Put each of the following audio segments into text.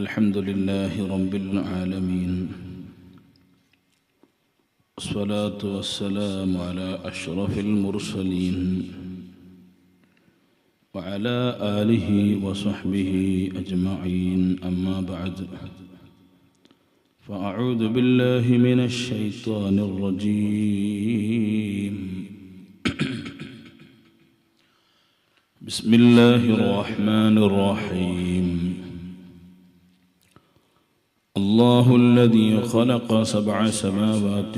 الحمد لله رب العالمين، الصلاة والسلام على أشرف المرسلين وعلى آله وصحبه أجمعين. أما بعد، فأعوذ بالله من الشيطان الرجيم. بسم الله الرحمن الرحيم. الله الذي خلق 7 سماوات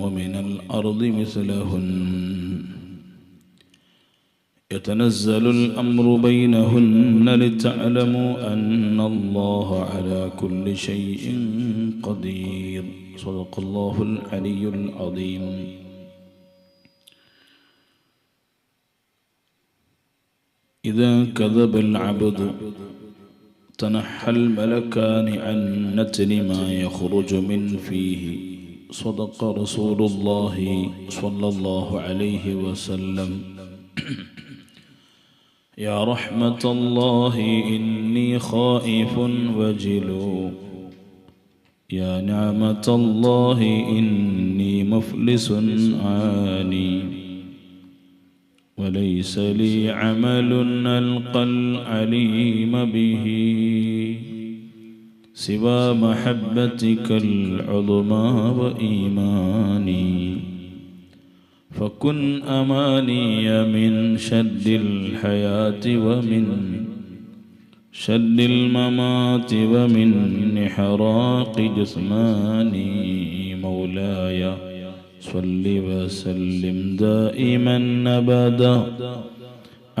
ومن الأرض مثلهن يتنزل الأمر بينهن لتعلموا أن الله على كل شيء قدير. صدق الله العلي العظيم. إذا كذب العبد تنحى الملكان عن نتن ما يخرج من فيه. صدق رسول الله صلى الله عليه وسلم. يا رحمة الله إني خائف وجل، يا نعمة الله إني مفلس عاني، وليس لي عمل ألقى العليم به سوى محبتك العظمى وإيماني، فكن أماني من شد الحياة ومن شد الممات ومن حراق جثماني. مولاي صل وسلم دائما أبدا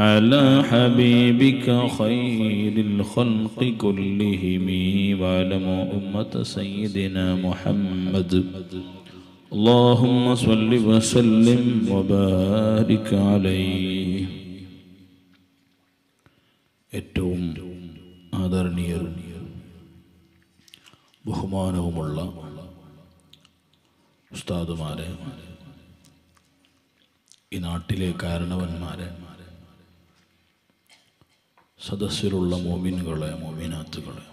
على حبيبك خير الخلق كلهم، واعلموا أمة سيدنا محمد. اللهم صل وسلم وبارك عليه. ഏറ്റവും ആദരണീയരും ബഹുമാനവുമുള്ള ഉസ്താദുമാരെ, ഈ നാട്ടിലെ കാരണവന്മാരെ, സദസ്സിലുള്ള മോമിനുകളെ, മോമിനാത്തുകളെ,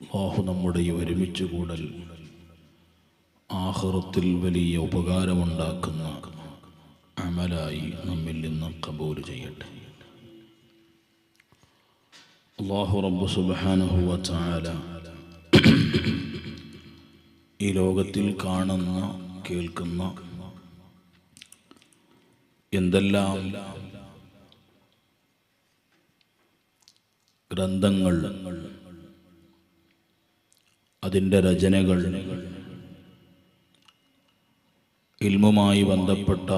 അല്ലാഹു നമ്മുടെ ഈ ഒരുമിച്ച് കൂടൽ ആഖിറത്തിൽ വലിയ ഉപകാരമുണ്ടാക്കുന്ന അമലായി നമ്മിൽ നിന്ന് ഖബൂൽ ചെയ്യട്ടെ. അല്ലാഹു റബ്ബ് സുബ്ഹാനഹു വ തആല ഈ ലോകത്തിൽ കാണുന്ന, കേൾക്കുന്ന എന്തെല്ലാം ഗ്രന്ഥങ്ങൾ, അതിൻ്റെ രചനകൾ, ഇൽമുമായി ബന്ധപ്പെട്ട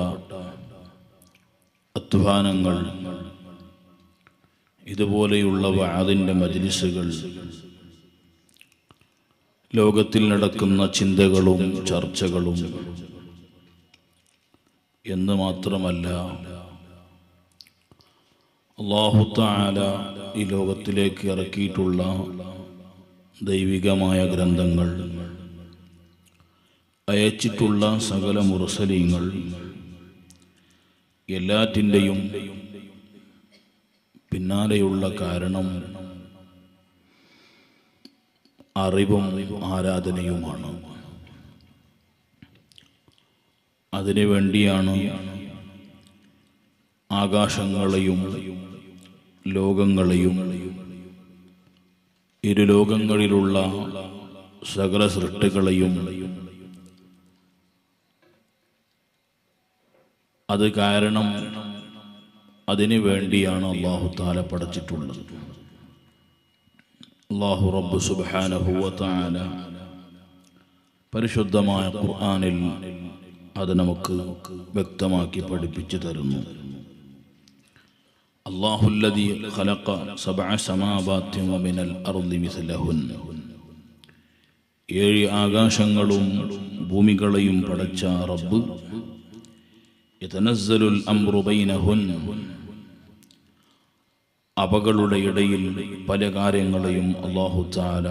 അധ്വാനങ്ങൾ, ഇതുപോലെയുള്ള വഅദിൻ്റെ മജ്ലിസുകൾ, ലോകത്തിൽ നടക്കുന്ന ചിന്തകളും ചർച്ചകളും എന്ന് മാത്രമല്ല, അല്ലാഹു തആല ഈ ലോകത്തിലേക്ക് ഇറക്കിയിട്ടുള്ള ദൈവികമായ ഗ്രന്ഥങ്ങൾ, അയച്ചിട്ടുള്ള സകല മുർസലീങ്ങൾ, എല്ലാറ്റിൻ്റെയും പിന്നാലെയുള്ള കാരണം അറിവും ആരാധനയുമാണ്. അതിനു വേണ്ടിയാണ് ആകാശങ്ങളെയും ലോകങ്ങളെയും ഇരുലോകങ്ങളിലുള്ള സകല സൃഷ്ടികളെയും അത് കാരണം അതിനു വേണ്ടിയാണ് അല്ലാഹു തആല പടച്ചിട്ടുള്ളത്. അല്ലാഹു റബ്ബ് സുബ്ഹാനഹു വ തആല പരിശുദ്ധമായ ഖുർആനിൽ അത് നമുക്ക് വ്യക്തമാക്കി പഠിപ്പിച്ചു തരുന്നു. അല്ലാഹുല്ലദീ ഖലഖ 7 സമാവാതി വമിനൽ അർളി മിസ്ലഹുൻ. 7 ആകാശങ്ങളും ഭൂമികളെയും പടച്ച റബ്ബ് യതനസ്സലുൽ അംറു ബൈനഹുൻ. അവകളുടെ ഇടയിൽ പല കാര്യങ്ങളെയും അല്ലാഹു തആല,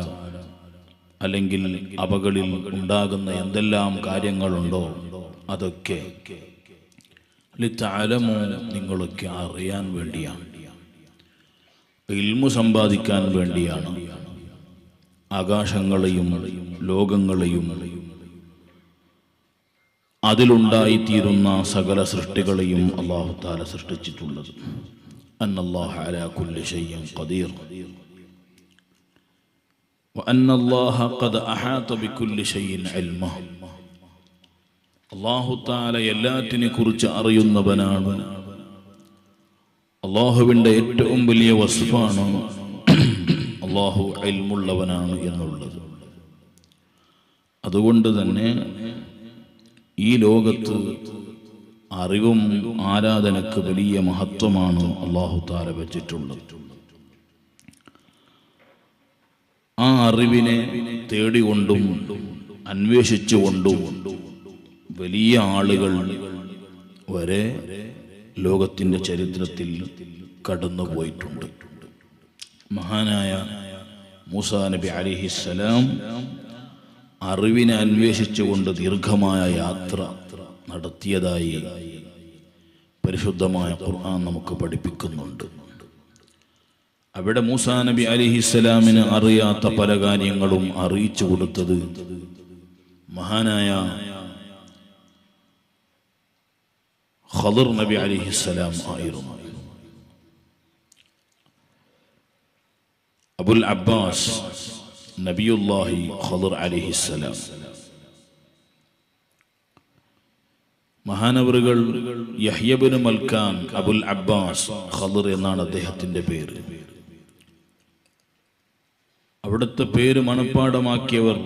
അല്ലെങ്കിൽ അവകളിൽ ഉണ്ടാകുന്ന എന്തെല്ലാം കാര്യങ്ങളുണ്ടോ അതൊക്കെ ലിതഅലമു, നിങ്ങളൊക്കെ അറിയാൻ വേണ്ടിയാണ്, ഇൽമു സമ്പാദിക്കാൻ വേണ്ടിയാണ്. ആകാശങ്ങളെയും ലോകങ്ങളെയും അതിലുണ്ടായിത്തീരുന്ന സകല സൃഷ്ടികളെയും അല്ലാഹു തആല സൃഷ്ടിച്ചിട്ടുള്ളത്. അന്നല്ലാഹ അലാ കുല്ലി ഷൈഇൻ ഖദീർ വഅന്നല്ലാഹ ഖദ് അഹാത ബികുല്ലി ഷൈഇൻ ഇൽമ. അല്ലാഹു തആല എല്ലാറ്റിനെ കുറിച്ച് അറിയുന്നവനാണ്. അല്ലാഹുവിൻ്റെ ഏറ്റവും വലിയ വസ്ഫാണ് അല്ലാഹു ഇൽമുള്ളവനാണ് എന്നുള്ളത്. അതുകൊണ്ട് തന്നെ ഈ ലോകത്ത് അറിവും ആരാധനക്ക് വലിയ മഹത്വമാണ് അല്ലാഹു തആല വെച്ചിട്ടുള്ളത്. ആ അറിവിനെ തേടിക്കൊണ്ടും അന്വേഷിച്ചുകൊണ്ടും വലിയ ആളുകൾ വരെ ലോകത്തിൻ്റെ ചരിത്രത്തിൽ കടന്നുപോയിട്ടുണ്ട്. മഹാനായ മൂസാ നബി അലൈഹിസ്സലാം അറിവിനെ അന്വേഷിച്ചുകൊണ്ട് ദീർഘമായ യാത്ര നടത്തിയതായി പരിശുദ്ധമായ ഖുർആൻ നമുക്ക് പഠിപ്പിക്കുന്നുണ്ട്. അവിടെ മൂസാ നബി അലൈഹിസ്സലാമിന് അറിയാത്ത പല കാര്യങ്ങളും അറിയിച്ചു കൊടുത്തത് മഹാനായ ഖദർ നബി അലൈഹിസ്സലാം ആയിരുന്നു. അബുൽ അബ്ബാസ് നബിയുല്ലാഹി ഖദർ അലൈഹിസ്സലാം മഹാനവറുകൾ യഹ്യ ഇബ്നു മൽക്കാൻ അബുൽ അബ്ബാസ് ഖദർ എന്നാണ് അദ്ദേഹത്തിന്റെ പേര്. അവിടുത്തെ പേര് മനഃപ്പാടമാക്കിയവർ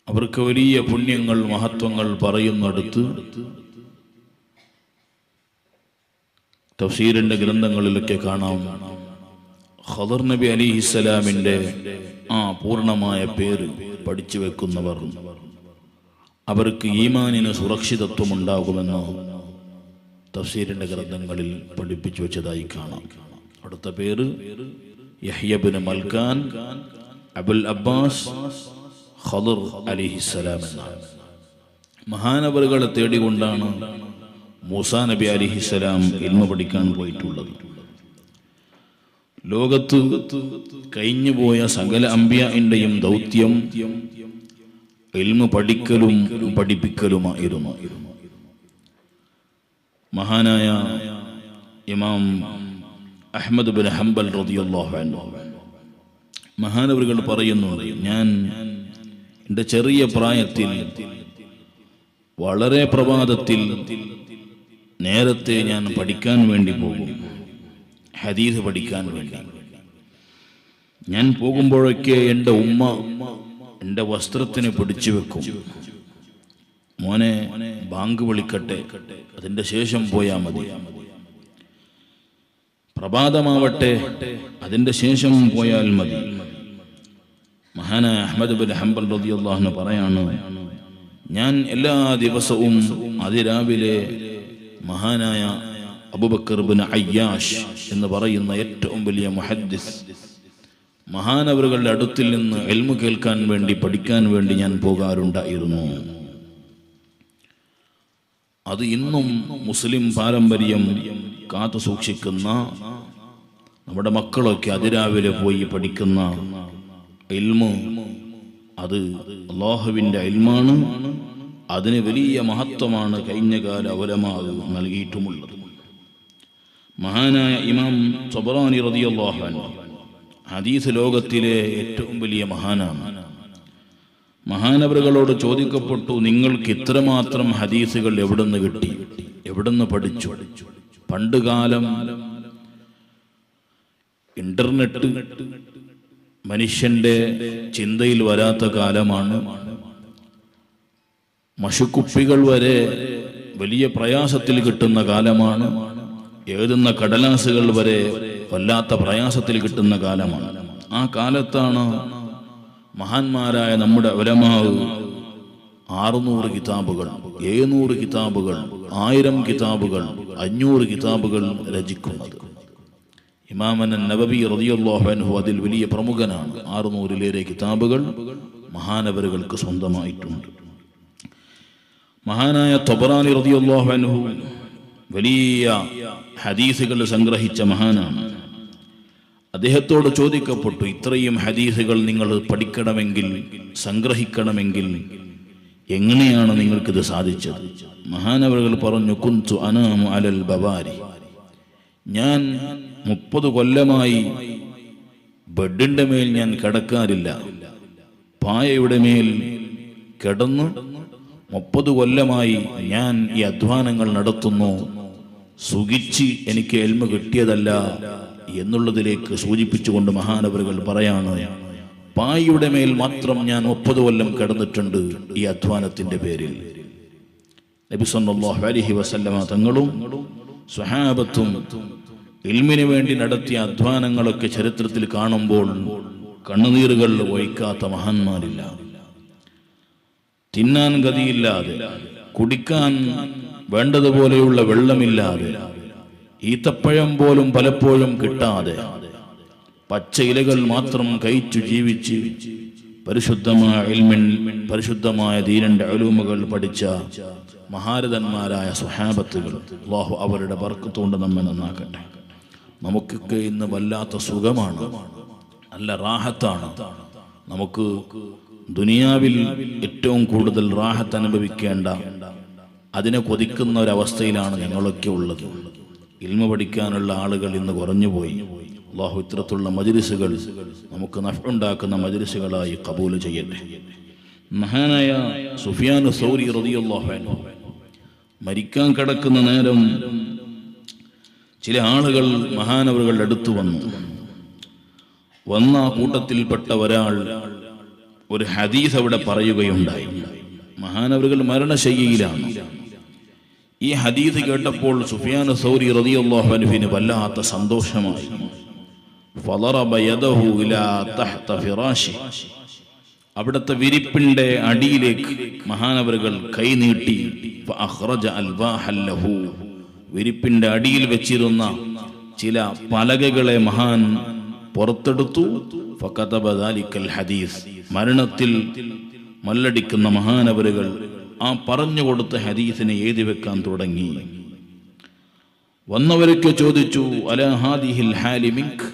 അവർക്ക് വലിയ പുണ്യങ്ങൾ മഹത്വങ്ങൾ പറയുന്നിടത്ത് തഫ്സീറിന്റെ ഗ്രന്ഥങ്ങളിലൊക്കെ കാണാം ഖദർ നബി അലൈഹിസ്സലാമിന്റെ പൂർണ്ണമായ പേര് പഠിച്ചു വെക്കുന്നവർ അവർക്ക് ഈമാനിന് സുരക്ഷിതത്വം ഉണ്ടാകുമെന്ന് തഫ്സീറിന്റെ ഗ്രന്ഥങ്ങളിൽ പഠിപ്പിച്ചു വെച്ചതായി കാണാം. അടുത്ത പേര് യഹ്യ ഇബ്നു മൽക്കാൻ അബുൽ അബ്ബാസ് ഖദർ അലൈഹിസ്സലാം എന്നാണ്. മഹാനവറുകളെ തേടിക്കൊണ്ടാണ് മൂസാ നബി അലൈഹിസ്സലാം ഇൽമ പഠിക്കാൻ പോയിട്ടുള്ളത്. ലോകത്ത് കഴിഞ്ഞുപോയ സകല അംബിയാഇന്റെയും ദൗത്യം ഇൽമ പഠിക്കലും പഠിപ്പിക്കലുമായിരുന്നു. മഹാനായ ഇമാം അഹ്മദ് ബിൻ ഹംബൽ റളിയല്ലാഹു അൻഹു മഹാനവറുകൾ പറയുന്നുണ്ട്, ഞാൻ എൻ്റെ ചെറിയ പ്രായത്തിൽ വളരെ പ്രഭാതത്തിൽ നേരത്തെ ഞാൻ പഠിക്കാൻ വേണ്ടി പോകും, ഹദീസ് പഠിക്കാൻ വേണ്ടി. ഞാൻ പോകുമ്പോഴൊക്കെ എൻ്റെ ഉമ്മ എൻ്റെ വസ്ത്രത്തിന് പിടിച്ചു വെക്കും, മോനെ ബാങ്ക് വിളിക്കട്ടെ, അതിൻ്റെ ശേഷം പോയാൽ മതി. പ്രഭാതമാവട്ടെ, അതിൻ്റെ ശേഷം പോയാൽ മതി. മഹാനായ അഹ്മദ് ബിൻ ഹംബൽ റളിയല്ലാഹു അൻഹു പറയാണ്, ഞാൻ എല്ലാ ദിവസവും അതിരാവിലെ മഹാനായ അബൂബക്കർ ബിൻ അയ്യാഷ് എന്ന് പറയുന്ന ഏറ്റവും വലിയ മുഹദ്ദിസ് മഹാനവറുകളുടെ അടുത്തിൽ നിന്ന് ഇൽമു കേൾക്കാൻ വേണ്ടി പഠിക്കാൻ വേണ്ടി ഞാൻ പോകാറുണ്ടായിരുന്നു. അത് ഇന്നും മുസ്ലിം പാരമ്പര്യം കാത്തു സൂക്ഷിക്കുന്ന നമ്മുടെ മക്കളൊക്കെ അതിരാവിലെ പോയി പഠിക്കുന്ന ഇൽമു അത് അല്ലാഹുവിൻ്റെ ഇൽമാണ്. അതിന് വലിയ മഹത്വമാണ് കഴിഞ്ഞകാല ഉലമാ നൽകിയിട്ടുമുള്ളത്. മഹാനായ ഇമാം തബറാനി റളിയല്ലാഹു അൻഹു ഹദീസ് ലോകത്തിലെ ഏറ്റവും വലിയ മഹാനാണ്. മഹാനവറുകളോട് ചോദിക്കപ്പെട്ടു, നിങ്ങൾക്ക് ഇത്രമാത്രം ഹദീസുകൾ എവിടുന്ന് കിട്ടി, എവിടുന്ന് പഠിച്ചു? പണ്ടുകാലം ഇന്റർനെറ്റ് മനുഷ്യന്റെ ചിന്തയിൽ വരാത്ത കാലമാണ്. മഷുക്കുപ്പികൾ വരെ വലിയ പ്രയാസത്തിൽ കിട്ടുന്ന കാലമാണ്. എഴുതുന്ന കടലാസുകൾ വരെ വല്ലാത്ത പ്രയാസത്തിൽ കിട്ടുന്ന കാലമാണ്. ആ കാലത്താണ് മഹാന്മാരായ നമ്മുടെ ഉലമാവ് 600 കിതാബുകൾ, 700 കിതാബുകൾ, 1000 കിതാബുകൾ, 500 കിതാബുകൾ രചിക്കുന്നത്. ഇമാം നബവി റളിയല്ലാഹു അൻഹു അതിൽ വലിയ പ്രമുഖനാണ്. 600-ലേറെ കിതാബുകൾ മഹാനവറുകൾക്ക് സ്വന്തമായിട്ടുണ്ട്. മഹാനായ തബറാനി റളിയല്ലാഹു അൻഹു വലിയ ഹദീസുകൾ സംഗ്രഹിച്ച മഹാനാണ്. അദ്ദേഹത്തോട് ചോദിക്കപ്പെട്ടു, ഇത്രയും ഹദീസുകൾ നിങ്ങൾ പഠിക്കണമെങ്കിൽ, സംഗ്രഹിക്കണമെങ്കിൽ എങ്ങനെയാണ് നിങ്ങൾക്കിത് സാധിച്ചത്? മഹാനവറുകൾ പറഞ്ഞു, കുന്തു അനാമു അലൽ ബവാരി, ഞാൻ 30 കൊല്ലമായി ബെഡിന്റെ മേൽ ഞാൻ കിടക്കാറില്ല. പായയുടെ മേൽ കിടന്ന് 30 കൊല്ലമായി ഞാൻ ഈ അധ്വാനങ്ങൾ നടത്തുന്നു. സുഖിച്ച് എനിക്ക് എൽമ കിട്ടിയതല്ല എന്നുള്ളതിലേക്ക് സൂചിപ്പിച്ചുകൊണ്ട് മഹാനവറുകൾ പറയാണ്, പായയുടെ മേൽ മാത്രം ഞാൻ 30 കൊല്ലം കിടന്നിട്ടുണ്ട് ഈ അധ്വാനത്തിന്റെ പേരിൽ. നബി സല്ലല്ലാഹു അലൈഹി വസല്ലമ തങ്ങളും സ്വഹാബത്തും ഇൽമിന് വേണ്ടി നടത്തിയ അധ്വാനങ്ങളൊക്കെ ചരിത്രത്തിൽ കാണുമ്പോൾ കണ്ണുനീറുകൾ ഒഴിക്കാത്ത മഹാന്മാരില്ല. തിന്നാൻ ഗതിയില്ലാതെ, കുടിക്കാൻ വേണ്ടതുപോലെയുള്ള വെള്ളമില്ലാതെ, ഈത്തപ്പഴം പോലും പലപ്പോഴും കിട്ടാതെ, പച്ച ഇലകൾ മാത്രം കഴിച്ചു ജീവിച്ച് പരിശുദ്ധമായ ഇൽമിൻ, പരിശുദ്ധമായ ദീനിന്റെ ഉലൂമുകൾ പഠിച്ച മഹാരഥന്മാരായ സ്വഹാബത്തുകൾ, അല്ലാഹു അവരുടെ ബർക്കത്തുകൊണ്ട് നമ്മെ നന്നാക്കട്ടെ. നമുക്കൊക്കെ ഇന്ന് വല്ലാത്ത സുഖമാണ്, നല്ല റാഹത്താണ്. നമുക്ക് ദുനിയാവിൽ ഏറ്റവും കൂടുതൽ റാഹത്ത് അനുഭവിക്കേണ്ട, അതിനെ കൊതിക്കുന്ന ഒരവസ്ഥയിലാണ് ഞങ്ങളൊക്കെ ഉള്ളത്. ഇൽമ പഠിക്കാനുള്ള ആളുകൾ ഇന്ന് കുറഞ്ഞുപോയി. അല്ലാഹു ഇത്തരത്തിലുള്ള മജ്ലിസുകൾ നമുക്ക് നഫ്ഉണ്ടാക്കുന്ന മജ്ലിസുകളായി ഖബൂൽ ചെയ്യട്ടെ. മഹാനായ സുഫിയാൻ സൗരി റളിയല്ലാഹു അൻഹു മരിക്കാൻ കിടക്കുന്ന നേരം ചില ആളുകൾ മഹാനവറുകളുടെ അടുത്ത് വന്ന കൂട്ടത്തിൽപ്പെട്ട ഒരാൾ ഒരു ഹദീസ് അവിടെ പറയുകയുണ്ടായി. മഹാനവറുകൾ മരണശയ്യയിലാണ്. ഈ ഹദീസ് കേട്ടപ്പോൾ സുഫിയാൻ സൗരി റളിയല്ലാഹു അൻഹുവിന് വല്ലാത്ത സന്തോഷമായി. ഫളറബ യദഹു ഇലാ തഹ്ത ഫിറാശി, അവിടുത്തെ വിരിപ്പിന്റെ അടിയിലേക്ക് മഹാനവറുകൾ കൈ നീട്ടി. ഫഅഖ്റജ അൽവാഹൻ ലഹു, വിരിപ്പിന്റെ അടിയിൽ വെച്ചിരുന്ന ചില പലകകളെ മഹാൻ പുറത്തെടുത്തു. ഫകതബ ദാലിക്കൽ ഹദീസ്, മരണത്തിൽ മല്ലടിക്കുന്ന മഹാനവറുകൾ ആ പറഞ്ഞു കൊടുത്ത ഹദീസിനെ എഴുതി വെക്കാൻ തുടങ്ങി. വന്നവരൊക്കെ ചോദിച്ചു, അലാ ഹാദിഹിൽ ഹാലി മിൻക്,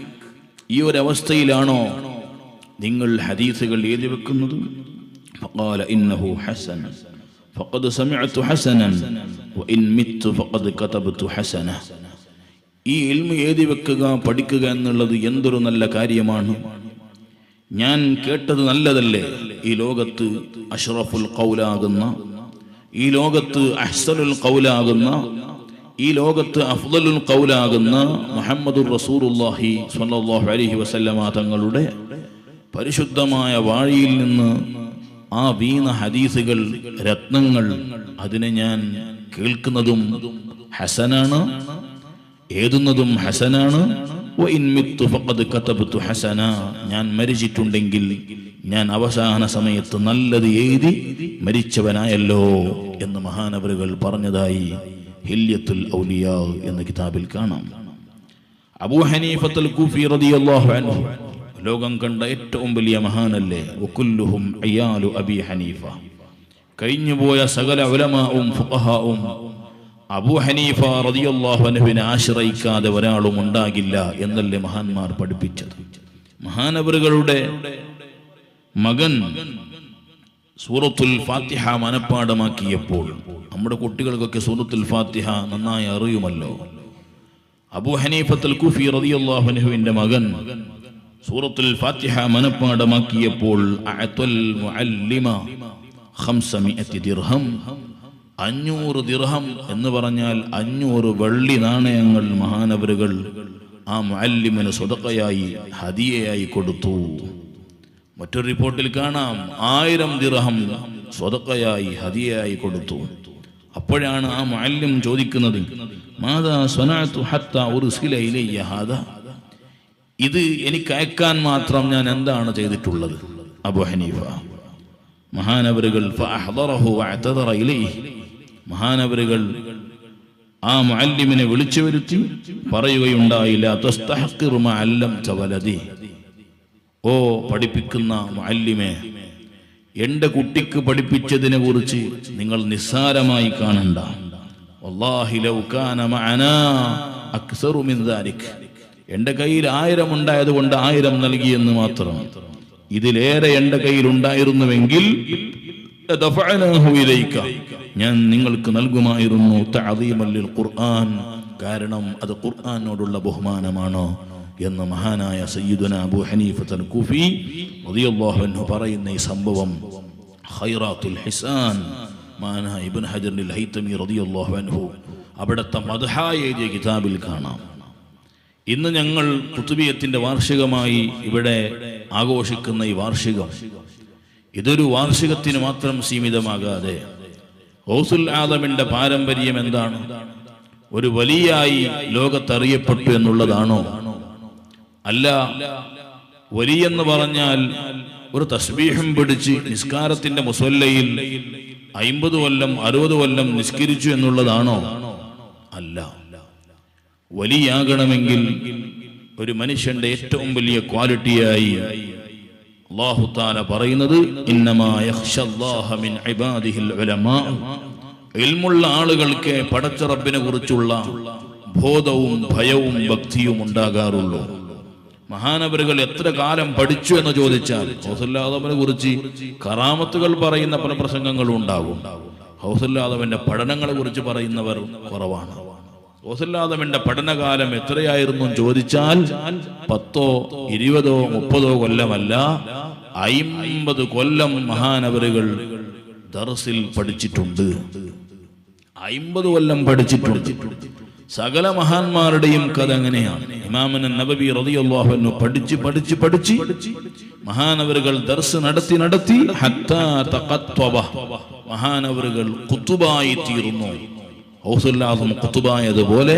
ഈ ഒരവസ്ഥയിലാണോ നിങ്ങൾ ഹദീസുകൾ എഴുതി വെക്കുന്നത്? ഫഖാല ഇന്നഹു ഹസൻ ഫഖദ് സമിഅതു ഹസനൻ വഇൻ മിത്തു ഫഖദ് കതബതു ഹസന. ഈ ഇൽമു എഴുതി വെക്കുക, പഠിക്കുക എന്നുള്ളത് എന്തൊരു നല്ല കാര്യമാണ്. ഞാൻ കേട്ടത് നല്ലതല്ലേ? ഈ ലോകത്ത് അഷ്റഫുൽ ഖൗലാകുന്ന, ഈ ലോകത്ത് അഹ്സനുൽ ഖൗലാകുന്ന, ഈ ലോകത്ത് അഫ്ളലുൽ ഖൗലാകുന്ന മുഹമ്മദുർ റസൂലുള്ളാഹി സ്വല്ലല്ലാഹു അലൈഹി വസല്ലമ തങ്ങളുടെ പരിശുദ്ധമായ വാഴിയിൽ നിന്ന് ആ വീണ ഹദീസുകൾ, രത്നങ്ങൾ, അതിനെ ഞാൻ കേൾക്കുന്നതും ഹസനാണ്, എഴുതുന്നതും ഹസനാണ്. വഇൻ മിത്തു ഫഖദ് കതബതു ഹസന, ഞാൻ മരിച്ചിട്ടുണ്ടെങ്കിൽ ഞാൻ അവസാന സമയത്ത് നല്ലത് എഴുതി മരിച്ചവനായല്ലോ എന്ന് മഹാനവറുകൾ പറഞ്ഞതായി ഹില്യത്തുൽ ഔലിയാ എന്ന കിതാബിൽ കാണാം. അബൂ ഹനീഫത്തുൽ കൂഫി റളിയല്ലാഹു അൻഹു ലോകം കണ്ട ഏറ്റവും വലിയ മഹാനല്ലേ? വകുല്ലുഹും അയാലു അബി ഹനീഫ, കഴിഞ്ഞുപോയ സകല ഉലമാഉം ഫുഖഹാഉം അബൂ ഹനീഫ റളിയല്ലാഹു അൻഹുവിനെ ആശ്രയിക്കാതെ ഒരാളും ഉണ്ടാകില്ല എന്നല്ലേ മഹാന്മാർ പഠിപ്പിച്ചത്. മഹാനവറുകളുടെ മകൻ സൂറത്തുൽ ഫാത്തിഹ മനപ്പാഠമാക്കിയപ്പോൾ, നമ്മുടെ കുട്ടികൾക്കൊക്കെ സൂറത്തുൽ ഫാത്തിഹ നന്നായി അറിയുമല്ലോ. അബൂ ഹനീഫത്തുൽ കൂഫി റളിയല്ലാഹു അൻഹുവിന്റെ മകൻ സൂറത്തുൽ ഫാത്തിഹ മനപ്പാഠമാക്കിയപ്പോൾ അഅ്തൽ മുഅല്ലിമ 500 ദിർഹം, 500 ദിർഹം എന്ന് പറഞ്ഞാൽ 500 വെള്ളി നാണയങ്ങൾ മഹാനവറുകൾ ആ മുഅല്ലിമിന് സ്വതഖയായി, ഹദിയയായി കൊടുത്തു. മറ്റൊരു റിപ്പോർട്ടിൽ കാണാം 1000 ദിർഹം സ്വതഖയായി, ഹദിയയായി കൊടുത്തു. അപ്പോഴാണ് ആ മുഅല്ലിം ചോദിക്കുന്നത്, മാദാ സ്വനഅതു ഹത്താ ഉർസില ഇലയ്യ ഹാദാ, ഇത് എനിക്ക് അയക്കാൻ മാത്രം ഞാൻ എന്താണ് ചെയ്തിട്ടുള്ളത്? അബൂ ഹനീഫ മഹാനവറുകൾ ഫഅഹ്ദറഹു വഅതദറ ഇലൈഹി, മഹാനവറുകൾ ആ മുഅല്ലിമിനെ വിളിച്ചു വരുത്തി പറയുകയുണ്ടായി, ലാ തസ്തഹഖിറു മാ അല്ലംത വലദി, ഓ പഠിപ്പിക്കുന്ന മുഅല്ലിമേ, എൻ്റെ കുട്ടിക്ക് പഠിപ്പിച്ചതിനെ കുറിച്ച് നിങ്ങൾ നിസ്സാരമായി കാണണ്ട. വല്ലാഹി ലൗ കാന മഅനാ അക്സറു മിൻ ദാലിക്, എൻ്റെ കയ്യിൽ 1000 ഉണ്ടായത് കൊണ്ട് 1000 നൽകിയെന്ന് മാത്രം. ഇതിലേറെ എൻ്റെ കയ്യിൽ ഉണ്ടായിരുന്നുവെങ്കിൽ ഞാൻ നിങ്ങൾക്ക് നൽകുമായിരുന്നു. തഅദീമൻ ലിൽ ഖുർആൻ, കാരണം അത് ഖുർആനോടുള്ള ബഹുമാനമാണ് എന്ന് മഹാനായ സയ്യിദുന അബൂ ഹനീഫത്തുൽ കൂഫി റളിയല്ലാഹു അൻഹു പറയുന്ന ഈ സംഭവം ഖൈറാത്തുൽ ഹിസാൻ മഹാനായ ഇബ്നു ഹജറുൽ ഹൈതമി റളിയല്ലാഹു അൻഹു അവിടുത്തെ മദ്ഹായ എഴുതിയ കിതാബിൽ കാണാം. ഇന്ന് ഞങ്ങൾ ഖുതുബിയത്തിന്റെ വാർഷികമായി ഇവിടെ ആഘോഷിക്കുന്ന ഈ വാർഷികം ഇതൊരു വാർഷികത്തിന് മാത്രം സീമിതമാകാതെ ഗൗസുൽ ആദമിന്റെ പാരമ്പര്യം എന്താണ്? ഒരു വലിയായി ലോകത്തറിയപ്പെട്ടു എന്നുള്ളതാണോ? അല്ല, വലിയെന്ന് പറഞ്ഞാൽ ഒരു തസ്ബീഹും പിടിച്ച് നിസ്കാരത്തിന്റെ മുസല്ലയിൽ 50 കൊല്ലം 60 കൊല്ലം നിസ്കരിച്ചു എന്നുള്ളതാണോ? അല്ല. വലിയാകണമെങ്കിൽ ഒരു മനുഷ്യന്റെ ഏറ്റവും വലിയ ക്വാളിറ്റിയായി അല്ലാഹു തആല പറയുന്നത് ഇന്നമാ യഖ്ശല്ലാഹ മിൻ ഇബാദിഹിൽ ഉലമാ, ഇൽമുള്ള ആളുകൾക്ക് പടച്ച റബ്ബിനെ കുറിച്ചുള്ള ബോധവും ഭയവും ഭക്തിയും ഉണ്ടാകാറുള്ളൂ. മഹാനവരുകൾ എത്ര കാലം പഠിച്ചു എന്ന് ചോദിച്ചാൽ ഹൗസുല്ലാദമിനെ കുറിച്ച് കറാമത്തുകൾ പറയുന്ന പല പ്രസംഗങ്ങളും ഉണ്ടാകും. ഹൗസുല്ലാദമിന്റെ പഠനങ്ങളെ കുറിച്ച് പറയുന്നവർ കുറവാണ്. ഹൗസുല്ലാദമിന്റെ പഠനകാലം എത്രയായിരുന്നു ചോദിച്ചാൽ 10, 20, 30 കൊല്ലമല്ല, 50 കൊല്ലം മഹാനവരുകൾ ദർസിൽ പഠിച്ചിട്ടുണ്ട്. 50 കൊല്ലം പഠിച്ചിട്ടുണ്ട്. സകല മഹാന്മാരുടെയും കഥ അങ്ങനെയാണ്. ഇമാമുൻ നബവി റളിയല്ലാഹു അൻഹു പഠിച്ച് മഹാനവരുകൾ ദർസ് നടത്തി ഹത്താ തഖത്വബ, മഹാനവരുകൾ ഖുതുബായി തീർന്നു. ഗൗസുല്ലാദം ഖുതുബായതുപോലെ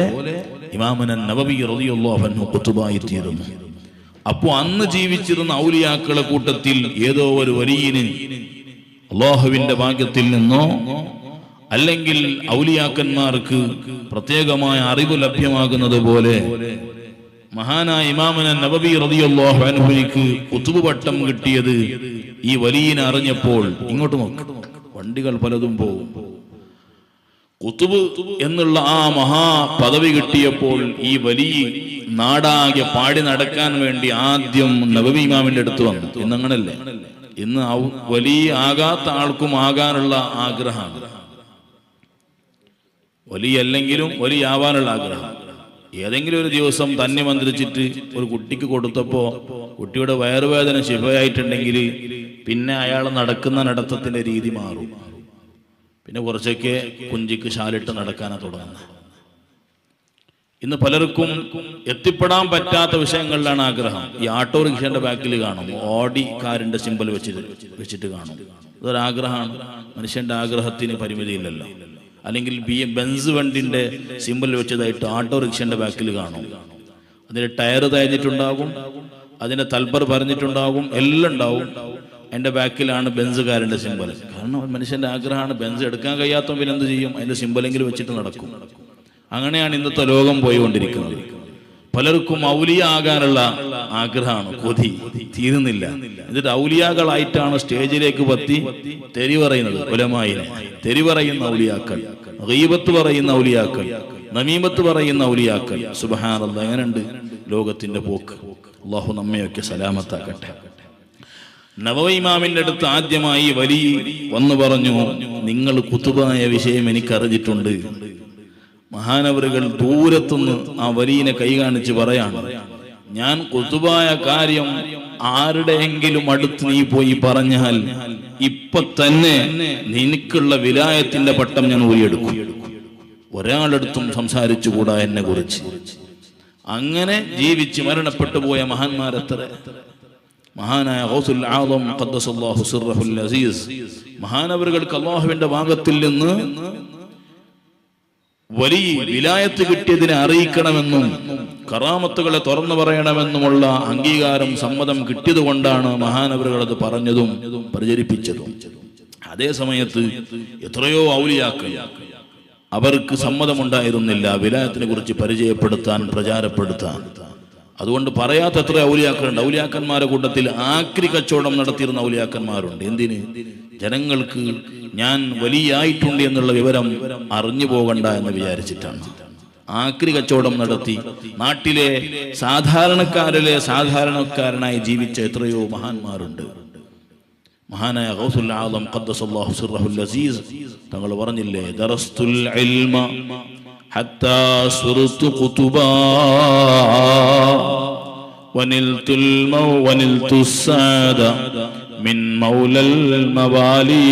ഇമാമുൻ നബവി റളിയല്ലാഹു അൻഹു ഖുതുബായി തീർന്നു. അപ്പോൾ അന്ന് ജീവിച്ചിരുന്ന ഔലിയാക്കളെ കൂട്ടത്തിൽ ഏതോ ഒരു വലിയന് അല്ലാഹുവിന്റെ ഭാഗ്യത്തിൽ നിന്നോ അല്ലെങ്കിൽ ഔലിയാക്കന്മാർക്ക് പ്രത്യേകമായ അറിവ് ലഭ്യമാകുന്നത് പോലെ മഹാനായ ഇമാമുൻ നബവി റളിയല്ലാഹു അൻഹുവിക്ക് ഖുതുബ് പട്ടം കിട്ടിയത് ഈ വലിയനെ അറിഞ്ഞപ്പോൾ, ഇങ്ങോട്ട് നോക്ക്, വണ്ടികൾ പലതും പോകും. ഖുതുബ് എന്നുള്ള ആ മഹാ പദവി കിട്ടിയപ്പോൾ ഈ വലിയ നാടാകെ പാടി നടക്കാൻ വേണ്ടി ആദ്യം നബവി ഇമാമിന്റെ അടുത്ത് വന്നു. ഇന്നങ്ങനല്ലേ? ഇന്ന് വലിയ ആകാത്ത ആൾക്കും ആകാനുള്ള ആഗ്രഹമാണ്. വലിയല്ലെങ്കിലും വലിയ ആവാനുള്ള ആഗ്രഹം. ഏതെങ്കിലും ഒരു ദിവസം തന്നെ മന്ത്രിച്ചിട്ട് ഒരു കുട്ടിക്ക് കൊടുത്തപ്പോൾ കുട്ടിയുടെ വയറുവേദന ശിഫയായിട്ടുണ്ടെങ്കിൽ പിന്നെ അയാൾ നടക്കുന്ന നടത്തത്തിന്റെ രീതി മാറും. പിന്നെ കുറച്ചൊക്കെ കുഞ്ചിക്ക് ശാലിട്ട് നടക്കാനാണ് തുടങ്ങുന്നത്. ഇന്ന് പലർക്കും എത്തിപ്പെടാൻ പറ്റാത്ത വിഷയങ്ങളിലാണ് ആഗ്രഹം. ഈ ഓട്ടോറിക്ഷന്റെ ബാക്കിൽ കാണും, ഓഡി കാറിന്റെ സിമ്പൽ വെച്ചിട്ട് കാണും. ഇതൊരാഗ്രഹമാണ്. മനുഷ്യന്റെ ആഗ്രഹത്തിന് പരിമിതിയില്ലല്ലോ. അല്ലെങ്കിൽ ബെൻസ് വണ്ടിന്റെ സിമ്പൽ വെച്ചതായിട്ട് ഓട്ടോറിക്ഷന്റെ ബാക്കിൽ കാണും. അതിന്റെ ടയർ തയ്ച്ചിട്ടുണ്ടാകും, അതിന്റെ തൽബർ പറഞ്ഞിട്ടുണ്ടാകും, എല്ലാം ഉണ്ടാവും. അതിന്റെ ബാക്കിലാണ് ബെൻസുകാരന്റെ സിമ്പൽ. കാരണം മനുഷ്യന്റെ ആഗ്രഹമാണ്. ബെൻസ് എടുക്കാൻ കഴിയാത്ത പിന്നെ എന്ത് ചെയ്യും? അതിന്റെ സിമ്പലെങ്കിലും വെച്ചിട്ട് നടക്കും. അങ്ങനെയാണ് ഇന്നത്തെ ലോകം പോയിക്കൊണ്ടിരിക്കുന്നത്. പലർക്കും ഔലിയ ആകാനുള്ള ആഗ്രഹമാണ്, കൊതി തീരുന്നില്ല. എന്നിട്ട് ഔലിയാക്കളായിട്ടാണ് സ്റ്റേജിലേക്ക് പത്തി തെറി പറയുന്നത്. ഉലമായിനെ തെറി പറയുന്ന ഔലിയാക്കൾ, ഗീബത്ത് പറയുന്ന ഔലിയാക്കൾ, നമീമത്ത് പറയുന്ന ഔലിയാക്കൾ. സുബ്ഹാനല്ലാഹ്, എങ്ങനെയുണ്ട് ലോകത്തിന്റെ പോക്ക്? അല്ലാഹു നമ്മയൊക്കെ സലാമത്താക്കട്ടെ. നബവി ഇമാമിന്റെ അടുത്ത് ആദ്യമായി വലി വന്നു പറഞ്ഞു, നിങ്ങൾ ഖുതുബായ വിഷയം എനിക്കറിഞ്ഞിട്ടുണ്ട്. മഹാനവറുകൾ ദൂരത്തുനിന്ന് ആ വലിയനെ കൈ കാണിച്ച് പറയാണ്, ഞാൻ ഖുതുബായ കാര്യം ആരുടെയെങ്കിലും അടുത്ത് നീ പോയി പറഞ്ഞാൽ ഇപ്പൊ തന്നെ നിനക്കുള്ള വിലായത്തിന്റെ പട്ടം ഞാൻ ഊരിയെടുക്കും. ഒരാളടുത്തും സംസാരിച്ചുകൂടാ എന്നെ കുറിച്ച്. അങ്ങനെ ജീവിച്ച് മരണപ്പെട്ടു പോയ മഹാന്മാരെത്ര! മഹാനായ ഗൗസുൽ ആദം ഖദ്ദസല്ലാഹു സിർറഹുൽ അസീസ്, മഹാനവറുകൾക്ക് അല്ലാഹുവിന്റെ ഭാഗത്തിൽ നിന്ന് വലിയ വിലായത്ത് കിട്ടിയതിനെ അറിയിക്കണമെന്നും കറാമത്തുകളെ തുറന്നു പറയണമെന്നുമുള്ള അംഗീകാരം, സമ്മതം കിട്ടിയത് കൊണ്ടാണ് മഹാനവറുകൾ അത് പറഞ്ഞതും പ്രചരിപ്പിച്ചതും. അതേ സമയത്ത് എത്രയോ ഔലിയാക്കൾ അവർക്ക് സമ്മതമുണ്ടായിരുന്നില്ല വിലായത്തിനെ കുറിച്ച് പരിചയപ്പെടുത്താൻ, പ്രചാരപ്പെടുത്താൻ. അതുകൊണ്ട് പറയാത്ത എത്ര ഔലിയാക്കളുണ്ട്. ഔലിയാക്കന്മാരുടെ കൂട്ടത്തിൽ ആക്രി കച്ചവടം നടത്തിയിരുന്ന ഔലിയാക്കന്മാരുണ്ട്. എന്തിന്? ജനങ്ങൾക്ക് ഞാൻ വലിയായിട്ടുണ്ട് എന്നുള്ള വിവരം അറിഞ്ഞു പോകണ്ട എന്ന് വിചാരിച്ചിട്ടാണ്. ആക്രി കച്ചവടം നടത്തി നാട്ടിലെ സാധാരണക്കാരനായി ജീവിച്ച എത്രയോ മഹാന്മാരുണ്ട്. മഹാനായ ഗൗസുൽ ആദം ഖദ്ദസല്ലാഹു സിർറഹുൽ അസീസ് തങ്ങൾ പറഞ്ഞില്ലേ, ദറസ്തുൽ ഇൽമ ഹത്താ സുർതു ഖുതുബാ വനിൽതു സാദ മിൻ മൗലൽ മവാലി.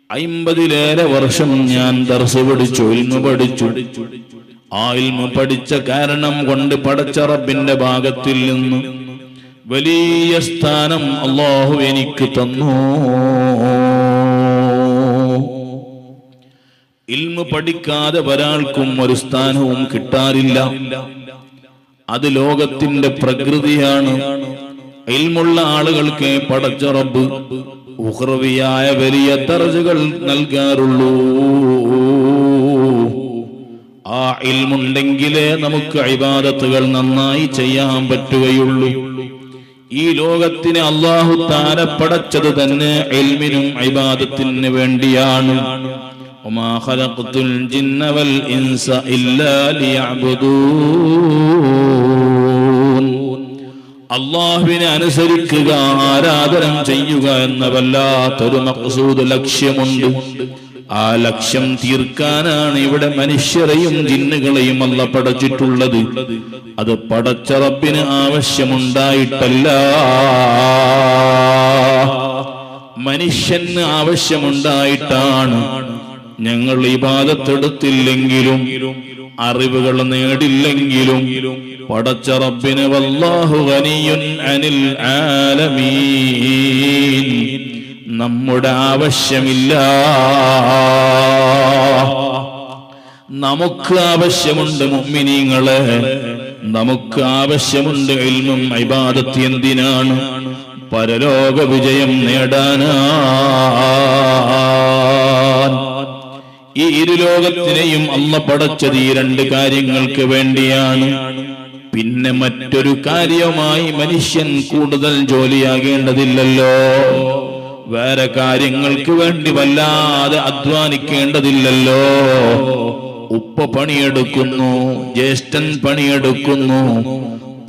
50-ലേറെ വർഷം ഞാൻ ദർസ് പഠിച്ചു, ഇൽമു പഠിച്ചു. ആ ഇൽമു പഠിച്ച കാരണം കൊണ്ട് പടച്ച റബ്ബിന്റെ ഭാഗത്തിൽ നിന്ന് വലിയ സ്ഥാനം അല്ലാഹു എനിക്ക് തന്നു. ഇൽമു പഠിക്കാതെ ഒരാൾക്കും ഒരു സ്ഥാനവും കിട്ടാറില്ല. അത് ലോകത്തിന്റെ പ്രകൃതിയാണ്. ഇൽമുള്ള ആളുകൾക്ക് പടച്ച റബ്ബ് ഉഖ്റവിയായ വലിയ ദർജകൾ നൽകാറുള്ളൂ. ആ ഇൽമുണ്ടെങ്കിലേ നമുക്ക് ഇബാദത്തുകൾ നന്നായി ചെയ്യാൻ പറ്റുകയുള്ളൂ. ഈ ലോകത്തിന് അല്ലാഹു തആല പടച്ചത് തന്നെ ഇൽമിനും ഇബാദത്തിന് വേണ്ടിയാണ്. വമാ ഖലഖതുൽ ജിന്ന വൽ ഇൻസ ഇല്ലാ ലിയഅ്ബുദൂൻ. അല്ലാഹുവിനെ അനുസരിക്കുക, ആരാധന ചെയ്യുക എന്ന വല്ലാത്തൊരു മഖ്സൂദ് ലക്ഷ്യമുണ്ട്. ആ ലക്ഷ്യം തീർക്കാനാണ് ഇവിടെ മനുഷ്യരെയും ജിന്നുകളെയും അല്ലാഹു പടച്ചിട്ടുള്ളത്. അത് പടച്ച റബ്ബിന് ആവശ്യമുണ്ടായിട്ടല്ല, മനുഷ്യന് ആവശ്യമുണ്ടായിട്ടാണ്. ഞങ്ങൾ ഇബാദത്തെടുത്തില്ലെങ്കിലും അറിവുകൾ നേടില്ലെങ്കിലും പടച്ച റബ്ബിന് വല്ലാഹു ഗനിയുൻ അനിൽ ആലമീൻ നമ്മുടെ ആവശ്യമില്ല. നമുക്ക് ആവശ്യമുണ്ട് മുഅ്മിനീങ്ങളെ, നമുക്ക് ആവശ്യമുണ്ട് ഇൽമും ഇബാദത്ത്. എന്തിനാണ്? പരലോക വിജയം നേടാനാണ്. ഈ ഇരുലോകത്തിനെയും അല്ലാഹു പടച്ചത് ഈ 2 കാര്യങ്ങൾക്ക് വേണ്ടിയാണ്. പിന്നെ മറ്റൊരു കാര്യവുമായി മനുഷ്യൻ കൂടുതൽ ജോലിയാകേണ്ടതില്ലല്ലോ. വേറെ കാര്യങ്ങൾക്ക് വേണ്ടി വല്ലാതെ അധ്വാനിക്കേണ്ടതില്ലല്ലോ. ഉപ്പ പണിയെടുക്കുന്നു, ജ്യേഷ്ഠൻ പണിയെടുക്കുന്നു.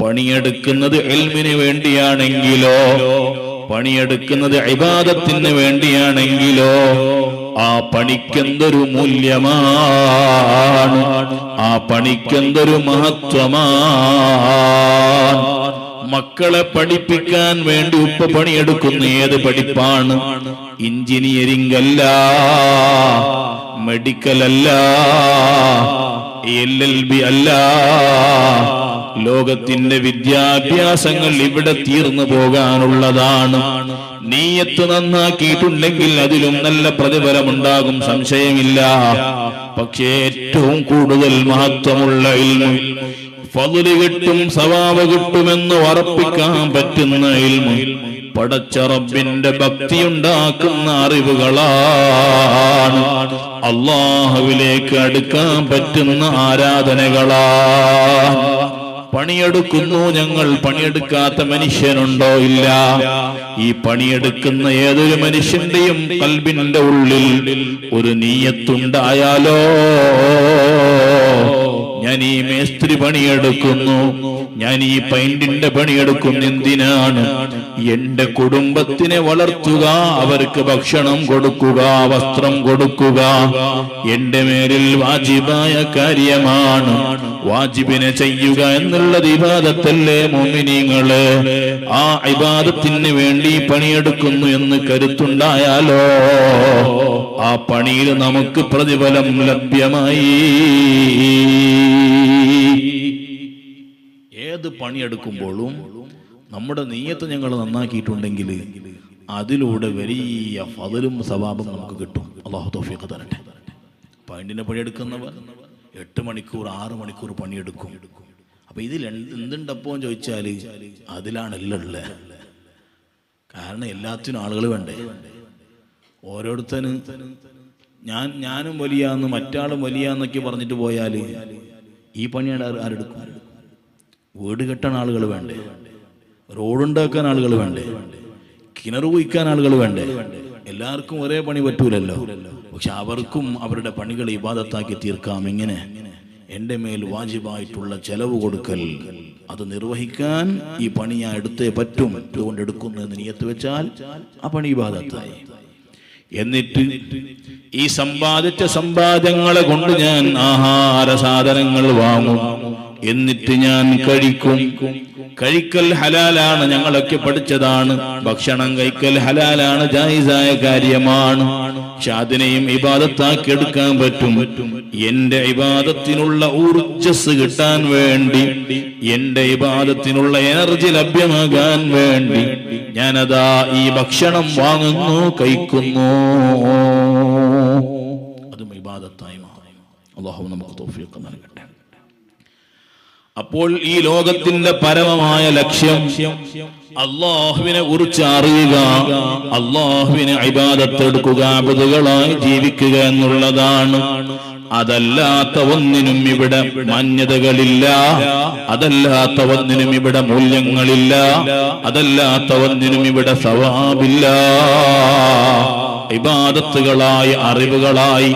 പണിയെടുക്കുന്നത് ഇൽമിന് വേണ്ടിയാണെങ്കിലോ, പണിയെടുക്കുന്നത് ഇബാദത്തിന് വേണ്ടിയാണെങ്കിലോ ആ പണിക്കെന്തൊരു മൂല്യമാണ്, ആ പണിക്കെന്തൊരു മഹത്വമാണ്. മക്കളെ പഠിപ്പിക്കാൻ വേണ്ടി ഉപ്പ പണിയെടുക്കുന്ന ഏത് പഠിപ്പാണ്? എഞ്ചിനീയറിംഗ് അല്ല, മെഡിക്കൽ അല്ല, LLB അല്ല. ലോകത്തിന്റെ വിദ്യാഭ്യാസങ്ങൾ ഇവിടെ തീർന്നു പോകാനുള്ളതാണ്. നീയത്ത് നന്നാക്കിയിട്ടുണ്ടെങ്കിൽ അതിലും നല്ല പ്രതിഫലമുണ്ടാകും, സംശയമില്ല. പക്ഷേ ഏറ്റവും കൂടുതൽ മഹത്വമുള്ള ഇൽമു, ഫദ്ല് കിട്ടും സവാബ് കിട്ടുമെന്ന് ഉറപ്പിക്കാൻ പറ്റുന്ന ഇൽമു, പടച്ച റബ്ബിന്റെ ഭക്തിയുണ്ടാക്കുന്ന അറിവുകളാണ്, അല്ലാഹുവിലേക്ക് അടുക്കാൻ പറ്റുന്ന ആരാധനകളാണ്. പണിയെടുക്കുന്നു ഞങ്ങൾ, പണിയെടുക്കാത്ത മനുഷ്യനുണ്ടോ? ഇല്ല. ഈ പണിയെടുക്കുന്ന ഏതൊരു മനുഷ്യന്റെയും ഖൽബിന്റെ ഉള്ളിൽ ഒരു നീയത്തുണ്ടായാലോ, ഞാൻ ഈ മേസ്ത്രി പണിയെടുക്കുന്നു, ഞാൻ ഈ പെയിന്റിന്റെ പണിയെടുക്കുന്നു, എന്തിനാണ്? എന്റെ കുടുംബത്തിനെ വളർത്തുക, അവർക്ക് ഭക്ഷണം കൊടുക്കുക, വസ്ത്രം കൊടുക്കുക എന്റെ മേലിൽ വാജിബായ കാര്യമാണ്. വാജിബിനെ ചെയ്യുക എന്നുള്ളത് ഇബാദത്തല്ലേ മുഅ്മിനീങ്ങളെ? ആ ഇബാദത്തിന് വേണ്ടി പണിയെടുക്കുന്നു എന്ന് കരുത്തുണ്ടായാലോ, ആ പണിയിൽ നമുക്ക് പ്രതിഫലം ലഭ്യമായി. ഏത് പണിയെടുക്കുമ്പോഴും നമ്മുടെ നിയ്യത്ത് ഞങ്ങൾ നന്നാക്കിയിട്ടുണ്ടെങ്കിൽ അതിലൂടെ വലിയ ഫദലും സവാബും നമുക്ക് കിട്ടും. അല്ലാഹു തൗഫീഖ് തരട്ടെ. പൈന്റിനെ പണിയെടുക്കുന്നവർ 8 മണിക്കൂർ 6 മണിക്കൂർ പണിയെടുക്കും. അപ്പൊ ഇതിൽ എന്തുണ്ടപ്പോ ചോദിച്ചാൽ അതിലാണ് എല്ലാം ഉള്ളത്. കാരണം എല്ലാത്തിനും ആളുകൾ വേണ്ടേ? ഓരോരുത്തരും ഞാനും വലിയാന്ന് മറ്റാളും വലിയാന്നൊക്കെ പറഞ്ഞിട്ട് പോയാൽ ഈ പണിയാണ് ആരെടുക്കും? വീട് കെട്ടാൻ ആളുകൾ വേണ്ടേ? റോഡുണ്ടാക്കാൻ ആളുകൾ വേണ്ടേ? കിണർ കുഴിക്കാൻ ആളുകൾ വേണ്ടേ? എല്ലാവർക്കും ഒരേ പണി പറ്റൂലല്ലോ. പക്ഷെ അവർക്കും അവരുടെ പണികൾ ഇബാദത്താക്കി തീർക്കാം. എങ്ങനെ? എൻ്റെ മേൽ വാജിബായിട്ടുള്ള ചെലവ് കൊടുക്കൽ, അത് നിർവഹിക്കാൻ ഈ പണി ഞാൻ എടുത്തേ പറ്റും, അതുകൊണ്ട് എടുക്കുന്നു എന്ന് നിയത്ത് വെച്ചാൽ ആ പണി ഇബാദത്തായി. എന്നിട്ട് ഈ സമ്പാദിച്ച സമ്പാദ്യങ്ങളെ കൊണ്ട് ഞാൻ ആഹാര സാധനങ്ങൾ വാങ്ങും, എന്നിട്ട് ഞാൻ കഴിക്കും. കഴിക്കൽ ഹലാലാണ്, ഞങ്ങളൊക്കെ പഠിച്ചതാണ്. ഭക്ഷണം കഴിക്കൽ ഹലാലാണ്, ജായിസായ കാര്യമാണ്. പക്ഷെ അതിനെയും ഇബാദത്താക്കി എടുക്കാൻ പറ്റും. എന്റെ ഇബാദത്തിനുള്ള ഊർജസ് കിട്ടാൻ വേണ്ടി, എന്റെ ഇബാദത്തിനുള്ള എനർജി ലഭ്യമാകാൻ വേണ്ടി ഞാനതാ ഈ ഭക്ഷണം വാങ്ങുന്നു, കഴിക്കുന്നു. അതും ഇബാദത്തായി മാറും. അല്ലാഹു നമുക്ക് തൗഫീഖ് നൽകട്ടെ. അപ്പോൾ ഈ ലോകത്തിന്റെ പരമമായ ലക്ഷ്യം അല്ലാഹുവിനെ കുറിച്ച് അറിയുക, അല്ലാഹുവിനെ ഇബാദത്ത് എടുക്കുക, അബ്ദുകളായി ജീവിക്കുക എന്നുള്ളതാണ്. അതല്ലാത്ത ഒന്നിനും ഇവിടെ മാന്യതകളില്ല, അതല്ലാത്ത ഒന്നിനും ഇവിടെ മൂല്യങ്ങളില്ല, അതല്ലാത്ത ഒന്നിനും ഇവിടെ സവാബില്ല. ഇബാദത്തുകളായി, അറിവുകളായി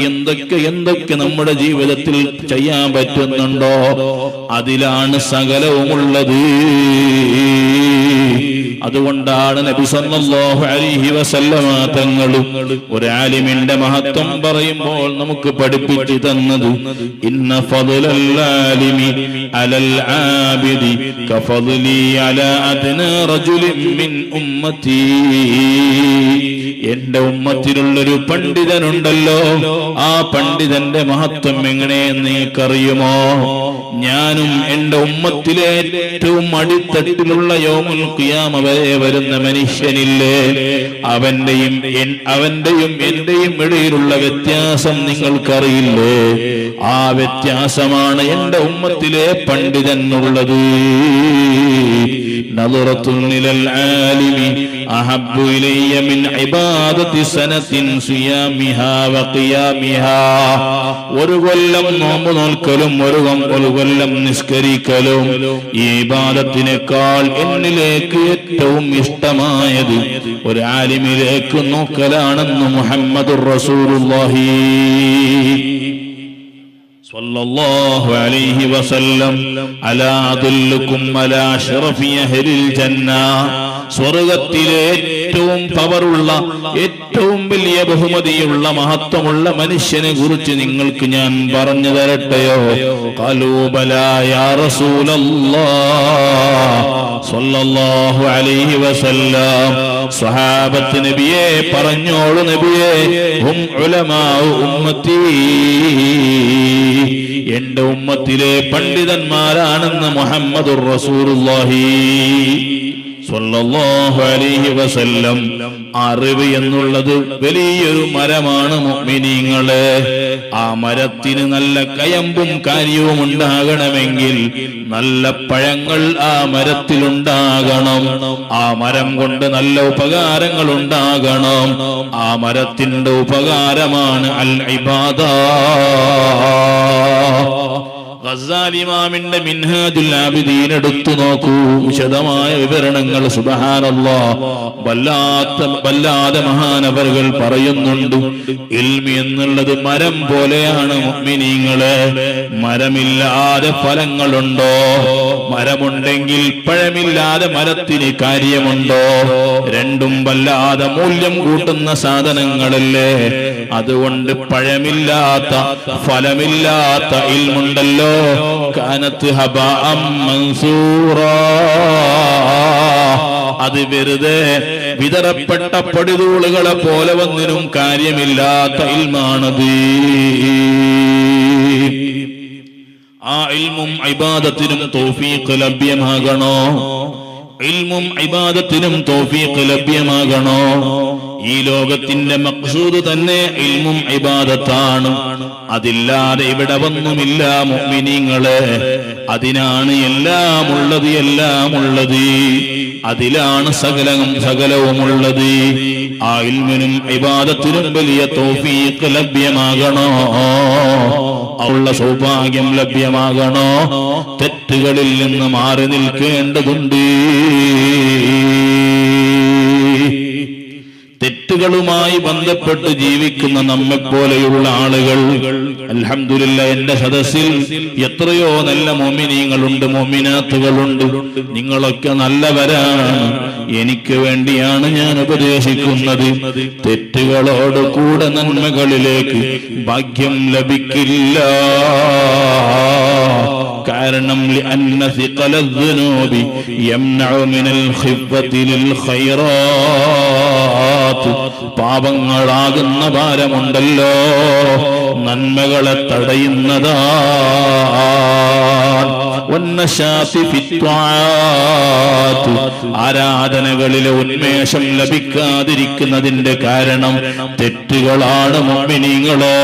എന്തൊക്കെ നമ്മുടെ ജീവിതത്തിൽ ചെയ്യാൻ പറ്റുന്നുണ്ടോ അതിലാണ് സകലവുമുള്ളത്. അതുകൊണ്ടാണ് നബി സല്ലല്ലാഹു അലൈഹി വസല്ലമ തങ്ങളും ഒരു ആലിമിന്റെ മഹത്വം പറയുമ്പോൾ നമുക്ക് പഠിപ്പിച്ചു തന്നത്, ഇന്ന ഫളൽ ആലിമി അലൽ ആബിദി കഫളി അലാ അദ്നാ റജുലിൻ മിൻ ഉമ്മത്തി. എന്റെ ഉമ്മത്തിലുള്ളൊരു പണ്ഡിതനുണ്ടല്ലോ, ആ പണ്ഡിതന്റെ മഹത്വം എങ്ങനെയെന്ന് നിങ്ങൾക്കറിയുമോ? ഞാനും എന്റെ ഉമ്മത്തിലെ ഏറ്റവും അടിത്തട്ടിലുള്ള യൗമുൽ ഖിയാമ വരെ വരുന്ന മനുഷ്യനില്ലേ, അവന്റെയും എന്റെയും ഇടയിലുള്ള വ്യത്യാസം നിങ്ങൾക്കറിയില്ലേ? ആ വ്യത്യാസമാണ് എന്റെ ഉമ്മത്തിലെ പണ്ഡിതനുള്ളത്. നദറത്തുൻ ഇലൽ ആലിമി അഹബ്ബു ഇലയ്യ മിൻ ഇബാദത്തി സനത്തിൻ സിയാമിഹാ വഖിയാമിഹാ. ഒരു കൊല്ലം നോമ്പ് നോൽക്കലും ഒരു കൊല്ലം നിസ്കരിക്കലും ഈ ഇബാദത്തിനേക്കാൾ എന്നിലേക്ക് ഏറ്റവും ഇഷ്ടമായത് ഒരു ആലിമിലേക്ക് നോക്കലാണെന്ന് മുഹമ്മദുർ റസൂലുള്ളാഹി സ്വല്ലല്ലാഹു അലൈഹി വസല്ലം. അലാ അദുല്ലുകും അലാ ശറഫി അഹ്ലിൽ ജന്ന. സ്വർഗ്ഗത്തിലെ ഏറ്റവും പവറുള്ള, ഏറ്റവും വലിയ ബഹുമതിയുള്ള, മഹത്വമുള്ള മനുഷ്യനെ കുറിച്ച് നിങ്ങൾക്ക് ഞാൻ പറഞ്ഞു തരട്ടെയോ? ഖാലൂ ബലാ യാ റസൂലല്ലാഹ് സ്വല്ലല്ലാഹു അലൈഹി വസല്ലം. സ്വഹാബത്ത് നബിയെ പറഞ്ഞോളൂ നബിയെ, ഹും ഉലമാഉ ഉമ്മത്തി. എന്റെ ഉമ്മത്തിലെ പണ്ഡിതന്മാരാണെന്ന് മുഹമ്മദുർ റസൂലുള്ളാഹി സ്വല്ലല്ലാഹു അലൈഹി വസല്ലം. അറിവ് എന്നുള്ളത് വലിയൊരു മരമാണ് മുഅ്മിനീങ്ങളെ. ആ മരത്തിന് നല്ല കയമ്പും കാര്യവും ഉണ്ടാകണമെങ്കിൽ നല്ല പഴങ്ങൾ ആ മരത്തിലുണ്ടാകണം. ആ മരം കൊണ്ട് നല്ല ഉപകാരങ്ങൾ ഉണ്ടാകണം. ആ മരത്തിന്റെ ഉപകാരമാണ് അൽ ഇബാദ. ഗസാലി ഇമാമിന്റെ മിൻഹാജുൽ ആബിദീൻ എടുത്തു നോക്കൂ, വിശദമായ വിവരണങ്ങൾ. സുബ്ഹാനല്ലാഹ്, വല്ലാതെ മഹാനവറുകൾ പറയുന്നുണ്ട്, ഇൽമി എന്നുള്ളത് മരം പോലെയാണ് മുഅ്മിനീങ്ങളെ. മരമില്ലാതെ ഫലങ്ങളുണ്ടോ? മരമുണ്ടെങ്കിൽ പഴമില്ലാതെ മരത്തിന് കാര്യമുണ്ടോ? രണ്ടും വല്ലാതെ മൂല്യം കൂട്ടുന്ന സാധനങ്ങളല്ലേ. അതുകൊണ്ട് പഴമില്ലാത്ത, ഫലമില്ലാത്ത ഇൽമുണ്ടല്ലോ, കാനത്ത് ഹബഅം മൻസൂറാ. അത് വെറുതെ വിതറപ്പെട്ട പൊടിതൂളുകളെ പോലെ ഒന്നിനും കാര്യമില്ലാത്ത ഇൽമാണത്. ആ ഇൽമും ഇബാദത്തിനും തൗഫീഖ് ലഭ്യമാകണോ? ഇൽമും ഇബാദത്തിനും തൗഫീഖ് ലഭ്യമാകണോ? ഈ ലോകത്തിന്റെ മഖ്സൂദ് തന്നെ ഇൽമും ഇബാദത്താണ്. അതില്ലാതെ ഇവിടെ ഒന്നുമില്ല മുഅ്മിനീങ്ങളെ. അതിനാണ് എല്ലാമുള്ളത്. അതിലാണ് സകലവുമുള്ളത്. ആ ഇൽമിനും ഇബാദത്തിനും വലിയ തൗഫീഖ് ലഭ്യമാകണോ? ഉള്ള സൗഭാഗ്യം ലഭ്യമാകണോ? തെറ്റുകളിൽ നിന്ന് മാറി നിൽക്കേണ്ടതുണ്ട്. തെറ്റ് തെറ്റുകളുമായി ബന്ധപ്പെട്ട് ജീവിക്കുന്ന നമ്മെപ്പോലെയുള്ള ആളുകൾ. അൽഹംദുലില്ലാഹ്, എന്റെ സദസ്സിൽ എത്രയോ നല്ല മുഅ്മിനീങ്ങളുണ്ട്, മുഅ്മിനാത്തുകളുണ്ട്. നിങ്ങളൊക്കെ നല്ലവരാണ്. എനിക്ക് വേണ്ടിയാണ് ഞാൻ ഉപദേശിക്കുന്നത്. തെറ്റുകളോട് കൂടെ നന്മകളിലേക്ക് ഭാഗ്യം ലഭിക്കില്ല. കാരണം لأن ثقل الذنوب يمنع من الخفة للخيرات. പാപങ്ങളാകുന്ന ഭാരമുണ്ടല്ലോ, നന്മകളെ തടയുന്നതാണ്. ആരാധനകളിലെ ഉന്മേഷം ലഭിക്കാതിരിക്കുന്നതിന്റെ കാരണം തെറ്റുകളാണ് മുഅ്മിനീങ്ങളെ.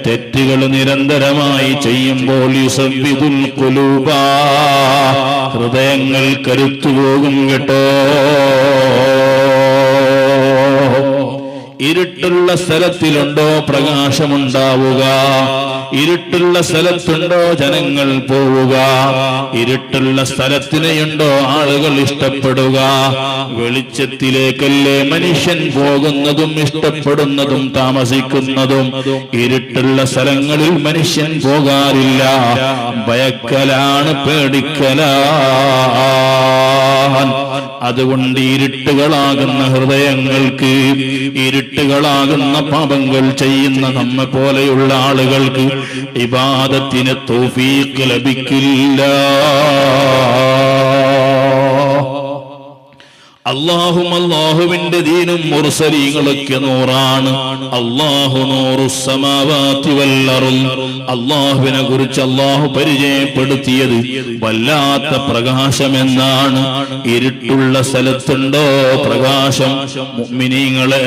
തെറ്റുകൾ നിരന്തരമായി ചെയ്യുമ്പോൾ യുസബ്ബിദുൽ ഖുലൂബ, ഹൃദയങ്ങൾ കരുത്തുപോകും കേട്ടോ. ഇരുട്ടുള്ള സ്ഥലത്തിലുണ്ടോ പ്രകാശമുണ്ടാവുക? ഇരുട്ടുള്ള സ്ഥലത്തുണ്ടോ ജനങ്ങൾ പോവുക? ഇരുട്ടുള്ള സ്ഥലത്തിനെയുണ്ടോ ആളുകൾ ഇഷ്ടപ്പെടുക? വെളിച്ചത്തിലേക്കല്ലേ മനുഷ്യൻ പോകുന്നതും ഇഷ്ടപ്പെടുന്നതും താമസിക്കുന്നതും. ഇരുട്ടുള്ള സ്ഥലങ്ങളിൽ മനുഷ്യൻ പോകാറില്ല. ഭയക്കലാണ്, പേടിക്കലാണ്. അതുകൊണ്ട് ഇരുട്ടുകളാകുന്ന ഹൃദയങ്ങൾക്ക്, ഇരുട്ടുകളാകുന്ന പാപങ്ങൾ ചെയ്യുന്ന നമ്മെ പോലെയുള്ള ആളുകൾക്ക് ഇബാദത്തിന് തൗഫീഖ് ലഭിക്കില്ല. അല്ലാഹുവിന്റെ ദീനും മുർസലീങ്ങളൊക്കെ നൂറാണ്. അല്ലാഹു നൂറുസ് സമാവാതി വൽ അർള്. അല്ലാഹുവിനെ കുറിച്ച് അല്ലാഹു പരിചയപ്പെടുത്തിയത് വല്ലാത്ത പ്രകാശമെന്നാണ്. ഇരുട്ടുള്ള സ്ഥലത്തുണ്ടോ പ്രകാശം? മുഅ്മിനീങ്ങളെ,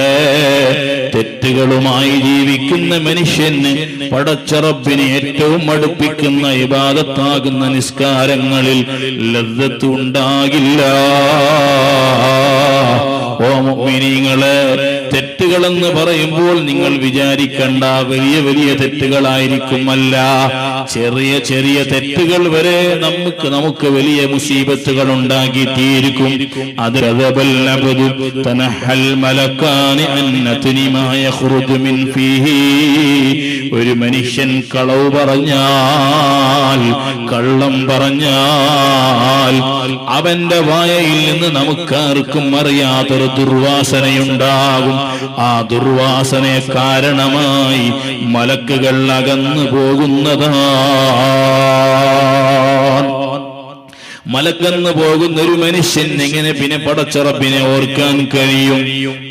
തെറ്റുകളുമായി ജീവിക്കുന്ന മനുഷ്യന് പടച്ച റബ്ബിനെ ഏറ്റവും അടുപ്പിക്കുന്ന ഇബാദത്താകുന്ന നിസ്കാരങ്ങളിൽ ലദ്ദത്ത് ഉണ്ടാകില്ല. ഓ മുഅ്മിനീങ്ങളെ, തെറ്റുകളെന്ന് പറയുമ്പോൾ നിങ്ങൾ വിചാരിക്കണ്ട വലിയ വലിയ തെറ്റുകളായിരിക്കുമല്ല. ചെറിയ ചെറിയ തെറ്റുകൾ വരെ നമുക്ക് വലിയ മുസീബത്തുകൾ ഉണ്ടാക്കി തീർക്കും. അത് ഒരു മനുഷ്യൻ കളവ് പറഞ്ഞാൽ, കള്ളം പറഞ്ഞാൽ അവന്റെ വായയിൽ നിന്ന് നമുക്കാർക്കും അറിയാത്തൊരു ദുർവാസനയുണ്ടാകും. ആ ദുർവാസനയെ കാരണമായി മലക്കുകൾ അകന്നു പോകുന്നതാണ്. മലക്കന്ന് പോകുന്ന ഒരു മനുഷ്യൻ എങ്ങനെ പിന്നെ പടച്ച റബ്ബിനെ ഓർക്കാൻ കഴിയും?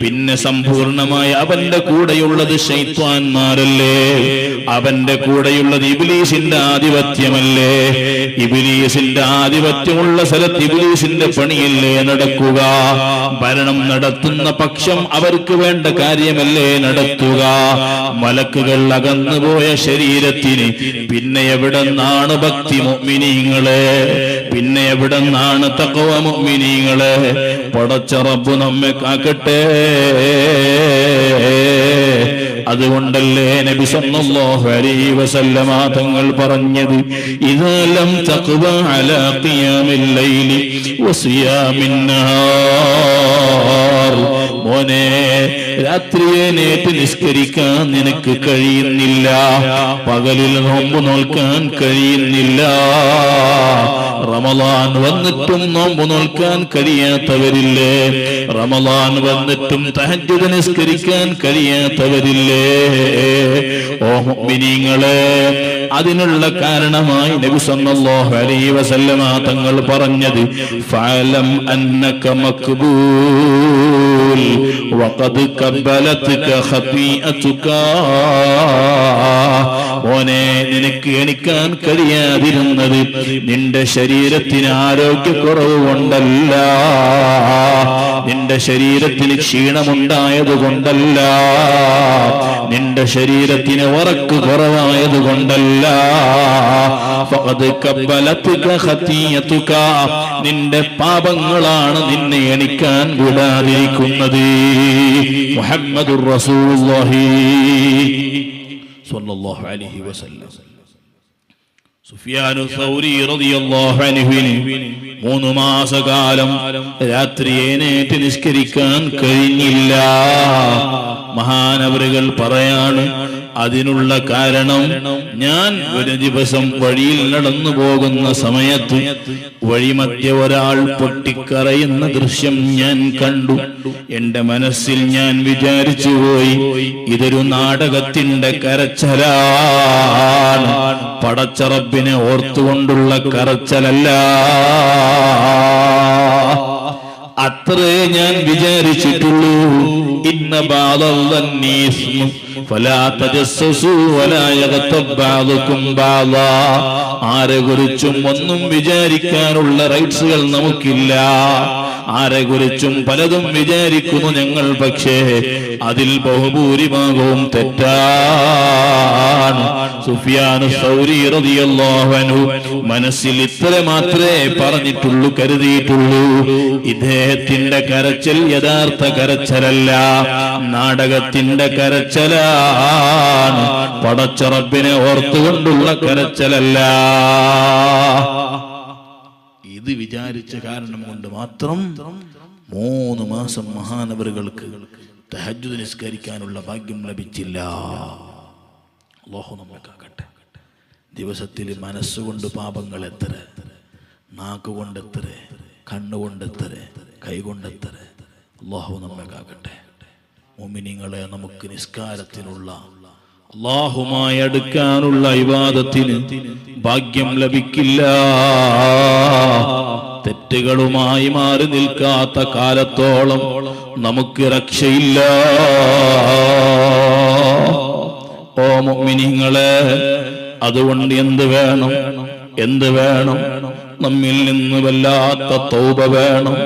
പിന്നെ സമ്പൂർണമായി അവന്റെ കൂടെയുള്ളത് ശൈത്വാന്മാരല്ലേ? അവന്റെ കൂടെയുള്ളത് ഇബ്ലീസിന്റെ ആധിപത്യമല്ലേ? ഇബ്ലീസിന്റെ ആധിപത്യമുള്ള സ്ഥലത്ത് ഇബ്ലീസിന്റെ പണിയല്ലേ നടക്കുക? ഭരണം നടത്തുന്ന പക്ഷം അവർക്ക് വേണ്ട കാര്യമല്ലേ നടത്തുക? മലക്കുകൾ അകന്നുപോയ ശരീരത്തിന് പിന്നെ എവിടെന്നാണ് ഭക്തി മുഅ്മിനീങ്ങളെ? പിന്നെ എവിടെന്നാണ് തഖ്വ മുഅ്മിനീങ്ങളെ? പടച്ച റബ്ബ് നമ്മെ കാക്കട്ടെ. അതുകൊണ്ടല്ലേ നബി സല്ലല്ലാഹു അലൈഹി വസല്ലമ തങ്ങൾ പറഞ്ഞത്, ഇദാ ലം തഖ്വ അലാ ഖിയാമിൽ ലൈലി വസിയാമിൻ നഹാർ. മോനെ, രാത്രിയെ നേറ്റ് നിസ്കരിക്കാൻ നിനക്ക് കഴിയുന്നില്ല, പകലിൽ നോമ്പ് നോൽക്കാൻ കഴിയുന്നില്ല. റമളാൻ വന്നിട്ടും നോമ്പ് നോൽക്കാൻ കഴിയാത്തവരില്ലേ? റമളാൻ വന്നിട്ടും തഹജ്ജുദ് നിസ്കരിക്കാൻ കഴിയാത്തവരില്ലേ? ഓ മുഅ്മിനീങ്ങളെ, അതിനുള്ള കാരണമായി നബി സല്ലല്ലാഹു അലൈഹി വസല്ലമ തങ്ങൾ പറഞ്ഞത്, ഫഅലം അന്നക മഖ്ബൂൽ വഖദ് കബ്ബലത്ക ഖതീഅതുക. മോനെ, നിനക്ക് എണിക്കാൻ കഴിയാതിരുന്നത് നിന്റെ ശരീരത്തിന് ആരോഗ്യക്കുറവ് കൊണ്ടല്ല, നിന്റെ ശരീരത്തിന് ക്ഷീണമുണ്ടായത് കൊണ്ടല്ല, നിന്റെ ശരീരത്തിന് ഉറക്ക് കുറവായത് കൊണ്ടല്ല. ഫഖദ് കബ്ബലത്ക ഖതീഅതുക. നിന്റെ പാപങ്ങളാണ് നിന്നെ എണിക്കാൻ വിടാതിരിക്കുന്നത്. മുഹമ്മദുർ റസൂലുള്ളാഹി സ്വല്ലല്ലാഹു അലൈഹി വസല്ലം. സുഫിയാനു സൗരി റളിയല്ലാഹു അൻഹു 3 മാസകാലം രാത്രി എഴുന്നേറ്റ് നിസ്കരിക്കാൻ കഴിഞ്ഞില്ല. മഹാനവറുകൾ പറയാണ്, അതിനുള്ള കാരണം ഞാൻ ഒരു ദിവസം വഴിയിൽ നടന്നു പോകുന്ന സമയത്ത് വഴിമധ്യ ഒരാൾ പൊട്ടിക്കരയുന്ന ദൃശ്യം ഞാൻ കണ്ടു. എന്റെ മനസ്സിൽ ഞാൻ വിചാരിച്ചു പോയി, ഇതൊരു നാടകത്തിന്റെ കരച്ചലാണ്, പടച്ച റബ്ബിനെ ഓർത്തുകൊണ്ടുള്ള കരച്ചലല്ല. അത്രേ ഞാൻ വിചാരിച്ചിട്ടുള്ളൂ. ഇന്ന ബഅദ-ളന്നി ഫലാ തജസ്സസു വലാ യഗ്തബ് ബഅദുകും ബഅദാ. ആരെക്കുറിച്ചും ഒന്നും വിചാരിക്കാനുള്ള റൈറ്റ്സുകൾ നമുക്കില്ല. ആരെക്കുറിച്ചും പലതും വിചാരിക്കുന്നു ഞങ്ങൾ, പക്ഷേ അതിൽ ബഹുഭൂരിഭാഗവും തെറ്റാണ്. സുഫിയാനു സൗരി റളിയല്ലാഹു അൻഹു മനസ്സിൽ ഇത്ര മാത്രമേ പറഞ്ഞിട്ടുള്ളൂ, കരുതിയിട്ടുള്ളൂ, ഇദ്ദേഹത്തിന്റെ കരച്ചൽ യഥാർത്ഥ കരച്ചലല്ല, നാടകത്തിന്റെ കരച്ചലാണ്, പടച്ച റബ്ബിനെ ഓർത്തുകൊണ്ടുള്ള കരച്ചലല്ല. ഇത് വിചാരിച്ച കാരണം കൊണ്ട് മാത്രം 3 മാസം മഹാനവറുകൾക്ക് തഹജ്ജുദ് നിസ്കരിക്കാനുള്ള ഭാഗ്യം ലഭിച്ചില്ല. അല്ലാഹു നമ്മെ കാക്കട്ടെ. ദിവസത്തിൽ മനസ്സുകൊണ്ട് പാപങ്ങൾ എത്ര, നാക്കുകൊണ്ട് എത്ര, കണ്ണുകൊണ്ട് എത്ര, കൈകൊണ്ട് എത്ര. അല്ലാഹു നമ്മെ കാക്കട്ടെ. മുഅ്മിനീങ്ങളെ, നമുക്ക് നിസ്കാരത്തിനുള്ള അല്ലാഹുമായി അടുക്കാനുള്ള ഇബാദത്തിന് ഭാഗ്യം ലഭിക്കില്ല. തെറ്റുകളുമായി മാറി നിൽക്കാത്ത കാലത്തോളം നമുക്ക് രക്ഷയില്ല. ഓ മുഅ്മിനീങ്ങളെ, അതുകൊണ്ട് എന്ത് വേണം? നമ്മിൽ നിന്ന് വല്ലാത്ത തൗബ വേണം.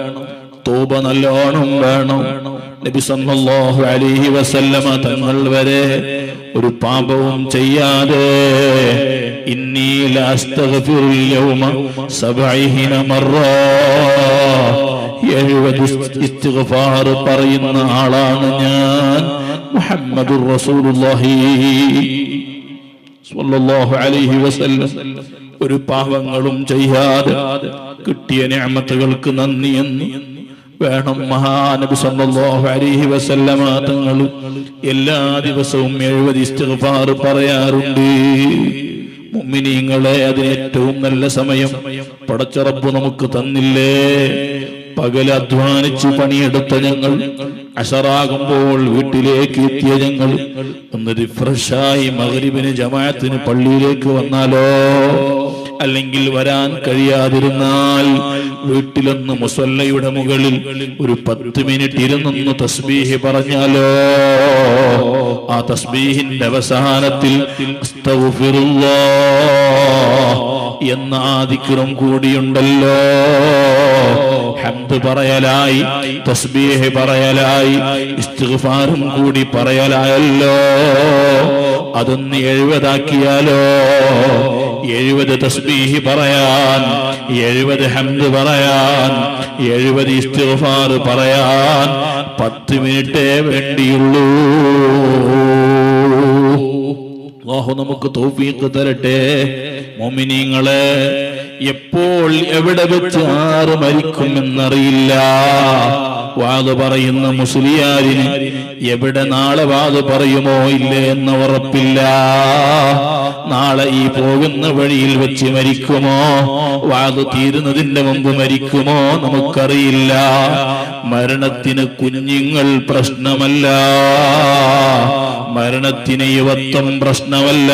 തൗബ നല്ലോണം വേണം. നബി സല്ലല്ലാഹു അലൈഹി വസല്ലമ തങ്ങൾ വരെ ഒരു പാപവും ചെയ്യാതെ ഇന്നി ലഅസ്തഗ്ഫിറുൽ യൗമ 70 മർറ 70 ഇസ്തിഗ്ഫാർ പറയുന്ന ആളാണ് ഞാൻ. മുഹമ്മദുർ റസൂലുള്ളാഹി സ്വല്ലല്ലാഹു അലൈഹി വസല്ലം ഒരു പാപങ്ങളും ചെയ്യാതെ കിട്ടിയ നിഅമത്തുകൾക്ക് നന്ദിയെന്ന് വേണം. മഹാനബി സല്ലല്ലാഹു അലൈഹി വസല്ലമ തങ്ങൾ എല്ലാ ദിവസവും 70 ഇസ്തിഗ്ഫാർ പറയാറുണ്ട്. മുഅ്മിനീങ്ങളെ, അതിന് ഏറ്റവും നല്ല സമയം പടച്ച റബ്ബ് നമുക്ക് തന്നില്ലേ? പകൽ അധ്വാനിച്ച് പണിയെടുത്ത ഞങ്ങൾ അശറാകുമ്പോൾ വീട്ടിലേക്ക് എത്തിയ ഞങ്ങൾ ഒന്ന് റിഫ്രഷായി മഗ്രിബിന് ജമാഅത്തിന് പള്ളിയിലേക്ക് വന്നാലോ? അല്ലെങ്കിൽ വരാൻ കഴിയാതിരുന്നാൽ വീട്ടിലൊന്ന് മുസല്ലയുടെ മുകളിൽ ഒരു 10 മിനിറ്റ് ഇരുന്നൊന്ന് തസ്ബീഹ് പറഞ്ഞാലോ? ആ തസ്ബീഹിന്റെ അവസാനത്തിൽ അസ്തഗ്ഫിറുല്ലാഹ് എന്ന ആ ദിക്റും കൂടിയുണ്ടല്ലോ. ഹംദ് പറയലായി, തസ്ബീഹ് പറയലായി, ഇസ്തിഗ്ഫാറും കൂടി പറയലായല്ലോ. അതൊന്ന് 70 ആക്കിയാലോ? 70 തസ്ബീഹ് പറയാൻ, 70 ഹംദ് പറയാൻ, 70 ഇസ്തിഗ്ഫാർ പറയാൻ 10 മിനിറ്റേ വേണ്ടിയുള്ളൂ. അല്ലാഹു നമുക്ക് തൗഫീഖ് തരട്ടെ. മുഅ്മിനീങ്ങളെ, എപ്പോൾ എവിടെ വെച്ച് ആര് മരിക്കുമെന്നറിയില്ല. വാദ് പറയുന്ന മുസ്ലിയാരിന് എവിടെ നാളെ വാദ് പറയുമോ ഇല്ലേ എന്ന് ഉറപ്പില്ല. നാളെ ഈ പോകുന്ന വഴിയിൽ വെച്ച് മരിക്കുമോ, വാദ് തീരുന്നതിന്റെ മുമ്പ് മരിക്കുമോ നമുക്കറിയില്ല. മരണത്തിന് കുഞ്ഞുങ്ങൾ പ്രശ്നമല്ല, മരണത്തിന് യുവത്വം പ്രശ്നമല്ല,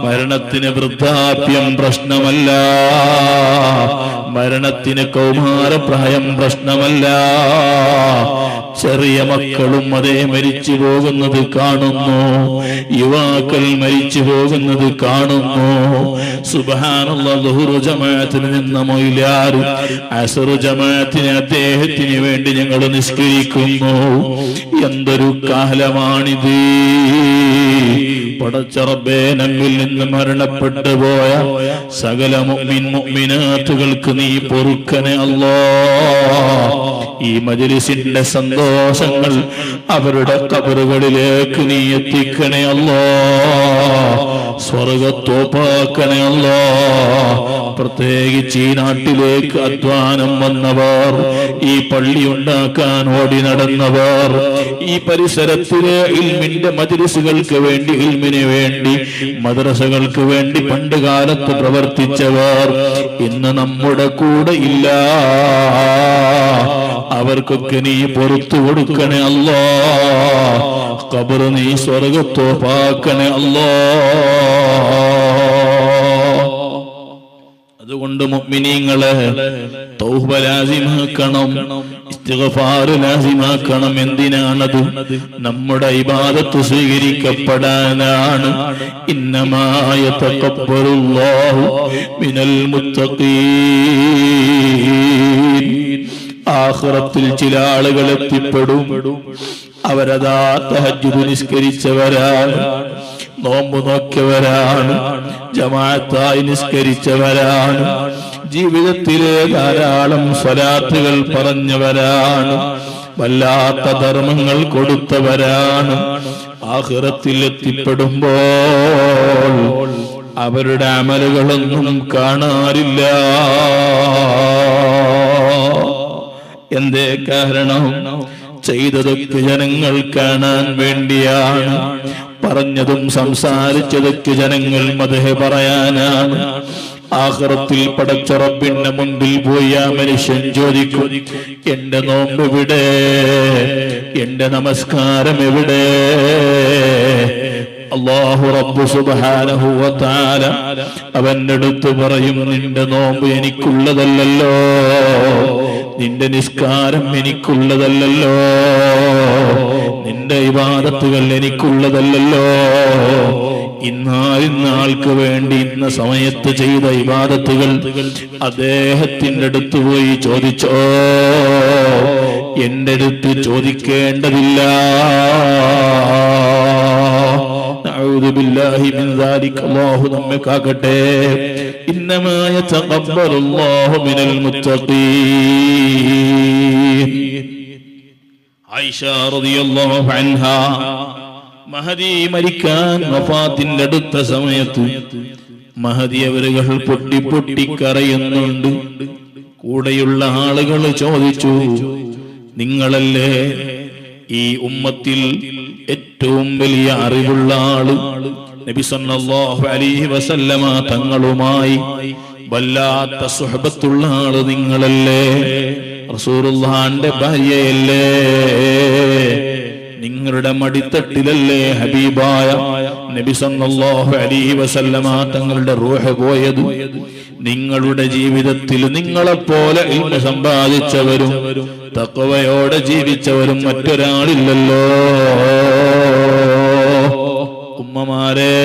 മരണത്തിന് വൃദ്ധാപ്യം പ്രശ്നമല്ല, മരണത്തിന് കൗമാരപ്രായം പ്രശ്നമല്ല. ചെറിയ മക്കളും അതേ മരിച്ചു പോകുന്നത് കാണുന്നു, യുവാക്കൾ മരിച്ചു പോകുന്നത് കാണുന്നു. സുബ്ഹാനല്ലാഹ്, ളുഹ്ർ ജമാഅത്തിന് നിന്ന മൗലാർ അസ്ർ ജമാഅത്തിന് അദ്ദേഹത്തിന് വേണ്ടി ഞങ്ങൾ നിസ്കരിക്കുന്നു. എന്തൊരു കാലമാണിത്! പടച്ച റബ്ബേ, നമ്മിൽ നിന്ന് മരണപ്പെട്ടു പോയ സകല മുഅ്മിൻ മുഅ്മിനാത്തുകൾക്ക് നീ പൊറുക്കണേ അല്ലാഹ്. ഈ മജ്ലിസിന്റെ സന്തോഷങ്ങൾ അവരുടെ ഖബറുകളിലേക്ക് നീ എത്തിക്കണേ അല്ലാഹ്. സ്വർഗ്ഗത്തോപ്പാക്കണേ അല്ലാഹ്. പ്രത്യേകിച്ച് ഈ നാട്ടിലേക്ക് അധ്വാനം വന്നവർ, ഈ പള്ളി ഉണ്ടാക്കാൻ ഓടി നടന്നവർ, ഈ പരിസരത്തിലെ ഇൽമിന്റെ മജ്‌ലിസുകൾക്ക് വേണ്ടി, ഇൽമിന് വേണ്ടി, മദ്രസകൾക്ക് വേണ്ടി പണ്ട് കാലത്ത് പ്രവർത്തിച്ചവർ ഇന്ന് നമ്മുടെ കൂടെ ഇല്ല. അവർക്കൊക്കെ നീ പുറത്തു കൊടുക്കണേ അല്ലാ. ഖബർ നീ സ്വർഗ്ഗത്തോപ്പാക്കണേ അല്ലാ. അതുകൊണ്ട് മുഅ്മിനീങ്ങളെ തൗബ ലാസിമാക്കണം, ഇസ്തിഗ്ഫാർ ലാസിമാക്കണം. എന്തിനാണത്? നമ്മുടെ ഇബാദത്ത് സ്വീകരിക്കപ്പെടാനാണ്. ഇന്നമാ യതഖബ്ബലുല്ലാഹു മിനൽ മുത്തഖീൻ. ആഖിറത്തിൽ ചില ആളുകൾ എത്തിപ്പെടും. അവരതാ തഹജ്ജുദ് നിസ്കരിച്ചവരാണ്, നോമ്പ് നോക്കിയവരാണ്, ജമാഅത്തായി നിസ്കരിച്ചവരാണ്, ജീവിതത്തിലെ ധാരാളം സ്വലാത്തുകൾ പറഞ്ഞവരാണ്, വല്ലാത്ത ധർമ്മങ്ങൾ കൊടുത്തവരാണ്. ആഖിറത്തിൽ എത്തിപ്പെടുമ്പോൾ അവരുടെ അമലുകളൊന്നും കാണാറില്ല. എന്തേ കാരണം? ചെയ്തതൊക്കെ ജനങ്ങൾ കാണാൻ വേണ്ടിയാണ്, പറഞ്ഞതും സംസാരിച്ചതൊക്കെ ജനങ്ങൾ മദ്ഹ് പറയാനാണ്. ആഖിറത്തിൽ പടച്ച റബ്ബിന്റെ മുൻപിൽ പോയി ആ മനുഷ്യൻ ചോദിക്കും, എന്റെ നോമ്പ് എവിടെ? എന്റെ നമസ്കാരം എവിടെ? അല്ലാഹു റബ്ബ് സുബ്ഹാനഹു വ തആല അവന്റെ അടുത്ത് പറയും, നിന്റെ നോമ്പ് എനിക്കുള്ളതല്ലല്ലോ, നിന്റെ നിസ്കാരം എനിക്കുള്ളതല്ലല്ലോ, നിന്റെ ഇബാദത്തുകൾ എനിക്കുള്ളതല്ലല്ലോ. ഇന്നാൾക്ക് വേണ്ടി ഇന്ന സമയത്ത് ചെയ്ത ഇബാദത്തുകൾ അദ്ദേഹത്തിന്റെ അടുത്ത് പോയി ചോദിച്ചോ? എന്റെ അടുത്ത് ചോദിക്കേണ്ടതില്ല. നഊദു ബില്ലാഹി മിൻ ദാലിക. അല്ലാഹു നമ്മെ കാക്കട്ടെ. ഇന്നമാ യതഖബ്ബലുല്ലാഹു മിനൽ മുത്തഖീൻ. ആയിഷ റളിയല്ലാഹു അൻഹാ മഹദി മരിക്കാൻ വഫാത്തിന്റെ അടുത്ത സമയത്ത് മഹദി അവരുകൾ പൊട്ടി പൊട്ടി കരയുന്നുണ്ട്. കൂടെയുള്ള ആളുകൾ ചോദിച്ചു, നിങ്ങളല്ലേ ഈ ഉമ്മത്തിൽ ഏറ്റവും വലിയ അറിവുള്ള ആള്? നബി സല്ലല്ലാഹു അലൈഹി വസല്ലമ തങ്ങളുമായി വല്ലാത്ത സുഹബത്തുള്ള ആള് നിങ്ങളല്ലേ? റസൂലുള്ളാഹിന്റെ ഭാര്യയല്ലേ? നിങ്ങളുടെ മടിത്തട്ടിലല്ലേ ഹബീബായ നബി സല്ലല്ലാഹു അലൈഹി വസല്ലമ തങ്ങളുടെ റൂഹ് പോയത്? നിങ്ങളുടെ ജീവിതത്തിൽ നിങ്ങളെപ്പോലെ ഇൽമ് സമ്പാദിച്ചവരും തഖ്വയോടെ ജീവിച്ചവരും മറ്റൊരാളില്ലല്ലോ. ഉമ്മമാരെ,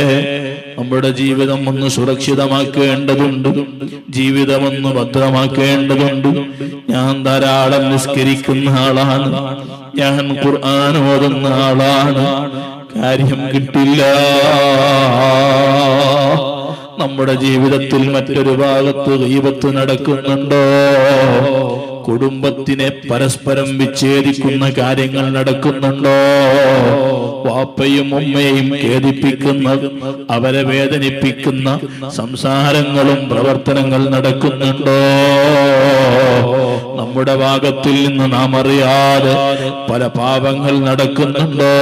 നമ്മുടെ ജീവിതം ഒന്ന് സുരക്ഷിതമാക്കേണ്ടതുണ്ട്, ജീവിതമൊന്ന് ഭദ്രമാക്കേണ്ടതുണ്ട്. ഞാൻ ധാരാളം നിസ്കരിക്കുന്ന ആളാണ്, ഞാൻ ഖുർആൻ ഓതുന്ന ആളാണ്, കാര്യം കിട്ടില്ല. നമ്മുടെ ജീവിതത്തിൽ മറ്റൊരു ഭാഗത്ത് ഗീബത്ത് നടക്കുന്നുണ്ടോ? കുടുംബത്തിനെ പരസ്പരം വിച്ഛേദിക്കുന്ന കാര്യങ്ങൾ നടക്കുന്നുണ്ടോ? വാപ്പയും ഉമ്മയും ഖേദിപ്പിക്കുന്ന, അവരെ വേദനിപ്പിക്കുന്ന സംസാരങ്ങളും പ്രവർത്തനങ്ങൾ നടക്കുന്നുണ്ടോ? നമ്മുടെ ഭാഗത്തിൽ നിന്ന് നാം അറിയാതെ പല പാപങ്ങൾ നടക്കുന്നുണ്ടോ?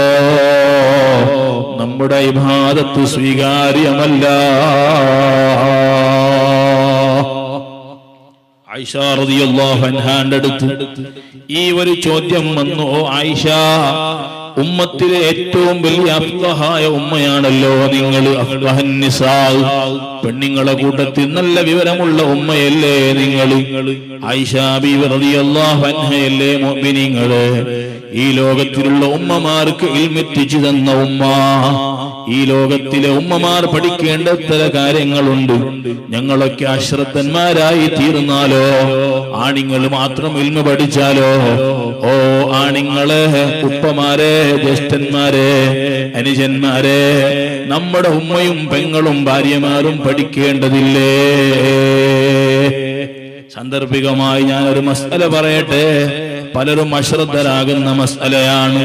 നമ്മുടെ ഇബാദത്ത് സ്വീകാര്യമല്ല. ആയിഷ റളിയല്ലാഹു അൻഹാന്റെ അടുത്ത് ഈ ഒരു ചോദ്യം വന്നു. ഓ ആയിഷ, ഉമ്മത്തിലെ ഏറ്റവും വലിയ അഫ്ളഹായ ഉമ്മയാണല്ലോ നിങ്ങൾ. അഫ്ളഹൻ നിസാ, പെണ്ണുങ്ങളെ കൂട്ടത്തിൽ നല്ല വിവരമുള്ള ഉമ്മയല്ലേ നിങ്ങൾ? ആയിഷ ബീവി റളിയല്ലാഹു അൻഹയല്ലേ മുഅ്മിനീങ്ങളെ? ഈ ലോകത്തിലുള്ള ഉമ്മമാർക്ക് ഇൽമെത്തിച്ചു തന്ന ഉമ്മ. ഈ ലോകത്തിലെ ഉമ്മമാർ പഠിക്കേണ്ട എത്ര കാര്യങ്ങളുണ്ട്. ഞങ്ങളൊക്കെ അശ്രദ്ധന്മാരായി തീർന്നാലോ? ആണിങ്ങൾ മാത്രം ഇൽമ പഠിച്ചാലോ? ഓ ആണിങ്ങളെ, ഉപ്പമാരെ, ജ്യേഷ്ഠന്മാരെ, അനുജന്മാരെ, നമ്മുടെ ഉമ്മയും പെങ്ങളും ഭാര്യമാരും പഠിക്കേണ്ടതില്ലേ? സാന്ദർഭികമായി ഞാനൊരു മസ്അല പറയട്ടെ. പലരും അശ്രദ്ധരാകുന്ന മസ്അലയാണ്.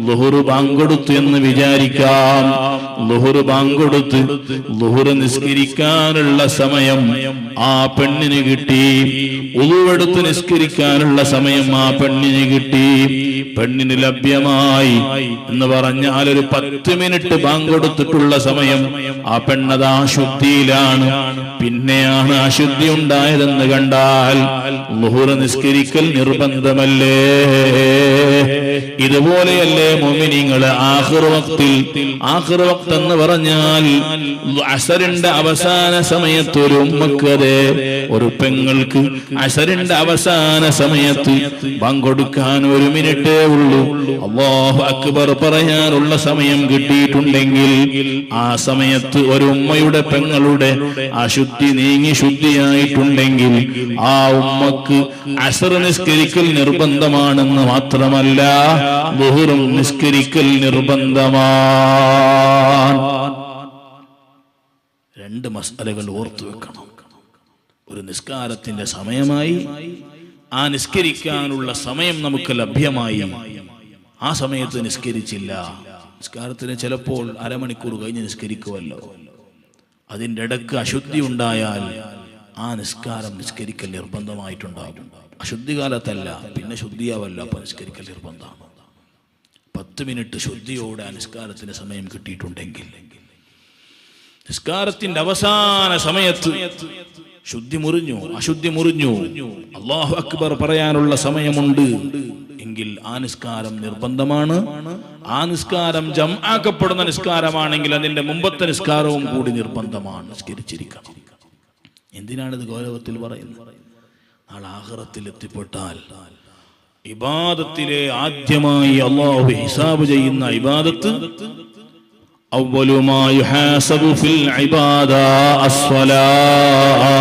ളുഹുർ ബാങ്കൊടുത്തു എന്ന് വിചാരിക്കാം. ളുഹുർ ബാങ്കൊടുത്ത് ളുഹുർ നിസ്കരിക്കാനുള്ള സമയം ആ പെണ്ണിന് കിട്ടി. ഉളുവെടുത്ത് നിസ്കരിക്കാനുള്ള സമയം ആ പെണ്ണിന് കിട്ടി. പെണ്ണിന് ലഭ്യമായി എന്ന് പറഞ്ഞാൽ ഒരു 10 മിനിറ്റ് ബാങ്കൊടുത്തിട്ടുള്ള സമയം ആ പെണ്ണത് അശുദ്ധിയിലാണ്. പിന്നെയാണ് അശുദ്ധി ഉണ്ടായതെന്ന് കണ്ടാൽ ളുഹുർ നിസ്കരിക്കൽ നിർബന്ധമല്ലേ? ഇതുപോലെയല്ലേ മുഅ്മിനീങ്ങളെ ആഖിർ വഖ്ത് എന്ന് പറഞ്ഞാൽ അസറിന്റെ അവസാന സമയത്ത് ഒരു ഉമ്മക്ക്, ഒരു പെങ്ങൾക്ക് അസറിന്റെ അവസാന സമയത്ത് ബാങ്കൊടുക്കാൻ 1 മിനിറ്റേ ഉള്ളൂ. അല്ലാഹു അക്ബർ പറയാനുള്ള സമയം കിട്ടിയിട്ടുണ്ടെങ്കിൽ ആ സമയത്ത് ഒരു ഉമ്മയുടെ പെങ്ങളുടെ അശുദ്ധി നീങ്ങി ശുദ്ധിയായിട്ടുണ്ടെങ്കിൽ ആ ഉമ്മക്ക് അസർ നിസ്കരിക്കൽ നിർബന്ധമാണെന്ന് മാത്രമല്ല ളുഹുറും നിസ്കരിക്കൽ നിർബന്ധമാണ്. 2 മസ്അലകൾ ഓർത്തു വെക്കണം. ഒരു നിസ്കാരത്തിന്റെ സമയമായി, ആ നിസ്കരിക്കാനുള്ള സമയം നമുക്ക് ലഭ്യമായി, ആ സമയത്ത് നിസ്കരിച്ചില്ല. നിസ്കാരത്തിന് ചിലപ്പോൾ അരമണിക്കൂർ കഴിഞ്ഞ് നിസ്കരിക്കുമല്ലോ. അതിൻ്റെ ഇടക്ക് അശുദ്ധി ഉണ്ടായാൽ ആ നിസ്കാരം നിസ്കരിക്കൽ നിർബന്ധമായിട്ടുണ്ടാകും. അശുദ്ധി കാലത്തല്ല, പിന്നെ ശുദ്ധിയാവല്ല, അപ്പൊ നിസ്കരിക്കൽ നിർബന്ധമാണ്. 10 മിനിറ്റ് ശുദ്ധിയോടെ ആ നിസ്കാരത്തിന് സമയം കിട്ടിയിട്ടുണ്ടെങ്കിൽ, നിസ്കാരത്തിന്റെ അവസാന സമയത്ത് ശുദ്ധി മുറിഞ്ഞു, അശുദ്ധി മുറിഞ്ഞു, അല്ലാഹു അക്ബർ പറയാനുള്ള സമയമുണ്ട് എങ്കിൽ ആ നിസ്കാരം നിർബന്ധമാണ്. ആ നിസ്കാരം ജംആക്കപ്പെടുന്ന നിസ്കാരമാണെങ്കിൽ അതിന്റെ മുമ്പത്തെ നിസ്കാരവും കൂടി നിർബന്ധമാണ്, നിസ്കരിച്ചിരിക്കണം. എന്തിനാണിത് ഗൗരവത്തിൽ പറയുന്നത്? നാളെ ആഖിറത്തിൽ എത്തിപ്പെട്ടാൽ ഇബാദത്തിലെ ആദ്യമായി അല്ലാഹു ഹിസാബ് ചെയ്യുന്ന ഇബാദത്ത്, അവ്വലു മാ യുഹാസബു ഫിൽ ഇബാദ അസ്സലാത്ത്.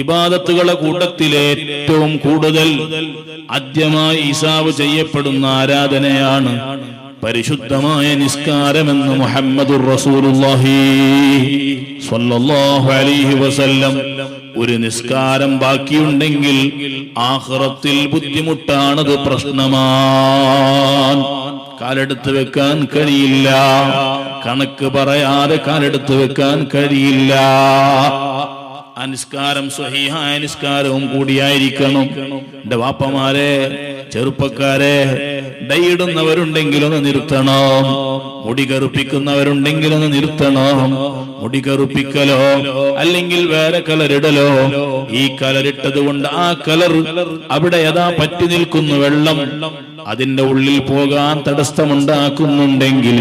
ഇബാദത്തുകളെ കൂട്ടത്തിലെ ഏറ്റവും കൂടുതൽ ആദ്യമായി ഹിസാബ് ചെയ്യപ്പെടുന്ന ആരാധനയാണ് പരിശുദ്ധമായ നിസ്കാരമെന്ന് മുഹമ്മദുർ റസൂലുള്ളാഹി സ്വല്ലല്ലാഹു അലൈഹി വസല്ലം. ഒരു നിസ്കാരം ബാക്കിയുണ്ടെങ്കിൽ ആഖിറത്തിൽ ബുദ്ധിമുട്ടാണത്, പ്രശ്നമാണ്. കാലെടുത്ത് വെക്കാൻ കഴിയില്ല, കണക്ക് പറയാതെ കാലെടുത്ത് വെക്കാൻ കഴിയില്ല. ആ നിസ്കാരം സ്വഹീഹായ നിസ്കാരവും കൂടിയായിരിക്കണം. എന്റെ വാപ്പമാരെ, ചെറുപ്പക്കാരെ, ഡൈയിടുന്നവരുണ്ടെങ്കിലൊന്ന് നിർത്തണം. മുടി കറുപ്പിക്കുന്നവരുണ്ടെങ്കിലൊന്ന് നിർത്തണം. മുടി കറുപ്പിക്കലോ അല്ലെങ്കിൽ വേറെ കളറിടലോ, ഈ കളറിട്ടത് കൊണ്ട് ആ കളർ അവിടെ യഥാ പറ്റി നിൽക്കുന്ന വെള്ളം അതിന്റെ ഉള്ളിൽ പോകാൻ തടസ്സമുണ്ടാക്കുന്നുണ്ടെങ്കിൽ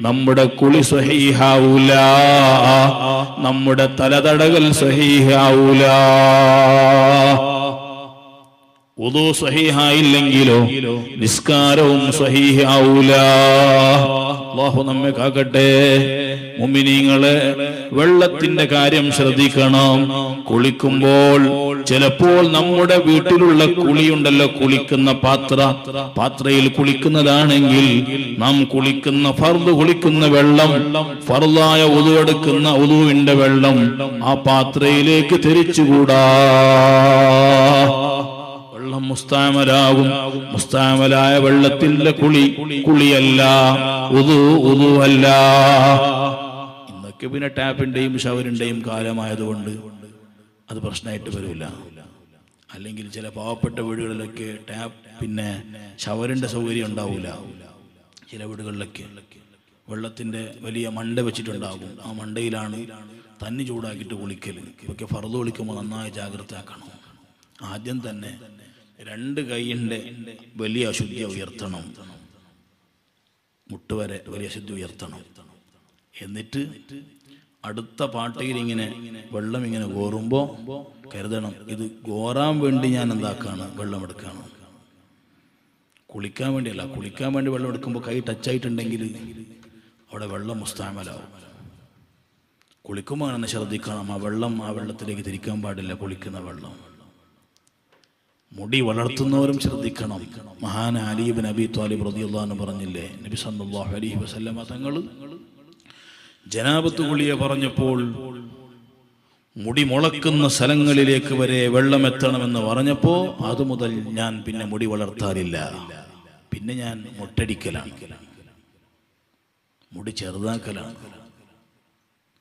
നമ്മുടെ കുളി സ്വഹീഹാവൂല, നമ്മുടെ തലതടകൽ സ്വഹീഹാവൂല. വുളു സ്വഹീഹായില്ലെങ്കിലോ നിസ്കാരവും സ്വഹീഹാവൂല. അല്ലാഹു നമ്മെ കാക്കട്ടെ. മുഅ്മിനീങ്ങളെ, വെള്ളത്തിന്റെ കാര്യം ശ്രദ്ധിക്കണം. കുളിക്കുമ്പോൾ ചിലപ്പോൾ നമ്മുടെ വീട്ടിലുള്ള കുളിയുണ്ടല്ലോ, കുളിക്കുന്ന പാത്രയിൽ കുളിക്കുന്നതാണെങ്കിൽ നാം കുളിക്കുന്ന ഫർദ് കുളിക്കുന്ന വെള്ളം, ഫർദായ വുളു എടുക്കുന്ന വുളുവിന്റെ വെള്ളം ആ പാത്രയിലേക്ക് തിരിച്ചുകൂടാ. വെള്ളം മുസ്താമലാകും. മുസ്താമലായ വെള്ളത്തിന്റെ കുളിയല്ല, വുളു അല്ല. ഇന്നൊക്കെ പിന്നെ ടാപ്പിന്റെയും ഷവറിന്റെയും കാലമായതുകൊണ്ട് അത് പ്രശ്നമായിട്ട് വരില്ല. അല്ലെങ്കിൽ ചില പാവപ്പെട്ട വീടുകളിലൊക്കെ പിന്നെ ഷവറിന്റെ സൗകര്യം ഉണ്ടാവില്ല. ചില വീടുകളിലൊക്കെ വെള്ളത്തിന്റെ വലിയ മണ്ട വെച്ചിട്ടുണ്ടാകും. ആ മണ്ടയിലാണ് തന്നി ചൂടാക്കിയിട്ട് കുളിക്കൽ. ഇതൊക്കെ ഫർദ് കുളിക്കുമ്പോൾ നന്നായി ജാഗ്രത ആക്കണം. ആദ്യം തന്നെ 2 കൈയിന്റെ വലിയ അശുദ്ധി ഉയർത്തണം, മുട്ടുവരെ വലിയ അശുദ്ധി ഉയർത്തണം. എന്നിട്ട് അടുത്ത പാട്ടയിൽ ഇങ്ങനെ വെള്ളം ഇങ്ങനെ കോറുമ്പോ കരുതണം, ഇത് കോറാൻ വേണ്ടി ഞാൻ എന്താക്കാണ്, വെള്ളം എടുക്കാണ്. കുളിക്കാൻ വേണ്ടിയല്ല. കുളിക്കാൻ വേണ്ടി വെള്ളം എടുക്കുമ്പോൾ കൈ ടച്ചായിട്ടുണ്ടെങ്കിൽ അവിടെ വെള്ളം മുസ്താമലാവും. കുളിക്കുമ്പോൾ അങ്ങനെ ശ്രദ്ധിക്കണം, ആ വെള്ളത്തിലേക്ക് തിരിക്കാൻ പാടില്ല. കുളിക്കുന്ന വെള്ളം. മുടി വളർത്തുന്നവരും ശ്രദ്ധിക്കണം. മഹാന അലി ഇബ്നു അബീ ത്വാലിബ് റളിയല്ലാഹു അൻഹു പറഞ്ഞില്ലേ, നബി സല്ലല്ലാഹു അലൈഹി വസല്ലമ തങ്ങൾ ജനാബത്ത് കുളിയെ പറഞ്ഞപ്പോൾ മുടി മുളക്കുന്ന സ്ഥലങ്ങളിലേക്ക് വരെ വെള്ളം എത്തണമെന്ന് പറഞ്ഞപ്പോ അതുമുതൽ ഞാൻ പിന്നെ മുടി വളർത്താറില്ല. പിന്നെ ഞാൻ മുട്ടടിക്കലാണ്, മുടി ചെറുതാക്കലാണ്.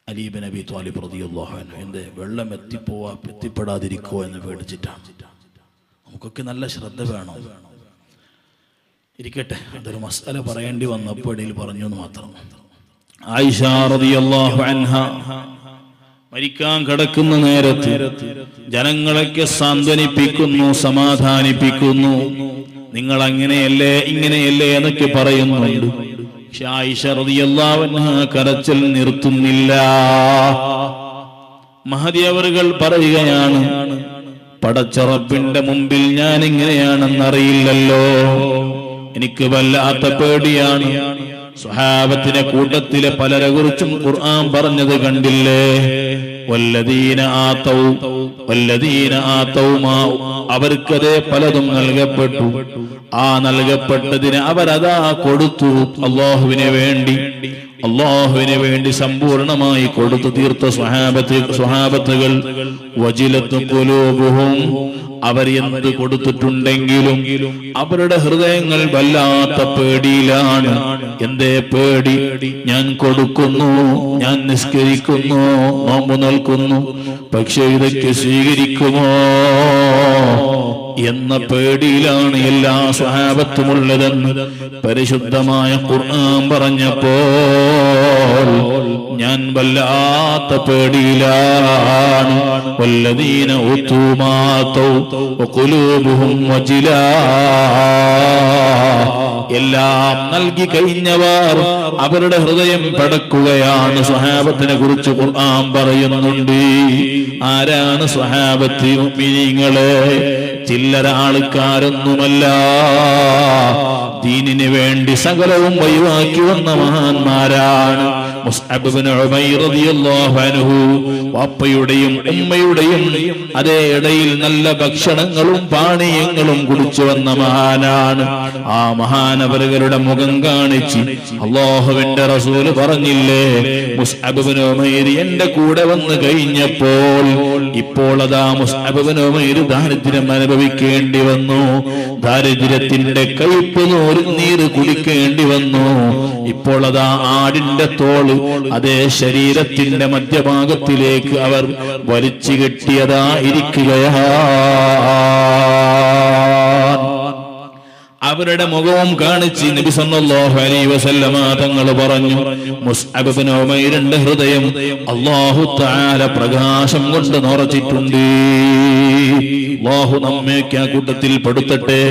അലി ഇബ്നു അബീ ത്വാലിബ് റളിയല്ലാഹു അൻഹു എന്റെ വെള്ളം എത്തിപ്പെടാതിരിക്കോ എന്ന് പേടിച്ചിട്ടാണ്. നമുക്കൊക്കെ നല്ല ശ്രദ്ധ വേണം. ഇരിക്കട്ടെ, അതൊരു മസ്അല പറയേണ്ടി വന്നപ്പോൾ ഇടയിൽ പറഞ്ഞു എന്ന് മാത്രം. ആയിഷ റളിയല്ലാഹു അൻഹ മരിക്കാൻ കിടക്കുന്ന നേരത്ത് ജനങ്ങളൊക്കെ സാന്ത്വനിപ്പിക്കുന്നു, സമാധാനിപ്പിക്കുന്നു. നിങ്ങൾ അങ്ങനെയല്ലേ ഇങ്ങനെയല്ലേ എന്നൊക്കെ പറയുന്നുണ്ട്. പക്ഷെ ആയിഷ റളിയല്ലാഹു അൻഹ കരച്ചിൽ നിർത്തുന്നില്ല. മഹദി അവറുകൾ പറയുകയാണ്, പടച്ച റബ്ബിന്റെ മുമ്പിൽ ഞാൻ എങ്ങനെയാണെന്നറിയില്ലല്ലോ, എനിക്ക് വല്ലാത്ത പേടിയാണ്. സ്വഹാബത്തിന്റെ കൂട്ടത്തിലെ പലരെ കുറിച്ചും ഖുർആൻ പറഞ്ഞത് കണ്ടില്ലേ? വല്ലദീന ആതൗ മാ, അവർക്കതേ പലതും നൽകപ്പെട്ടു. ആ നൽകപ്പെട്ടതിന് അവരതാ കൊടുത്തു. അല്ലാഹുവിന് വേണ്ടി സമ്പൂർണമായി കൊടുത്തു തീർത്ത സ്വഹാബത്തുകൾ. വജിലത്തു ഖുലൂബുഹും, അവർ എന്ത് കൊടുത്തിട്ടുണ്ടെങ്കിലും അവരുടെ ഹൃദയങ്ങൾ വല്ലാത്ത പേടിയിലാണ്. എന്തേ പേടി? ഞാൻ കൊടുക്കുന്നു, ഞാൻ നിസ്കരിക്കുന്നു, നോമ്പ് നോൽക്കുന്നു, പക്ഷെ ഇതൊക്കെ സ്വീകരിക്കുമോ എന്ന പേടിയിലാണ് എല്ലാ സ്വഹാബത്തുമുള്ളതെന്ന് പരിശുദ്ധമായ ഖുർആൻ പറഞ്ഞപ്പോൾ ഞാൻ വല്ലാത്ത പേടിയിലാണ്. വല്ലദീന ഊതൂ മാ തൗ വഖുലൂബുഹും വജിലാ, എല്ലാം നൽകി കഴിഞ്ഞവർ അവരുടെ ഹൃദയം പടക്കുകയാണ്. സ്വഹാബത്തിനെ കുറിച്ച് ഖുർആൻ പറയുന്നുണ്ട്. ആരാണ് സ്വഹാബത്ത്? മുഅ്മിനീങ്ങളെ, ചില്ലറ ആൾക്കാരൊന്നുമല്ല. ദീനിന് വേണ്ടി സകലവും ഒഴിവാക്കി വന്ന മഹാന്മാരാണ്. മുസ്അബ് ഇബ്നു ഉമൈർ റളിയല്ലാഹു അൻഹു വാപ്പയുടെയും ഉമ്മയുടെയും അതേ ഇടയിൽ നല്ല ഭക്ഷണങ്ങളും പാനീയങ്ങളും കുടിച്ചു വന്ന മഹാനാണ്. ആ മഹാനവറുകളുടെ മുഖം കാണിച്ച് അല്ലാഹുവിന്റെ റസൂൽ പറഞ്ഞില്ലേ, മുസ്അബ് ഇബ്നു ഉമൈർ എന്റെ കൂടെ വന്നു കഴിഞ്ഞപ്പോൾ ഇപ്പോൾ അതാ മുസ്അബ് ഇബ്നു ഉമൈർ ദാരിദ്ര്യം അനുഭവിക്കേണ്ടി വന്നു. ദാരിദ്ര്യത്തിന്റെ കയ്പ് നീര് കുടിക്കേണ്ടി വന്നു. ഇപ്പോൾ അതാ ആടിന്റെ തോള് അതേ ശരീരത്തിന്റെ മധ്യഭാഗത്തിലേക്ക് അവർ വലിച്ചു കെട്ടിയതാ ഇരിക്കുകയാണ്. അവരുടെ മുഖവും കാണിച്ച് നബി സല്ലല്ലാഹു അലൈഹി വസല്ലമ തങ്ങൾ പറഞ്ഞു, മുസ്അബ് ഇബ്നു ഉമൈറിന്റെ ഹൃദയം അല്ലാഹു തആല പ്രകാശം കൊണ്ട് നിറച്ചിട്ടുണ്ട്. അല്ലാഹു നമ്മയൊക്കെ ആ കൂട്ടത്തിൽ പെടുത്തട്ടെ.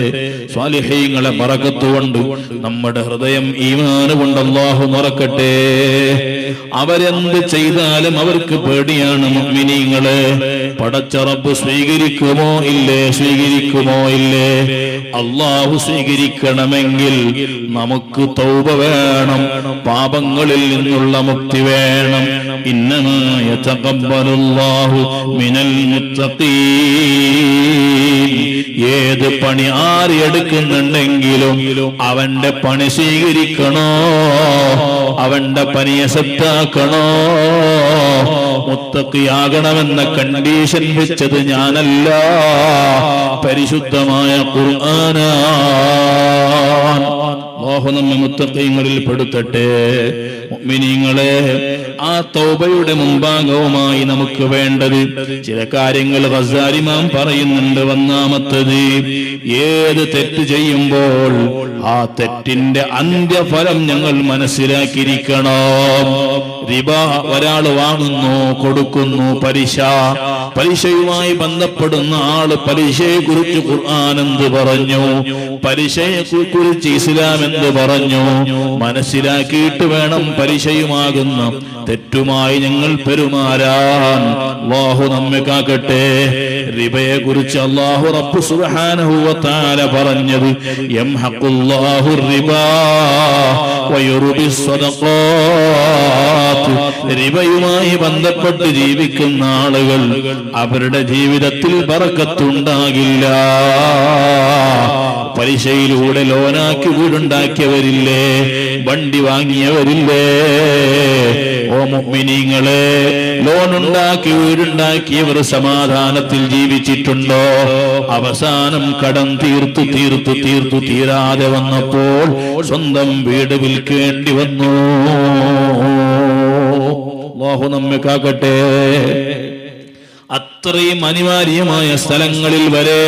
സ്വാലിഹീങ്ങളെ ബറകത്ത് കൊണ്ട് നമ്മുടെ ഹൃദയം ഈമാൻ കൊണ്ട് അല്ലാഹു നിറക്കട്ടെ. അവരെന്ത് ചെയ്താലും അവർക്ക് പേടിയാണ്. മുഅ്മിനീങ്ങളെ, പടച്ച റബ്ബ് സ്വീകരിക്കുമോ ഇല്ലേ? സ്വീകരിക്കുമോ ഇല്ലേ? അല്ലാഹു സ്വീകരിക്കണമെങ്കിൽ നമുക്ക് തൗബ വേണം, പാപങ്ങളിൽ നിന്നുള്ള മുക്തി വേണം. ഇന്നമാ യതഖബ്ബലുല്ലാഹു മിനൽ മുത്തഖീൻ. ഏത് പണി ആരെടുക്കുന്നുണ്ടെങ്കിലും അവന്റെ പണി സ്വീകരിക്കണോ, അവന്റെ പണിയെ സത്താക്കണോ. മുത്തഖിയാകണമെന്ന കണ്ടീഷൻ വെച്ചത് ഞാനല്ല, പരിശുദ്ധമായ ഖുർആനാണ്. അല്ലാഹു നമ്മെ മുത്തഖീങ്ങളിൽ പെടുത്തട്ടെ. മുഅ്മിനീങ്ങളെ, ആ തൗബയുടെ മുൻഭാഗവുമായി നമുക്ക് വേണ്ടത് ചില കാര്യങ്ങൾ ഗസാലി ഇമാം പറയുന്നുണ്ട്. ഒന്നാമത്തത്, ഏത് തെറ്റ് ചെയ്യുമ്പോൾ ആ തെറ്റിന്റെ അന്ത്യഫലം ഞങ്ങൾ മനസ്സിലാക്കിയിരിക്കണം. റിബ ഒരാൾ വാങ്ങുന്നു, കൊടുക്കുന്നു, പലിശയുമായി ബന്ധപ്പെടുന്ന ആള് പലിശയെ കുറിച്ച് ഖുർആൻ എന്ത് പറഞ്ഞു, പലിശയെ കുറിച്ച് ഇസ്ലാം എന്ത് പറഞ്ഞു, മനസ്സിലാക്കിയിട്ട് വേണം പലിശയുമാകുന്ന തെറ്റുമായി ഞങ്ങൾ പെരുമാറാൻ. അല്ലാഹു നമ്മെ കാക്കട്ടെ. റിബയെ കുറിച്ച് അല്ലാഹു റബ്ബ് സുബ്ഹാനഹു വ തആല പറഞ്ഞത്, യംഹഖുല്ലാഹു റിബാ വയുർബിസ് സദഖാത്ത്. റിബയുമായി ബന്ധപ്പെട്ട് ജീവിക്കുന്ന ആളുകൾ അവരുടെ ജീവിതത്തിൽ ബറക്കത്തുണ്ടാകില്ല. പലിശയിലൂടെ ലോനാക്കി വീടുണ്ടാക്കിയവരില്ലേ, വണ്ടി വാങ്ങിയവരില്ലേ, ഓ മുഅ്മിനീങ്ങളെ, ലോണുണ്ടാക്കി വീടുണ്ടാക്കിയവർ സമാധാനത്തിൽ ജീവിച്ചിട്ടുണ്ടോ? അവസാനം കടം തീരാതെ വന്നപ്പോൾ സ്വന്തം വീട് വിൽക്കേണ്ടി വന്നു. അല്ലാഹു നമ്മെ കാക്കട്ടെ. അത്രയും അനിവാര്യമായ സ്ഥലങ്ങളിൽ വരെ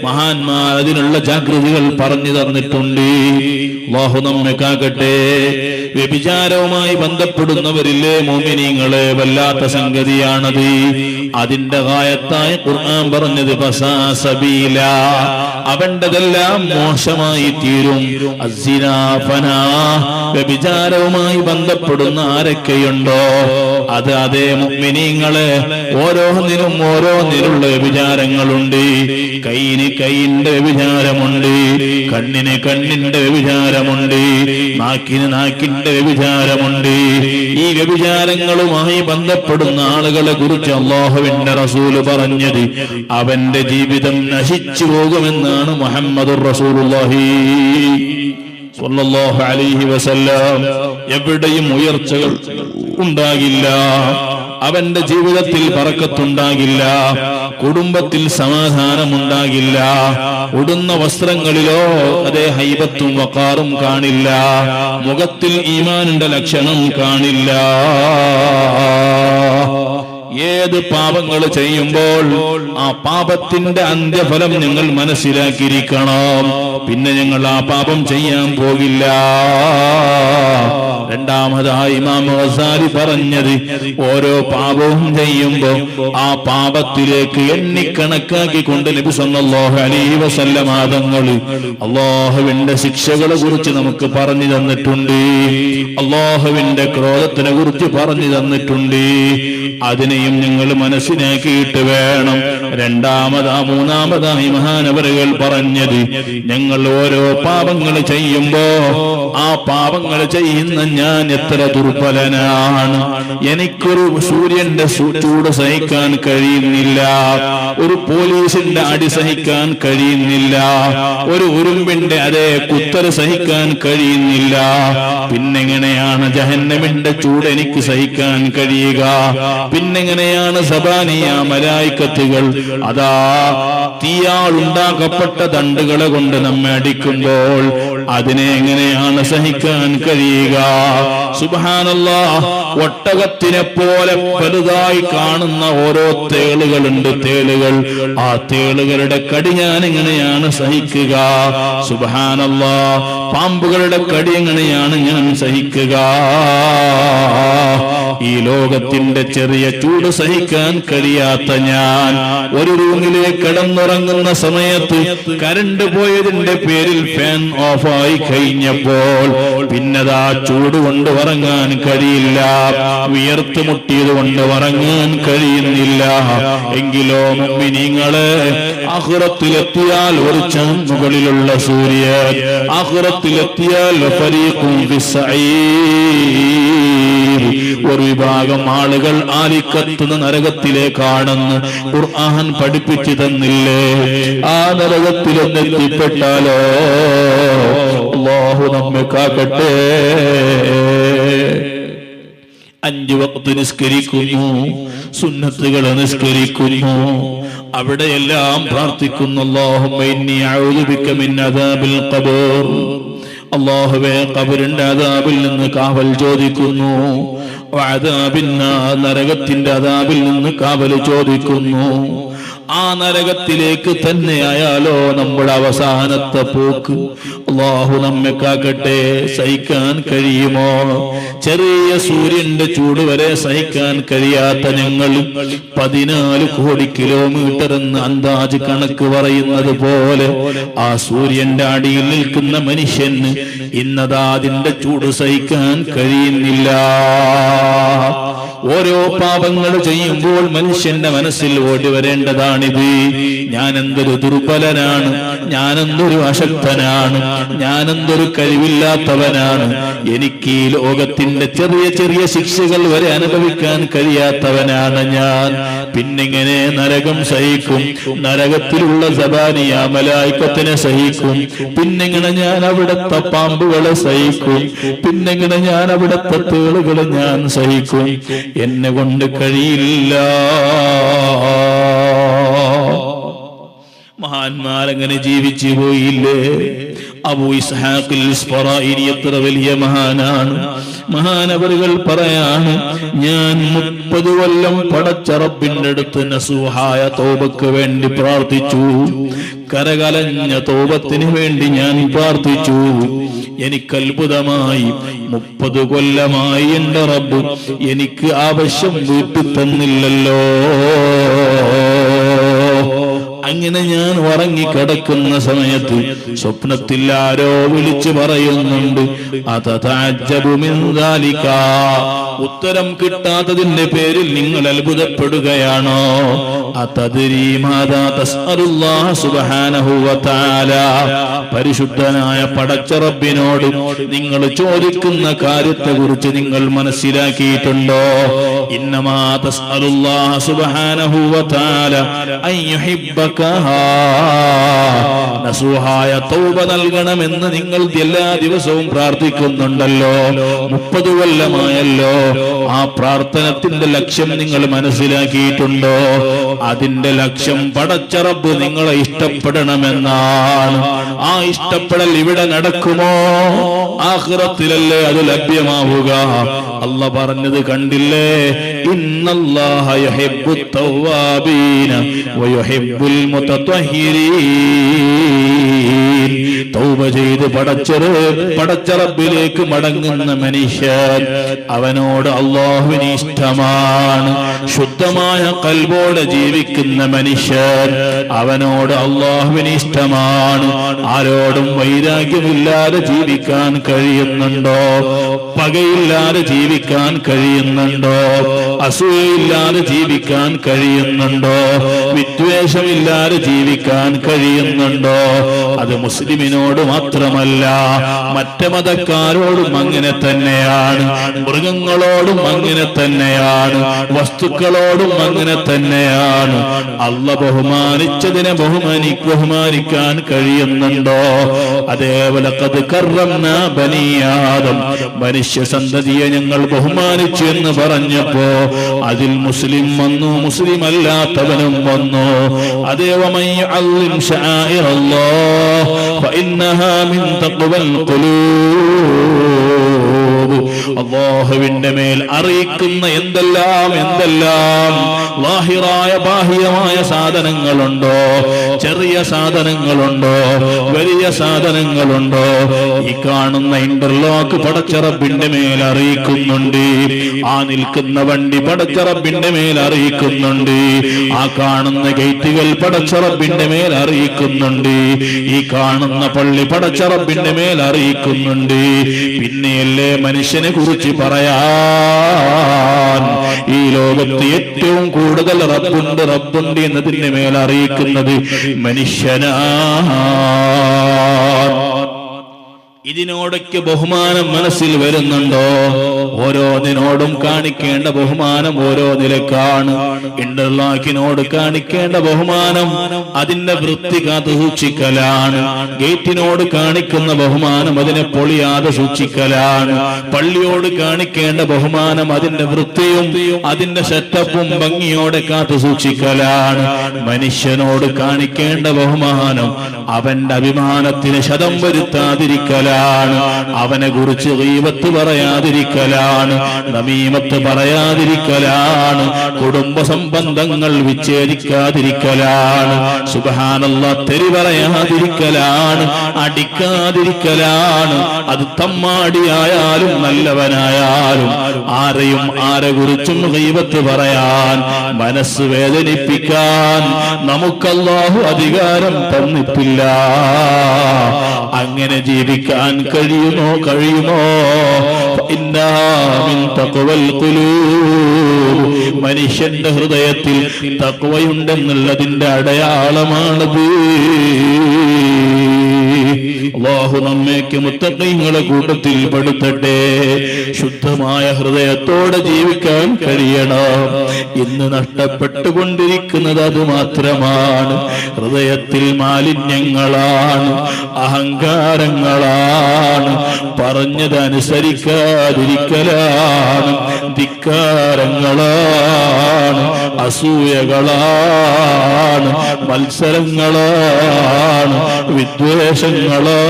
മഹാന്മാർ അതിനുള്ള ജാഗ്രതകൾ പറഞ്ഞു തന്നിട്ടുണ്ട്. അല്ലാഹു നമ്മെ കാക്കട്ടെ. വ്യഭിചാരവുമായി ബന്ധപ്പെടുന്നവരില്ലേ മുഅ്മിനീങ്ങളെ, വല്ലാത്ത സംഗതിയാണത്. അതിന്റെ ഗായത്തായ ഖുർആൻ പറഞ്ഞത് ഫസാസബീല, അവന്റെതെല്ലാം മോശമായി തീരും. അസ്സിനാ ഫനാ, വ്യഭിചാരവുമായി ബന്ധപ്പെടുന്ന ആരൊക്കെയുണ്ടോ അത് അതേ മുഅ്മിനീങ്ങളെ ഓരോന്നിനുള്ള വ്യഭിചാരങ്ങളുണ്ട്. കൈയിന്റെ വ്യഭിചാരമുണ്ട്, കണ്ണിന്റെ വ്യഭിചാരമുണ്ട്, നാക്കിന്റെ വ്യഭിചാരമുണ്ട്. ഈ വ്യഭിചാരങ്ങളുമായി ബന്ധപ്പെടുന്ന ആളുകളെ കുറിച്ച് അല്ലാഹുവിന്റെ റസൂല് പറഞ്ഞത് അവന്റെ ജീവിതം നശിച്ചു പോകുമെന്നാണ് മുഹമ്മദുർ റസൂലുള്ളാഹി സ്വല്ലല്ലാഹു അലൈഹി വസല്ലം. എവിടെയും ഉയർച്ചകൾ ഉണ്ടാകില്ല, അവന്റെ ജീവിതത്തിൽ ബറക്കത്തുണ്ടാകില്ല, കുടുംബത്തിൽ സമാധാനമുണ്ടാകില്ല, ഉടുന്ന വസ്ത്രങ്ങളിലോ അതേ ഹൈബത്തും വഖാറും കാണില്ല, മുഖത്തിൽ ഈമാനിന്റെ ലക്ഷണം കാണില്ല. ഏത് പാപങ്ങൾ ചെയ്യുമ്പോൾ ആ പാപത്തിന്റെ അന്ത്യഫലം നിങ്ങൾ മനസ്സിലാക്കിയിരിക്കണം. പിന്നെ ഞങ്ങൾ ആ പാപം ചെയ്യാൻ പോകില്ല. രണ്ടാമതായി ഇമാം ഗസാലി പറഞ്ഞത് ഓരോ പാപവും ചെയ്യുമ്പോൾ ആ പാപത്തിലേക്ക് എണ്ണിക്കണക്കാക്കിക്കൊണ്ട് നബി സല്ലല്ലാഹു അലൈഹി വസല്ലം തങ്ങൾ അല്ലാഹുവിന്റെ ശിക്ഷകളെ കുറിച്ച് നമുക്ക് പറഞ്ഞു തന്നിട്ടുണ്ട്. അല്ലാഹുവിന്റെ ക്രോധത്തിനെ കുറിച്ച് പറഞ്ഞു തന്നിട്ടുണ്ട്. അതിനെയും നിങ്ങൾ മനസ്സിലാക്കിയിട്ട് വേണം. മൂന്നാമതായി മഹാനവറുകൾ പറഞ്ഞത് ഞങ്ങൾ ഓരോ പാപങ്ങൾ ചെയ്യുമ്പോ ആ പാപങ്ങൾ ചെയ്യുന്ന ഞാൻ എത്ര ദുർബലനാണ്, എനിക്കൊരു സൂര്യന്റെ ചൂട് സഹിക്കാൻ കഴിയുന്നില്ല, ഒരു പോലീസിന്റെ അടി സഹിക്കാൻ കഴിയുന്നില്ല, ഒരു ഉറുമ്പിന്റെ അതേ കുത്തല് സഹിക്കാൻ കഴിയുന്നില്ല, പിന്നെങ്ങനെയാണ് ജഹന്നമിന്റെ ചൂട് എനിക്ക് സഹിക്കാൻ കഴിയുക? പിന്നെങ്ങനെയാണ് സബാനിയ മലായിക്കത്തുകൾ അതാ തീയാളുണ്ടാക്കപ്പെട്ട ദണ്ടുകളെ കൊണ്ട് നമ്മെ അടിക്കുമ്പോൾ അതിനെ എങ്ങനെയാണ് സഹിക്കാൻ കഴിയുക? സുബ്ഹാനല്ലാഹ്, ഒട്ടകത്തിനെ പോലെ വലുതായി കാണുന്ന ഓരോ തേളുകളുണ്ട്, തേളുകൾ. ആ തേളുകളുടെ കടി ഞാൻ എങ്ങനെയാണ് സഹിക്കുക? സുബ്ഹാനല്ലാഹ്, പാമ്പുകളുടെ കടി എങ്ങനെയാണ് ഞാൻ സഹിക്കുക? ഈ ലോകത്തിന്റെ ചെറിയ ചൂട് സഹിക്കാൻ കഴിയാത്ത ഞാൻ ഒരു റൂമിലേക്ക് കിടന്നുറങ്ങുന്ന സമയത്ത് കരണ്ട് പോയതിന്റെ പേരിൽ ഫാൻ ഓഫായി കഴിഞ്ഞപ്പോൾ പിന്നതാ ചൂട് കൊണ്ട് ഉറങ്ങാൻ കഴിയില്ല, വിയർത്ത് മുട്ടിയത് കൊണ്ട് ഉറങ്ങാൻ കഴിയുന്നില്ല. എങ്കിലോ മുഅ്മിനീങ്ങളെ, ആഖിറത്തിലെത്തിയാൽ ഒരു മുകളിലുള്ള സൂര്യൻ, ആഖിറത്തിലെത്തിയാൽ ഫരീഖുൻ ഫിസ്സഈർ, ഒരു വിഭാഗം ആളുകൾ ആലിക്കത്തുന്ന നരകത്തിലേക്കാണെന്ന് ഖുർആൻ പഠിപ്പിച്ചു തന്നില്ലേ? ആ നരകത്തിലെത്തിപ്പെട്ടാലോ അല്ലാഹു നമ്മെ കാക്കട്ടെ. 5 വഖ്ത് നിസ്കരിക്കുന്നു, സുന്നത്തുകൾ നിസ്കരിക്കുന്നു, അവിടെയെല്ലാം പ്രാർത്ഥിക്കുന്നു അല്ലാഹുമ്മ ഇന്നി അഊദു ബിക മിൻ അദാബിൽ ഖബർ, അല്ലാഹുവേ ഖബറിന്റെ അദാബിൽ നിന്ന് കാവൽ ചോദിക്കുന്നു, നരകത്തിന്റെ അദാബിൽ നിന്ന് കാവൽ ചോദിക്കുന്നു. ആ നരകത്തിലേക്ക് തന്നെയായാലോ നമ്മുടെ അവസാനത്തെ പോക്ക്? അല്ലാഹു നമ്മെ കാക്കട്ടെ. സഹിക്കാൻ കഴിയുമോ? ചെറിയ സൂര്യന്റെ ചൂട് വരെ സഹിക്കാൻ കഴിയാത്ത ഞങ്ങൾ 14 കോടി കിലോമീറ്റർ എന്ന് അന്താജ് കണക്ക് പറയുന്നത് പോലെ ആ സൂര്യന്റെ അടിയിൽ നിൽക്കുന്ന മനുഷ്യന് ഇന്നതാ അതിന്റെ ചൂട് സഹിക്കാൻ കഴിയുന്നില്ല. ഓരോ പാപങ്ങൾ ചെയ്യുമ്പോൾ മനുഷ്യന്റെ മനസ്സിൽ ഓടി വരേണ്ടതാണിത്. ഞാൻ എന്തൊരു ദുർബലനാണ്, ഞാനെന്തൊരു അശക്തനാണ്, ഞാനെന്തൊരു കഴിവില്ലാത്തവനാണ്, എനിക്ക് ഈ ലോകത്തിന്റെ ചെറിയ ചെറിയ ശിക്ഷകൾ വരെ അനുഭവിക്കാൻ കഴിയാത്തവനാണ് ഞാൻ. പിന്നെങ്ങനെ നരകം സഹിക്കും? നരകത്തിലുള്ള സബാനിയ മലായിക്കത്തിനെ സഹിക്കും? പിന്നെങ്ങനെ ഞാൻ അവിടുത്തെ പാമ്പ് പാമ്പുകളെ സഹിക്കും, പിന്നെങ്ങനെ ഞാൻ അവിടുത്തെ തേളുകളെ ഞാൻ സഹിക്കും? എന്നെ കൊണ്ട് കഴിയില്ല. മഹാന്മാരങ്ങനെ ജീവിച്ചു പോയില്ലേ? അബൂ ഇസ്ഹാഖിൽ ഇസ്ഫറായിനി എത്ര വലിയ മഹാനാണ്. മഹാനവറുകൾ പറയാണ്, ഞാൻ 30 കൊല്ലം പടച്ച റബ്ബിന്റെ അടുത്ത് നസൂഹായ തൗബക്ക് വേണ്ടി പ്രാർത്ഥിച്ചു. കരകലഞ്ഞ തൗബത്തിന് വേണ്ടി ഞാൻ പ്രാർത്ഥിച്ചു. എനിക്ക് അത്ഭുതമായി, 30 കൊല്ലമായി എന്റെ റബ്ബ് എനിക്ക് ആവശ്യം വീട്ടി തന്നില്ലല്ലോ. അങ്ങനെ ഞാൻ ഉറങ്ങിക്കിടക്കുന്ന സമയത്ത് സ്വപ്നത്തിൽ ആരോ വിളിച്ചു പറയുന്നുണ്ട്, അതതഅജ്ജബു മിൻ ദാലിക. ഉത്തരം കിട്ടാത്തതിന്റെ പേരിൽ നിങ്ങൾ അത്ഭുതപ്പെടുകയാണോ? അതദ്രി മാദാ തസ്അലുല്ലാഹ സുബ്ഹാനഹു വ തആല. പരിശുദ്ധനായ പടച്ച റബ്ബിനോട് നിങ്ങൾ ചോദിക്കുന്ന കാര്യത്തെക്കുറിച്ച് നിങ്ങൾ മനസ്സിലാക്കിയിട്ടുണ്ടോ? ഇന്നമാ തസ്അലുല്ലാഹ സുബ്ഹാനഹു വ തആല അൻ യുഹിബ്ബക. നസൂഹായ തൗബ നൽകണമെന്ന് നിങ്ങൾ എല്ലാ ദിവസവും പ്രാർത്ഥിക്കുന്നുണ്ടല്ലോ. 30 കൊല്ലമായല്ലോ. ആ പ്രാർത്ഥനത്തിന്റെ ലക്ഷ്യം നിങ്ങൾ മനസ്സിലാക്കിയിട്ടുണ്ടോ? അതിന്റെ ലക്ഷ്യം പടച്ച റബ്ബ് നിങ്ങളെ ഇഷ്ടപ്പെടണമെന്നാണ്. ആ ഇഷ്ടപ്പെടൽ ഇവിടെ നടക്കുമോ? ആഖിറത്തിലല്ലേ അത് ലഭ്യമാവുക. അല്ലാഹ് പറഞ്ഞത് കണ്ടില്ലേ, ഇന്നല്ലാഹ യുഹിബ്ബുത് തവ്വാബീന വയുഹിബ്ബുൽ മുതത്വഹിരീൻ. തൗബ ചെയ്ത് പടച്ച റബ്ബിലേക്ക് മടങ്ങുന്ന മനുഷ്യൻ, അവനോട് അല്ലാഹുവിന് ഇഷ്ടമാണ്. ശുദ്ധമായ ഖൽബോടെ ജീവിക്കുന്ന മനുഷ്യൻ, അവനോട് അല്ലാഹുവിന് ഇഷ്ടമാണ്. ആരോടും വൈരാഗ്യമില്ലാതെ ജീവിക്കാൻ കഴിയുന്നുണ്ടോ? പകയില്ലാതെ ജീവിക്കാൻ കഴിയുന്നുണ്ടോ? അസൂയയില്ലാതെ ജീവിക്കാൻ കഴിയുന്നുണ്ടോ? വിദ്വേഷമില്ലാതെ ജീവിക്കാൻ കഴിയുന്നുണ്ടോ? അത് മുസ്ലിമിനോട് മാത്രമല്ല, മറ്റ് മതക്കാരോടും അങ്ങനെ തന്നെയാണ്, മൃഗങ്ങളോടും അങ്ങനെ തന്നെയാണ്, വസ്തുക്കളോടും അങ്ങനെ തന്നെയാണ്. അല്ലാഹ് ബഹുമാനിച്ചതിനെ ബഹുമാനിക്കാൻ കഴിയുന്നുണ്ടോ? അതേപോലെ ഖദ് കർറംനാ ബനീ ആദം, മനുഷ്യ സന്തതിയെ ഞങ്ങൾ ബഹുമാനിച്ചു എന്ന് പറഞ്ഞപ്പോ അതിൽ മുസ്ലിം വന്നു, മുസ്ലിം അല്ലാത്തവനും വന്നു. അതേ വമൻ യഅല്ലിം ശആഇറല്ലാഹ് ഫഇന്നഹാ മിൻ തഖ്വൽ ഖുലൂബ്. അല്ലാഹുവിന്റെ മേൽ അറിയിക്കുന്ന എന്തെല്ലാം ലാഹിറായ ബാഹ്യമായ സാധനങ്ങളുണ്ടോ? ചെറിയ സാധനങ്ങളുണ്ടോ? വലിയ സാധനങ്ങളുണ്ടോ? ഈ കാണുന്ന ഇന്റർലോക്ക് പടച്ച റബ്ബിന്റെ മേൽ അറിയിക്കുന്നുണ്ട്. ആ നിൽക്കുന്ന വണ്ടി പടച്ച റബ്ബിന്റെ മേൽ അറിയിക്കുന്നുണ്ട്. ആ കാണുന്ന ഗേറ്റുകൾ പടച്ച റബ്ബിന്റെ മേൽ അറിയിക്കുന്നുണ്ട്. ഈ കാണുന്ന പള്ളി പടച്ച റബ്ബിന്റെ മേൽ അറിയിക്കുന്നുണ്ട്. പിന്നെയല്ലേ മനുഷ്യനെ കുറിച്ച് പറയാൻ ഈ ലോകത്ത് ഏറ്റവും കൂടുതൽ റബ്ബുണ്ട് എന്നതിന്റെ മേൽ അറിയിക്കുന്നത് മനുഷ്യനാണ്. ഇതിനോടൊക്കെ ബഹുമാനം മനസ്സിൽ വരുന്നുണ്ടോ? ഓരോന്നിനോടും കാണിക്കേണ്ട ബഹുമാനം ഓരോ നിലക്കാണ്. ഇന്റർലോക്കിനോട് കാണിക്കേണ്ട ബഹുമാനം അതിന്റെ വൃത്തി കാത്തു സൂക്ഷിക്കലാണ്. ഗേറ്റിനോട് കാണിക്കുന്ന ബഹുമാനം അതിനെ പൊളിയാതെ സൂക്ഷിക്കലാണ്. പള്ളിയോട് കാണിക്കേണ്ട ബഹുമാനം അതിന്റെ വൃത്തിയും അതിന്റെ സെറ്റപ്പും ഭംഗിയോടെ കാത്തു സൂക്ഷിക്കലാണ്. മനുഷ്യനോട് കാണിക്കേണ്ട ബഹുമാനം അവന്റെ അഭിമാനത്തിന് ശതം വരുത്താതിരിക്കലാണ്. അവനെ കുറിച്ച് ഗീബത്ത് പറയാതിരിക്കലാണ്, നമീമത്ത് പറയാതിരിക്കലാണ്, കുടുംബ സംബന്ധങ്ങൾ വിച്ഛേദിക്കാതിരിക്കലാണ്, സുബ്ഹാനല്ലാഹ് തെറി പറയാതിരിക്കലാണ്, അടിക്കാതിരിക്കലാണ്. അത് തമ്മാടിയായാലും നല്ലവനായാലും ആരെയും ആരെ കുറിച്ചും ഗീബത്ത് പറയാൻ, മനസ്സ് വേദനിപ്പിക്കാൻ നമുക്കല്ലാഹു അധികാരം തന്നിട്ടില്ല. അങ്ങനെ ജീവിക്കാൻ കഴിയുമോ? മനുഷ്യന്റെ ഹൃദയത്തിൽ തഖ്വയുണ്ടെന്നുള്ളതിന്റെ അടയാളമാണത്. അല്ലാഹു നമ്മേക്ക് മുത്തഖീങ്ങളുടെ കൂട്ടത്തിൽ പെടുത്തട്ടെ. ശുദ്ധമായ ഹൃദയത്തോടെ ജീവിക്കാൻ കഴിയണം. ഇന്ന് നഷ്ടപ്പെട്ടുകൊണ്ടിരിക്കുന്നത് അത് മാത്രമാണ്. ഹൃദയത്തിൽ മാലിന്യങ്ങളാണ്, അഹങ്കാരങ്ങളാണ്, പറഞ്ഞതനുസരിക്കാതിരിക്കലാണ്, ധിക്കാരങ്ങളാണ്, അസൂയകളാണ്, മത്സരങ്ങളാണ്, വിദ്വേഷങ്ങളാണ്.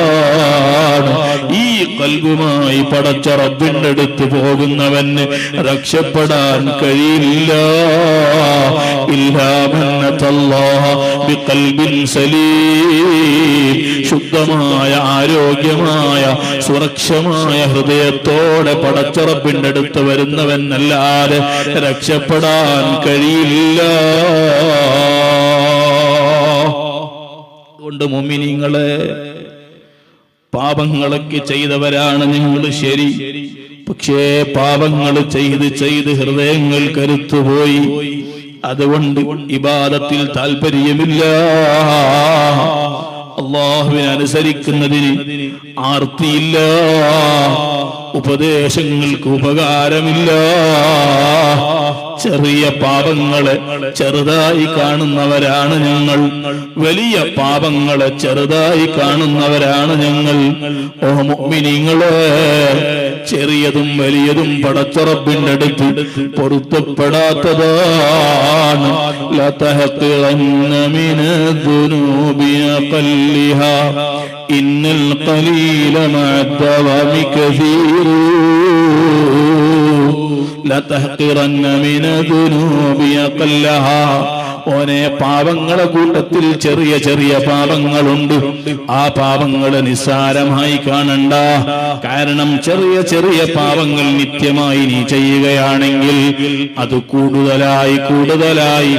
ഈ ഖൽബുമായി പടച്ച റബ്ബിന്റെ അടുത്ത് പോകുന്നവന് രക്ഷപ്പെടാൻ കഴിയില്ല. ഇല്ലാ മൻ അത്തല്ലാഹ ബിഖൽബിൻ സലീം. ശുദ്ധമായ, ആരോഗ്യമായ, സുരക്ഷമായ ഹൃദയത്തോടെ പടച്ച റബ്ബിന്റെ അടുത്ത് വരുന്നവനല്ലാതെ രക്ഷപ്പെടാൻ കഴിയില്ല. അതുകൊണ്ട് മുഅ്മിനീങ്ങളെ, പാപങ്ങളൊക്കെ ചെയ്തവരാണ് നിങ്ങൾ, ശരി. പക്ഷേ പാപങ്ങൾ ചെയ്ത് ചെയ്ത് ഹൃദയങ്ങൾ കരുത്തുപോയി. അതുകൊണ്ട് ഇബാദത്തിൽ താല്പര്യമില്ല. അല്ലാഹുവിനെ അനുസരിക്കുന്നതിന് ആർത്തിയില്ല. ഉപദേശങ്ങൾക്ക് ഉപകാരമില്ല. ചെറിയ പാപങ്ങളെ ചെറുതായി കാണുന്നവരാണ് ഞങ്ങൾ. വലിയ പാപങ്ങളെ ചെറുതായി കാണുന്നവരാണ് ഞങ്ങൾ. ഓ മുഅ്മിനീങ്ങളെ, ചെറിയതും വലിയതും പടച്ച റബ്ബിന്റെ അടുത്ത് പൊരുത്തപ്പെടാത്തതാണ്. ലാ തഹഖിറന്ന മിനദ്ദുനൂബി അഖല്ലിഹാ ഇന്നൽ ഖലീല മഅദ്ദവാമി കസീർ. ലാ തഹഖിറന്ന മിനദ്ദുനൂബി അഖല്ലഹാ. ഓനെ, പാപങ്ങളെ കൂട്ടത്തിൽ ചെറിയ ചെറിയ പാപങ്ങളുണ്ട്. ആ പാപങ്ങളെ നിസ്സാരമായി കാണണ്ട. കാരണം ചെറിയ ചെറിയ പാപങ്ങൾ നിത്യമായി നീ ചെയ്യുകയാണെങ്കിൽ അത് കൂടുതലായി കൂടുതലായി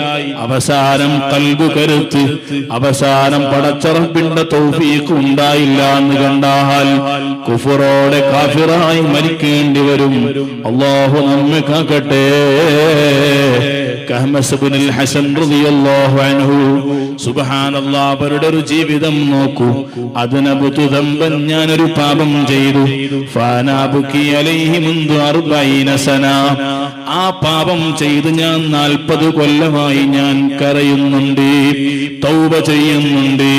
അവസാനം ഖൽബ് കരുത്ത്, അവസാനം പടച്ച റബ്ബിന്റെ തൗഫീഖ് ഉണ്ടായില്ല എന്ന് കണ്ടാൽ കുഫറോടെ കാഫിറായി മരിക്കേണ്ടി വരും. അല്ലാഹു നമ്മെ കാക്കട്ടെ. കഹ്മസ് ഇബ്നുൽ ഹസൻ റളിയല്ലാഹു അൻഹു, സുബ്ഹാനല്ലാഹ്, അവരുടെ ഒരു ജീവിതം നോക്കൂ. അദ്നബതു ദംബൻ, ഞാനൊരു പാപം ചെയ്തു. ഫാനാബുക്കി അലൈഹി മുൻദു 40 സന. ആ പാപം ചെയ്ത് ഞാൻ 40 കൊല്ലമായി ഞാൻ കരയുന്നുണ്ട്, തൗബ ചെയ്യുന്നുണ്ട്.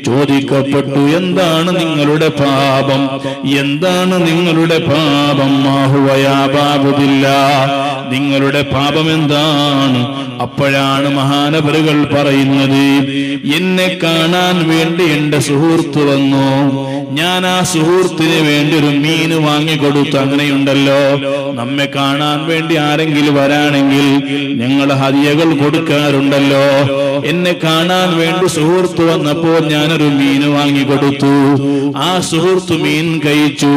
ചോദിക്കപ്പെട്ടു, എന്താണ് നിങ്ങളുടെ പാപം? എന്താണ് നിങ്ങളുടെ പാപം? മാഹുവയാ ബാബുദില്ലാ, നിങ്ങളുടെ പാപം എന്താണ്? അപ്പോഴാണ് മഹാനവറുകൾ പറയുന്നത്, എന്നെ കാണാൻ വേണ്ടി എന്റെ സുഹൃത്ത് വന്നു. ഞാൻ ആ സുഹൃത്തിന് വേണ്ടി ഒരു മീൻ വാങ്ങിക്കൊടുത്തു. അങ്ങനെയുണ്ടല്ലോ, നമ്മെ കാണാൻ വേണ്ടി ആരെങ്കിലും വരാണെങ്കിൽ ഞങ്ങൾ ഹദിയകൾ കൊടുക്കാറുണ്ടല്ലോ. എന്നെ കാണാൻ വേണ്ടി സുഹൃത്ത് വന്നപ്പോൾ ഞാനൊരു മീൻ വാങ്ങിക്കൊടുത്തു. ആ സുഹൃത്ത് മീൻ കഴിച്ചു.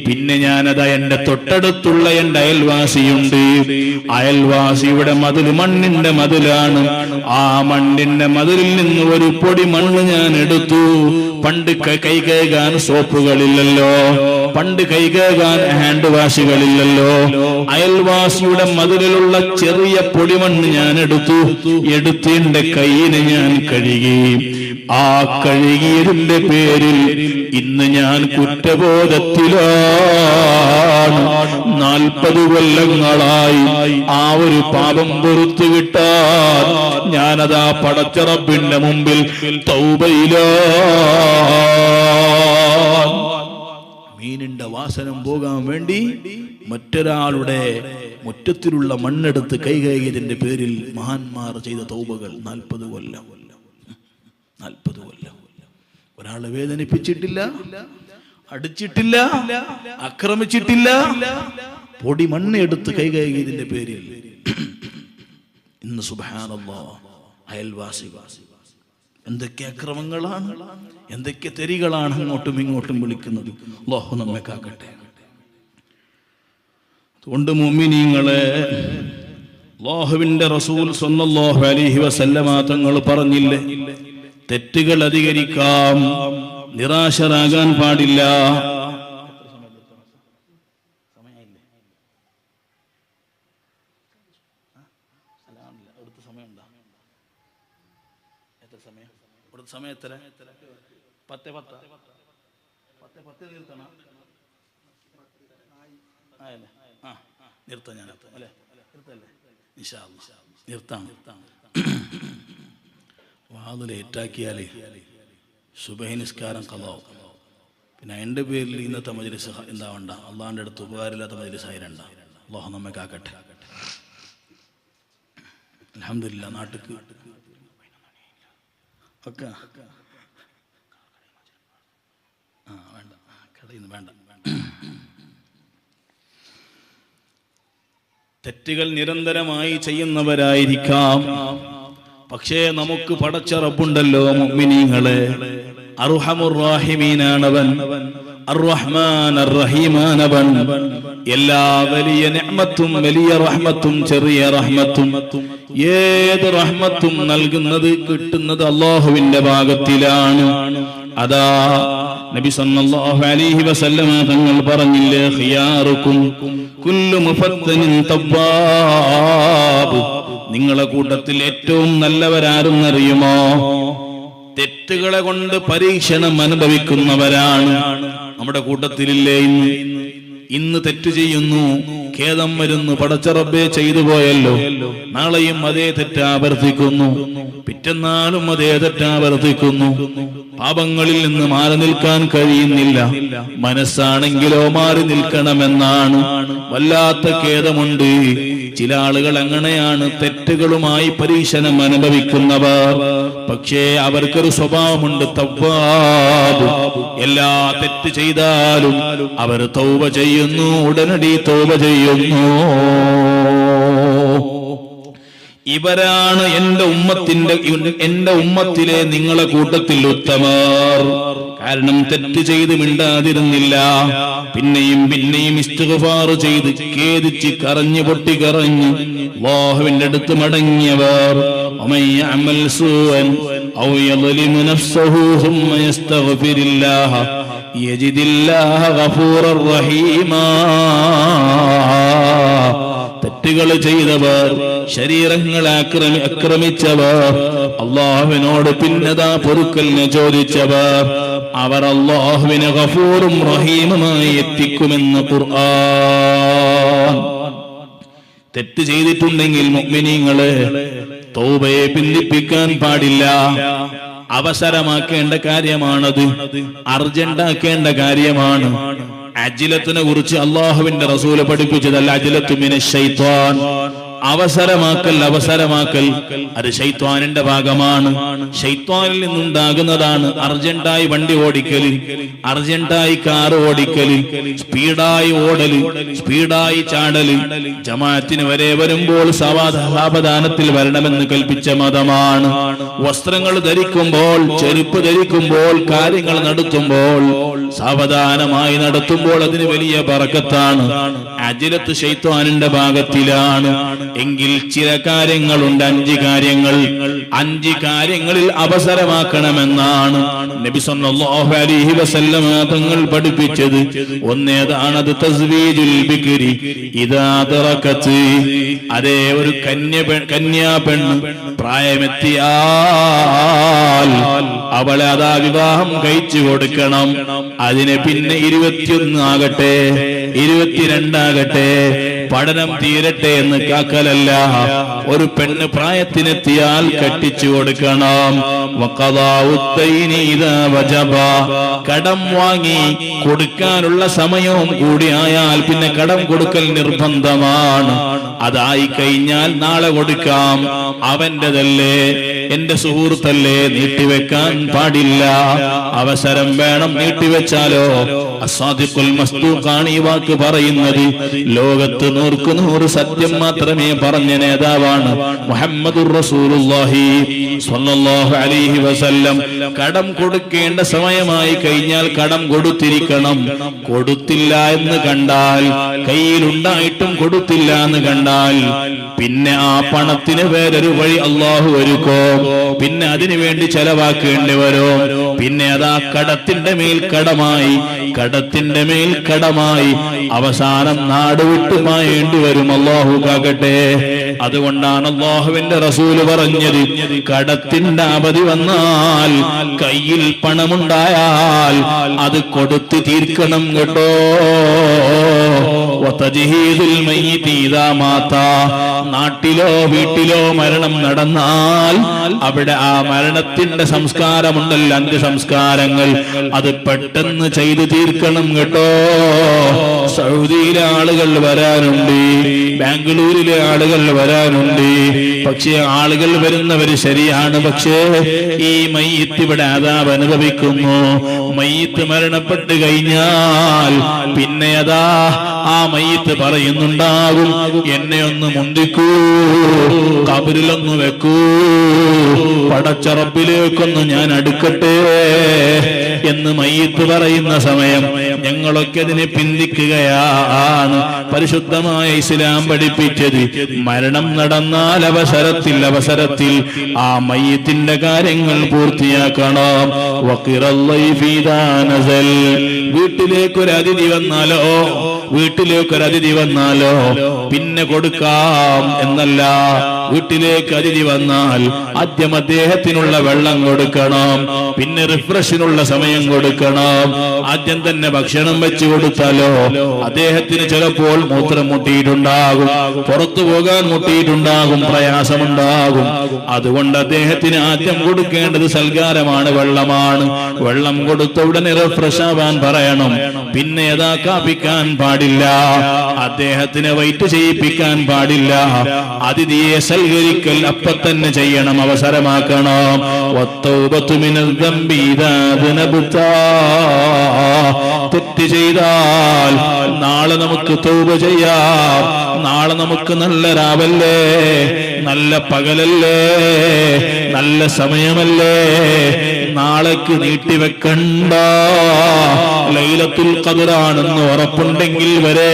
പിന്നെ ഞാനതാ എന്റെ തൊട്ടടുത്തുള്ള എന്റെ അയൽവാസിയുണ്ട്. അയൽവാസിയുടെ മതിൽ മണ്ണിന്റെ മതിലാണ്. ആ മണ്ണിന്റെ മതിലിൽ നിന്ന് ഒരു പൊടി മണ്ണ് ഞാൻ എടുത്തു. പണ്ട് കൈ കഴുകാൻ സോപ്പുകളില്ലല്ലോ, പണ്ട് കൈ കഴുകാൻ ഹാൻഡ് വാഷുകളില്ലല്ലോ. അയൽവാസിയുടെ മതിലിലുള്ള ചെറിയ പൊടിമണ്ണ് ഞാൻ എടുത്തു. എന്റെ കൈയിനെ ഞാൻ കഴുകി. ആ കഴുകിയതിന്റെ പേരിൽ ഇന്ന് ഞാൻ കുറ്റബോധത്തിലാണ്. 40 കൊല്ലങ്ങളായി ആ ഒരു പാപം പൊറുത്തു കിട്ടാൻ ഞാനതാ പടച്ച റബ്ബിന്റെ മുമ്പിൽ തൗബയിലാണ്. മീനിന്റെ വാസനം പോകാൻ വേണ്ടി മറ്റൊരാളുടെ മുറ്റത്തിലുള്ള മണ്ണെടുത്ത് കൈകഴുകിയതിന്റെ പേരിൽ മഹാന്മാർ ചെയ്ത തൗബകൾ 40 കൊല്ലം. 40 കൊല്ലം. ഒരാളെ വേദനിപ്പിച്ചിട്ടില്ല, അടിച്ചിട്ടില്ല, ആക്രമിച്ചിട്ടില്ല. പൊടി മണ്ണ് എടുത്ത് കൈകഴുകിയതിന്റെ പേരിൽ ഇന്ന് സുബ്ഹാനല്ലാഹ് അയൽവാസി എന്തൊക്കെ അക്രമങ്ങളാണ്, എന്തൊക്കെ തെരികളാണ് അങ്ങോട്ടും ഇങ്ങോട്ടും വിളിക്കുന്നത്. അല്ലാഹു നമ്മെ കാക്കട്ടെ. അതുകൊണ്ട് മുഅ്മിനീങ്ങളെ, അല്ലാഹുവിന്റെ റസൂൽ സ്വല്ലല്ലാഹു അലൈഹി വസല്ലമ തങ്ങൾ പറഞ്ഞില്ലേ, തെറ്റുകൾ അധികരിക്കാം, നിരാശരാകാൻ പാടില്ല. സമയം എത്ര? 10:10 നിർത്തണം. നിർത്താം ഞാൻ അല്ലേ? ഇൻഷാ അല്ലാഹ് നിർത്താം. വാതിൽ ഏറ്റാക്കിയാലേ സുബഹി നിസ്കാരം ഖളാവും. പിന്നെ എൻ്റെ പേരിൽ ഇന്നത്തെ മജ്ലിസ് എന്താവണ്ട, അള്ളാഹിൻ്റെ അടുത്ത് ഉപകാരമില്ലാത്ത മജ്ലിസായിരണ്ട. അല്ലാഹു നമ്മെ കാക്കട്ടെ. അൽഹംദുലില്ലാ. നാട്ടിക്ക് ഒക്കെ വേണ്ട, കടയിൽ നിന്ന് വേണ്ട. തെറ്റുകൾ നിരന്തരമായി ചെയ്യുന്നവരായിരിക്കാം. പക്ഷേ നമുക്ക് പടച്ച റബ്ബുണ്ടല്ലോ മുഅ്മിനീങ്ങളെ. അർഹമുർ റഹീമീനാണവൻ, അർറഹ്മാൻ അർറഹീമാനവൻ. എല്ലാ വലിയ നിഅമത്തും വലിയ റഹ്മത്തും ചെറിയ റഹ്മത്തും ഏത് റഹ്മത്തും നൽകുന്നത് കിട്ടുന്നത് അല്ലാഹുവിന്റെ ഭാഗത്തിലാണ്. അതാ നബി സല്ലല്ലാഹു അലൈഹി വസല്ലമ തങ്ങൾ പറഞ്ഞില്ലേ, ഖിയാറുക്കും കുല്ലു മുഫത്തനിൻ തവ്വാബ്. നിങ്ങളെ കൂട്ടത്തിൽ ഏറ്റവും നല്ലവരാരെന്നറിയുമോ? തെറ്റുകളെ കൊണ്ട് പരീക്ഷണം അനുഭവിക്കുന്നവരാണ്. നമ്മുടെ കൂട്ടത്തിലില്ലേ ഇന്ന് തെറ്റ് ചെയ്യുന്നു, ഖേദം വരുന്നു, പടച്ച റബ്ബേ ചെയ്തു പോയല്ലോ. നാളെയും അതേ തെറ്റാവർത്തിക്കുന്നു, പിറ്റന്നാളും അതേ തെറ്റാവർത്തിക്കുന്നു. പാപങ്ങളിൽ നിന്ന് മാറി നിൽക്കാൻ കഴിയുന്നില്ല. മനസ്സാണെങ്കിലോ മാറി നിൽക്കണമെന്നാണ്. വല്ലാത്ത ഖേദമുണ്ട്. ചില ആളുകൾ അങ്ങനെയാണ്, തെറ്റുകളുമായി പരീക്ഷണം അനുഭവിക്കുന്നവർ. പക്ഷേ അവർക്കൊരു സ്വഭാവമുണ്ട്, തവ്വാബ്. എല്ലാ തെറ്റ് ചെയ്താലും അവർ തൗബ ചെയ്യുന്നു, ഉടനടി തൗബ ചെയ്യുന്നു. ഇവരാണ് എന്റെ ഉമ്മത്തിലെ നിങ്ങളെ കൂട്ടത്തിൽ ഉത്തമർ. കാരണം തെറ്റ് ചെയ്ത് മിണ്ടാതിരുന്നില്ല, പിന്നെയും ഇസ്തിഗ്ഫാർ ചെയ്ത് ഖേദിച്ച് കരഞ്ഞു പൊട്ടിക്കരഞ്ഞ് അല്ലാഹുവിന്റെ അടുത്ത് മടങ്ങിയവർ. വമൻ യഅമൽ സൂഅൻ ഔ യളിമു നഫ്സഹു സുമ്മ യസ്തഗ്ഫിരില്ലാഹ യജിദില്ലാഹ ഗഫൂറർ റഹീമാ. തെറ്റുകൾ ചെയ്തവർ, ശരീരങ്ങളെ ആക്രമിച്ചവർ, അല്ലാഹുവിനോട് പിന്നതാ പൊറുക്കലിനെ ചോദിച്ചവർ, അവർ അല്ലാഹുവിനെ ഗഫൂറും റഹീമുമായി എത്തിക്കുമെന്ന് ഖുർആൻ. തെറ്റ് ചെയ്തിട്ടുണ്ടെങ്കിൽ മുഅ്മിനീങ്ങളെ തൗബയെ പിന്തിപ്പിക്കാൻ പാടില്ല. അവസരമാക്കേണ്ട കാര്യമാണത്, അർജന്റാക്കേണ്ട കാര്യമാണ്. അജിലത്തിനെ കുറിച്ച് അല്ലാഹുവിന്റെ റസൂല് പഠിപ്പിച്ചതല്ല, അജിലത്തു മിനശ് ശൈത്വാൻ. അവസരമാക്കൽ അത് ശൈത്വാനിന്റെ ഭാഗമാണ്, ശൈത്വാനിൽ നിന്നുണ്ടാകുന്നതാണ്. അർജന്റായി വണ്ടി ഓടിക്കല്, അർജന്റായി കാറ് ഓടിക്കല്, സ്പീഡായി ഓടല്, സ്പീഡായി ചാടല്. ജമാഅത്തിന് വരെ വരുമ്പോൾ സാവധാനത്തിൽ വരണമെന്ന് കൽപ്പിച്ച മതമാണ്. വസ്ത്രങ്ങൾ ധരിക്കുമ്പോൾ, ചെരുപ്പ് ധരിക്കുമ്പോൾ, കാര്യങ്ങൾ നടത്തുമ്പോൾ സാവധാനമായി നടത്തുമ്പോൾ അതിന് വലിയ ബറക്കത്താണ്. അജിലത്ത് ശൈത്വാനിന്റെ ഭാഗത്തിലാണ്. എങ്കിൽ ചില കാര്യങ്ങളുണ്ട്, 5 കാര്യങ്ങളിൽ അവസരമാക്കണമെന്നാണ് നബി സല്ലല്ലാഹു അലൈഹി വസല്ലം തങ്ങൾ പഠിപ്പിച്ചത്. ഒന്നേതാണത് തസ്വീജുൽ ബിക്രി ഇദാ തറകത്. അതേ ഒരു കന്യാ പെണ്ണ് പ്രായമെത്തിയാൽ അവളെ അതാ വിവാഹം കഴിച്ചു കൊടുക്കണം. അതിന് പിന്നെ 21 ആകട്ടെ 22 ആകട്ടെ പഠനം തീരട്ടെ എന്ന് കാക്കലല്ല. ഒരു പെണ്ണ് പ്രായത്തിനെത്തിയാൽ കെട്ടിച്ചു കൊടുക്കണം. കടം വാങ്ങി കൊടുക്കാനുള്ള സമയവും കൂടിയായാൽ പിന്നെ കടം കൊടുക്കൽ നിർബന്ധമാണ്. അതായി കഴിഞ്ഞാൽ നാളെ കൊടുക്കാം, അവന്റെതല്ലേ, എന്റെ സുഹൃത്തല്ലേ, നീട്ടിവെക്കാൻ പാടില്ല. അവസരം വേണം, നീട്ടിവെച്ചാലോ അസ്സാദിഖുൽ മസ്ദൂഖാണ് ഈ വാക്ക് പറയുന്നത്. ലോകത്ത് 100 സത്യം മാത്രമേ പറഞ്ഞ നേതാവാണ് മുഹമ്മദുർ റസൂലുള്ളാഹി സ്വല്ലല്ലാഹു അലൈഹി വസല്ലം. കടം കൊടുക്കേണ്ട സമയമായി കഴിഞ്ഞാൽ കടം കൊടുത്തിരിക്കണം. കൊടുത്തില്ല എന്ന് കണ്ടാൽ, കയ്യിലുണ്ടായിട്ടും കൊടുത്തില്ല എന്ന് കണ്ടാൽ, പിന്നെ ആ പണത്തിന് വേറൊരു വഴി അല്ലാഹു ഒരുക്കും. പിന്നെ അതിനു വേണ്ടി ചെലവാക്കേണ്ടി വരും. പിന്നെ അതാ കടത്തിന്റെ മേൽ കടമായി, കടം കടത്തിന്റെ മേൽ കടമായി അവസാനം നാട് വിട്ടുമായേണ്ടി വരും. അല്ലാഹു കാക്കട്ടെ. അതുകൊണ്ടാണ് അല്ലാഹുവിന്റെ റസൂല് പറഞ്ഞത്, കടത്തിന്റെ അവധി വന്നാൽ, കയ്യിൽ പണമുണ്ടായാൽ അത് കൊടുത്തു തീർക്കണം കേട്ടോ. നാട്ടിലോ വീട്ടിലോ മരണം നടന്നാൽ അവിടെ ആ മരണത്തിന്റെ സംസ്കാരമുണ്ടല്ലോ, അന്ത്യസംസ്കാരങ്ങൾ, അത് പെട്ടെന്ന് ചെയ്തു തീർക്കണം കേട്ടോ. സൗദിയിലെ ആളുകൾ വരാനുണ്ട്, ബാംഗ്ലൂരിലെ ആളുകൾ വരാനുണ്ട്. പക്ഷേ ആളുകൾ വരുന്നവര് ശരിയാണ്, പക്ഷേ ഈ മയ്യിത്ത് ഇവിടെ അദാബ് അനുഭവിക്കുന്നു. മയ്യിത്ത് മരണപ്പെട്ട് കഴിഞ്ഞാൽ പിന്നെ അതാ ആ മയ്യിത്ത് പറയുന്നുണ്ടാകും, എന്നെ ഒന്ന് മുന്തിക്കൂ, ഖബറിലൊന്ന് വെക്കൂ, പടച്ച റബ്ബിലേക്കൊന്ന് ഞാൻ അടുക്കട്ടെ എന്ന് മയ്യിത്ത് പറയുന്ന സമയം ഞങ്ങളൊക്കെ അതിനെ പിന്തിക്കുകയാണ്. പരിശുദ്ധമായ ഇസ്ലാം പഠിപ്പിച്ചത്, മരണം നടന്നാൽ അവസരത്തിൽ ആ മയ്യിത്തിന്റെ കാര്യങ്ങൾ പൂർത്തിയാക്കണം. വീട്ടിലേക്കൊരു അതിഥി വന്നാലോ പിന്നെ കൊടുക്കാം എന്നല്ല. വീട്ടിലേക്ക് അതിഥി വന്നാൽ ആദ്യം അദ്ദേഹത്തിനുള്ള വെള്ളം കൊടുക്കണം, പിന്നെ റിഫ്രഷിനുള്ള സമയം കൊടുക്കണം. ആദ്യം തന്നെ ഭക്ഷണം വെച്ച് കൊടുത്താലോ അദ്ദേഹത്തിന് ചിലപ്പോൾ മൂത്രം മുട്ടിയിട്ടുണ്ടാകും, പുറത്തു പോകാൻ മുട്ടിയിട്ടുണ്ടാകും, പ്രയാസമുണ്ടാകും. അതുകൊണ്ട് അദ്ദേഹത്തിന് ആദ്യം കൊടുക്കേണ്ടത് സൽക്കാരമാണ്, വെള്ളമാണ്. വെള്ളം കൊടുത്ത ഉടനെ റിഫ്രഷ് ആവാൻ പറയണം. പിന്നെ യഥാക്കാപ്പിക്കാൻ പാടില്ല, അദ്ദേഹത്തിന് വെയിറ്റ് ചെയ്യിപ്പിക്കാൻ പാടില്ല. അതിഥിയെ സൽക്കരിക്കൽ അപ്പ തന്നെ ചെയ്യണം, അവസരമാക്കണം. തെറ്റ് ചെയ്താൽ നാളെ നമുക്ക് തൗബ ചെയ്യാം. നാളെ നമുക്ക് നല്ല രാവല്ലേ, നല്ല പകലല്ലേ, നല്ല സമയമല്ലേ, നാളേക്ക് നീട്ടിവെക്കണ്ട. ലൈലത്തുൽ ഖദറാണെന്ന് ഉറപ്പുണ്ടെങ്കിൽ വരെ,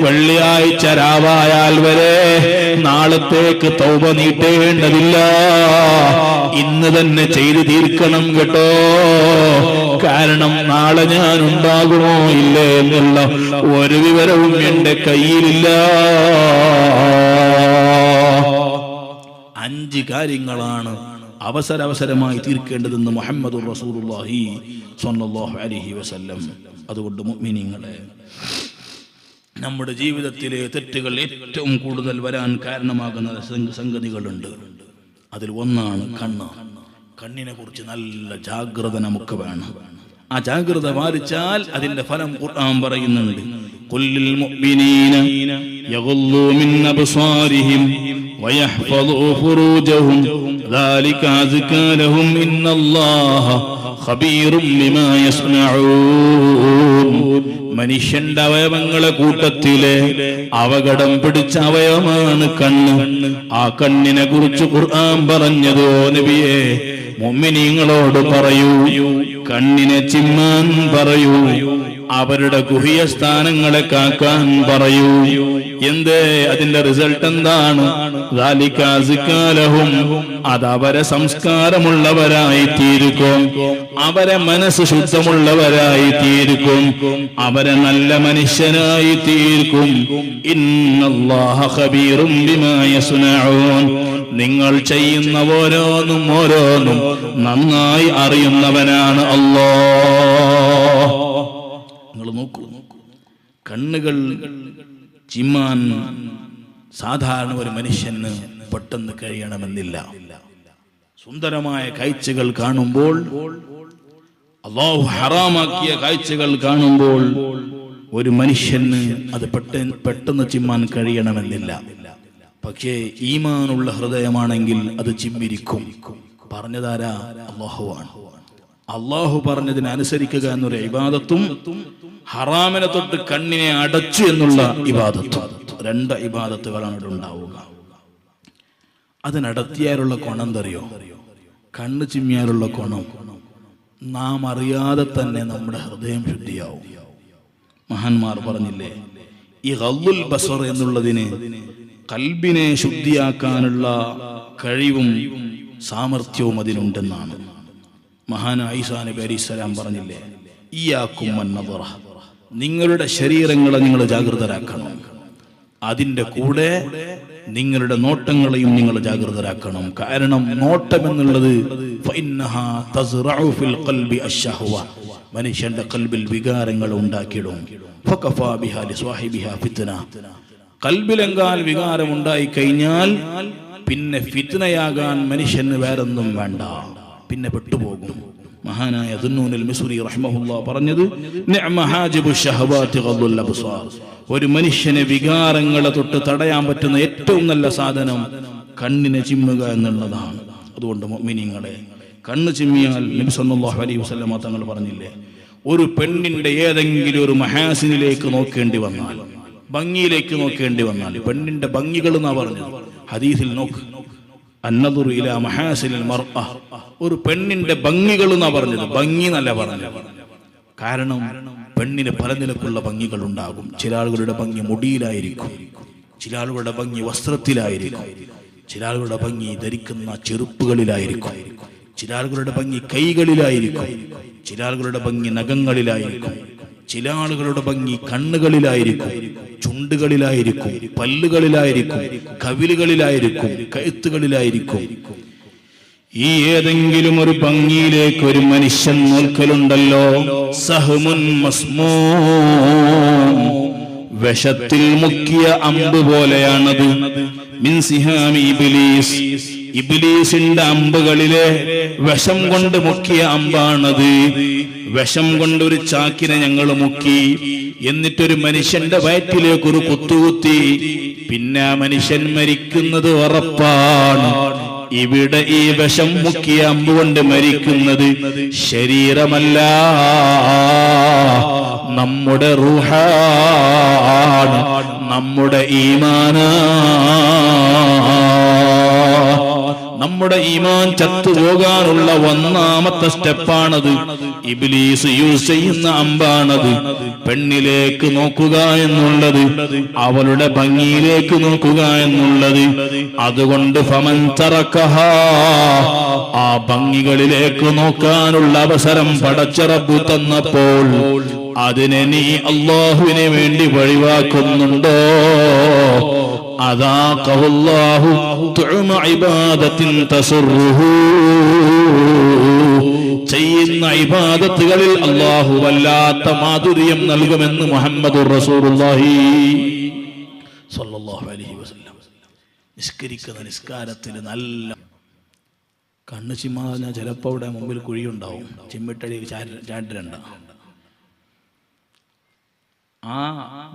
വെള്ളിയാഴ്ച രാവായാൽ വരെ നാളത്തേക്ക് തൗബ നീട്ടേണ്ടതില്ല. ഇന്ന് തന്നെ ചെയ്തു തീർക്കണം കേട്ടോ. കാരണം നാളെ ഞാൻ ഉണ്ടാകുമോ ഇല്ലേ എന്നുള്ള ഒരു വിവരവും എന്റെ കയ്യിലില്ല. 5 കാര്യങ്ങളാണ് അവസരമായി തീർക്കേണ്ടതെന്ന് മുഹമ്മദുർ റസൂലുള്ളാഹി സ്വല്ലല്ലാഹു അലൈഹി വസല്ലം. അതുകൊണ്ട് മുഅ്മിനീങ്ങളെ, നമ്മുടെ ജീവിതത്തിലെ തെറ്റുകൾ ഏറ്റവും കൂടുതൽ വരാൻ കാരണമാകുന്ന സംഗതികളുണ്ട്. അതിൽ ഒന്നാണ് കണ്ണ്. കണ്ണിനെ കുറിച്ച് നല്ല ജാഗ്രത നമുക്ക് വേണം. ആ ജാഗ്രത പാലിച്ചാൽ അതിന്റെ ഫലം ഖുർആൻ പറയുന്നുണ്ട്. ഖുല്ലിൽ മുഅ്മിനീന യഗുല്ലൂ മിൻ അബ്സാരിഹിം വയഹ്ഫളൂ ഫുറൂജഹും ذلك أزكى لهم إن الله خبير بما يصنعون. മനുഷ്യന്റെ അവയവങ്ങളെ കൂട്ടത്തിലെ അപകടം പിടിച്ച അവയവമാണ് കണ്ണ്. ആ കണ്ണിനെ കുറിച്ച് ഖുർആൻ പറഞ്ഞത്, ഓ നബിയേ, മുഅ്മിനീങ്ങളോട് പറയൂ, കണ്ണിനെ ചിമ്മാൻ പറയൂ, അവരുടെ ഗുഹ്യ സ്ഥാനങ്ങളെ കാക്കാൻ പറയൂ. എന്തേ അതിന്റെ റിസൾട്ട് എന്താണ്? അതവരെ സംസ്കാരമുള്ളവരായി തീർക്കും, അവരെ മനസ്സ് ശുദ്ധമുള്ളവരായി തീർക്കും, അവരെ നല്ല മനുഷ്യനായി തീർക്കും. ഇന്നല്ലാഹ ഖബീറും ബിമാ യസ്നഊൻ. നിങ്ങൾ ചെയ്യുന്ന ഓരോന്നും നന്നായി അറിയുന്നവനാണ് അല്ലാഹ്. നിങ്ങൾ നോക്കൂ, കണ്ണുകൾ ചിമ്മാൻ സാധാരണ ഒരു മനുഷ്യന് പെട്ടെന്ന് കഴിയണമെന്നില്ല. സുന്ദരമായ കാഴ്ചകൾ കാണുമ്പോൾ, അല്ലാഹു ഹറാമാക്കിയ കാഴ്ചകൾ കാണുമ്പോൾ ഒരു മനുഷ്യന് അത് പെട്ടെന്ന് ചിമ്മാൻ കഴിയണമെന്നില്ല. പക്ഷേ ഈമാനുള്ള ഹൃദയമാണെങ്കിൽ അത് ചിമ്മിരിക്കും. പറഞ്ഞതാരാ? അല്ലാഹുവാണ്. അല്ലാഹു പറഞ്ഞതിനെ അനുസരിക്കുക എന്നൊരു ഇബാദത്തും ഹറാമിനെ തൊട്ട് കണ്ണിനെ അടച്ചു എന്നുള്ള ഇബാദത്തും, 2 ഇബാദത്തുകളാണ് ഇവിടെ ഉണ്ടാവുക. അത് നടത്തിയാലുള്ള ഗുണം എന്തറിയോ? കണ്ണ് ചിമ്മിയാലുള്ള ഗുണം, നാം അറിയാതെ തന്നെ നമ്മുടെ ഹൃദയം ശുദ്ധിയാവും. മഹാന്മാർ പറഞ്ഞില്ലേ, ഈ ഗദ്ദുൽ ബസർ എന്നുള്ളതിന് കൽബിനെ ശുദ്ധിയാക്കാനുള്ള കഴിവും സാമർഥ്യവും അതിനുണ്ടെന്നാണ്. മഹാനായ ഈസാ നബി അലൈഹിസ്സലാം പറഞ്ഞില്ലേ, ഇയ്യാക്കും വന്നദറ, നിങ്ങളുടെ ശരീരങ്ങളെ നിങ്ങൾ ജാഗ്രതരാക്കണം. അതിൻ്റെ കൂടെ നിങ്ങളുടെ നോട്ടങ്ങളെയും നിങ്ങൾ ജാഗ്രതരാക്കണം. കാരണം നോട്ടം എന്നുള്ളത് മനുഷ്യന്റെ കൽബിൽ വികാരങ്ങൾ ഉണ്ടാക്കിയിടും. കൽബിലെങ്കാൽ വികാരം ഉണ്ടായി കഴിഞ്ഞാൽ പിന്നെ ഫിത്നയാകാൻ മനുഷ്യന് വേറൊന്നും വേണ്ട, പിന്നെ പെട്ടുപോകും. മഹാനായ ദുന്നൂനുൽ മിസ്രി റഹ്മഹുല്ലാഹ് പറഞ്ഞത്, നിഅമ ഹാജിബു ശഹവാതി ഗദ്ദുൽ അബ്സാർ, ഒരു മനുഷ്യനെ വികാരങ്ങളെ തൊട്ട് തടയാൻ പറ്റുന്ന ഏറ്റവും നല്ല സാധനം കണ്ണിനെ ചിമ്മുക എന്നുള്ളതാണ്. അതുകൊണ്ട് മുഅ്മിനീങ്ങളെ, കണ്ണ് ചിമ്മിയാൽ നബി സല്ലല്ലാഹു അലൈഹി വസല്ലം തങ്ങൾ പറഞ്ഞില്ലേ, ഒരു പെണ്ണിന്റെ ഏതെങ്കിലും ഒരു മഹാസിനിലേക്ക് നോക്കേണ്ടി വന്നാൽ, ഭംഗിയിലേക്ക് നോക്കേണ്ടി വന്നാൽ, പെണ്ണിന്റെ ഭംഗികൾ എന്നാ പറഞ്ഞത് ഹദീസിൽ, നോക്ക് അന്നദുറു ഇലാ മഹാസിനിൽ മർഅ, ഒരു പെണ്ണിന്റെ ഭംഗികൾ എന്നാ പറഞ്ഞത്, ഭംഗി എന്നല്ല പറഞ്ഞത്. കാരണം പെണ്ണിന് പല നിലക്കുള്ള ഭംഗികൾ ഉണ്ടാകും. ചില ആളുകളുടെ ഭംഗി മുടിയിലായിരിക്കും, ചില ആളുകളുടെ ഭംഗി വസ്ത്രത്തിലായിരിക്കും, ചില ആളുകളുടെ ഭംഗി ധരിക്കുന്ന ചെരുപ്പുകളിലായിരിക്കും, ചില ആളുകളുടെ ഭംഗി കൈകളിലായിരിക്കും, ചില ആളുകളുടെ ഭംഗി നഖങ്ങളിലായിരിക്കും, ചില ആളുകളുടെ ഭംഗി കണ്ണുകളിലായിരിക്കും, ചുണ്ടുകളിലായിരിക്കും, പല്ലുകളിലായിരിക്കും, കവിലുകളിലായിരിക്കും, കഴുത്തുകളിലായിരിക്കും. ഈ ഏതെങ്കിലും ഒരു ഭംഗിയിലേക്ക് ഒരു മനുഷ്യൻ നോക്കലുണ്ടല്ലോ, സഹ്മുൻ മസ്മൂം, വിഷത്തിൽ മുക്കിയ അമ്പ് പോലെയാണത്. മിൻ സിഹാമി ഇബ്ലീസ്, ഇബ്ലീസിന്റെ അമ്പുകളിലെ വിഷം കൊണ്ട് മുക്കിയ അമ്പാണത്. വിഷം കൊണ്ട് ഒരു ചാക്കിനെ ഞങ്ങൾ മുക്കി, എന്നിട്ടൊരു മനുഷ്യന്റെ വയറ്റിലേക്ക് ഒരു കുത്തുകുത്തി, പിന്നെ ആ മനുഷ്യൻ മരിക്കുന്നത് ഉറപ്പാണ്. ഇവിടെ ഈ വിഷം മുക്കിയ അമ്പുകൊണ്ട് മരിക്കുന്നത് ശരീരമല്ല, നമ്മുടെ റൂഹാണ്, നമ്മുടെ ഈമാനാണ്. നമ്മുടെ ഈമാൻ ചത്തുപോകാനുള്ള ഒന്നാമത്തെ സ്റ്റെപ്പാണത്. ഇബ്ലീസ് യൂസ് ചെയ്യുന്ന അമ്പാണത്. പെണ്ണിലേക്ക് നോക്കുക എന്നുള്ളത്, അവളുടെ ഭംഗിയിലേക്ക് നോക്കുക എന്നുള്ളത്. അതുകൊണ്ട് ഫമൻ തറക്കഹാ, ആ ഭംഗികളിലേക്ക് നോക്കാനുള്ള അവസരം പടച്ച റബ്ബ് തന്നപ്പോൾ അതിനെ നീ അല്ലാഹുവിന് വേണ്ടി ഒഴിവാക്കുന്നുണ്ടോ? അദാഖഹുല്ലാഹു തുഅമ ഇബാദത്തിൻ തസുറുഹു, ചെയ്യുന്ന ഇബാദത്തുകളിൽ അല്ലാഹു വല്ലാത്ത മാധുര്യം നൽകുമെന്ന് മുഹമ്മദുർ റസൂലുള്ളാഹി സ്വല്ലല്ലാഹു അലൈഹി വസല്ലം. നിസ്കരിക്കുന്ന നിസ്കാരത്തിൽ നല്ല കണ്ണ് ചിമ്മാതെ ചിലപ്പോൾ അവിടെ മുമ്പിൽ കുഴിയുണ്ടാവും, ചിമ്മിട്ടടി ചാണ്ടിരണ്ട. ആ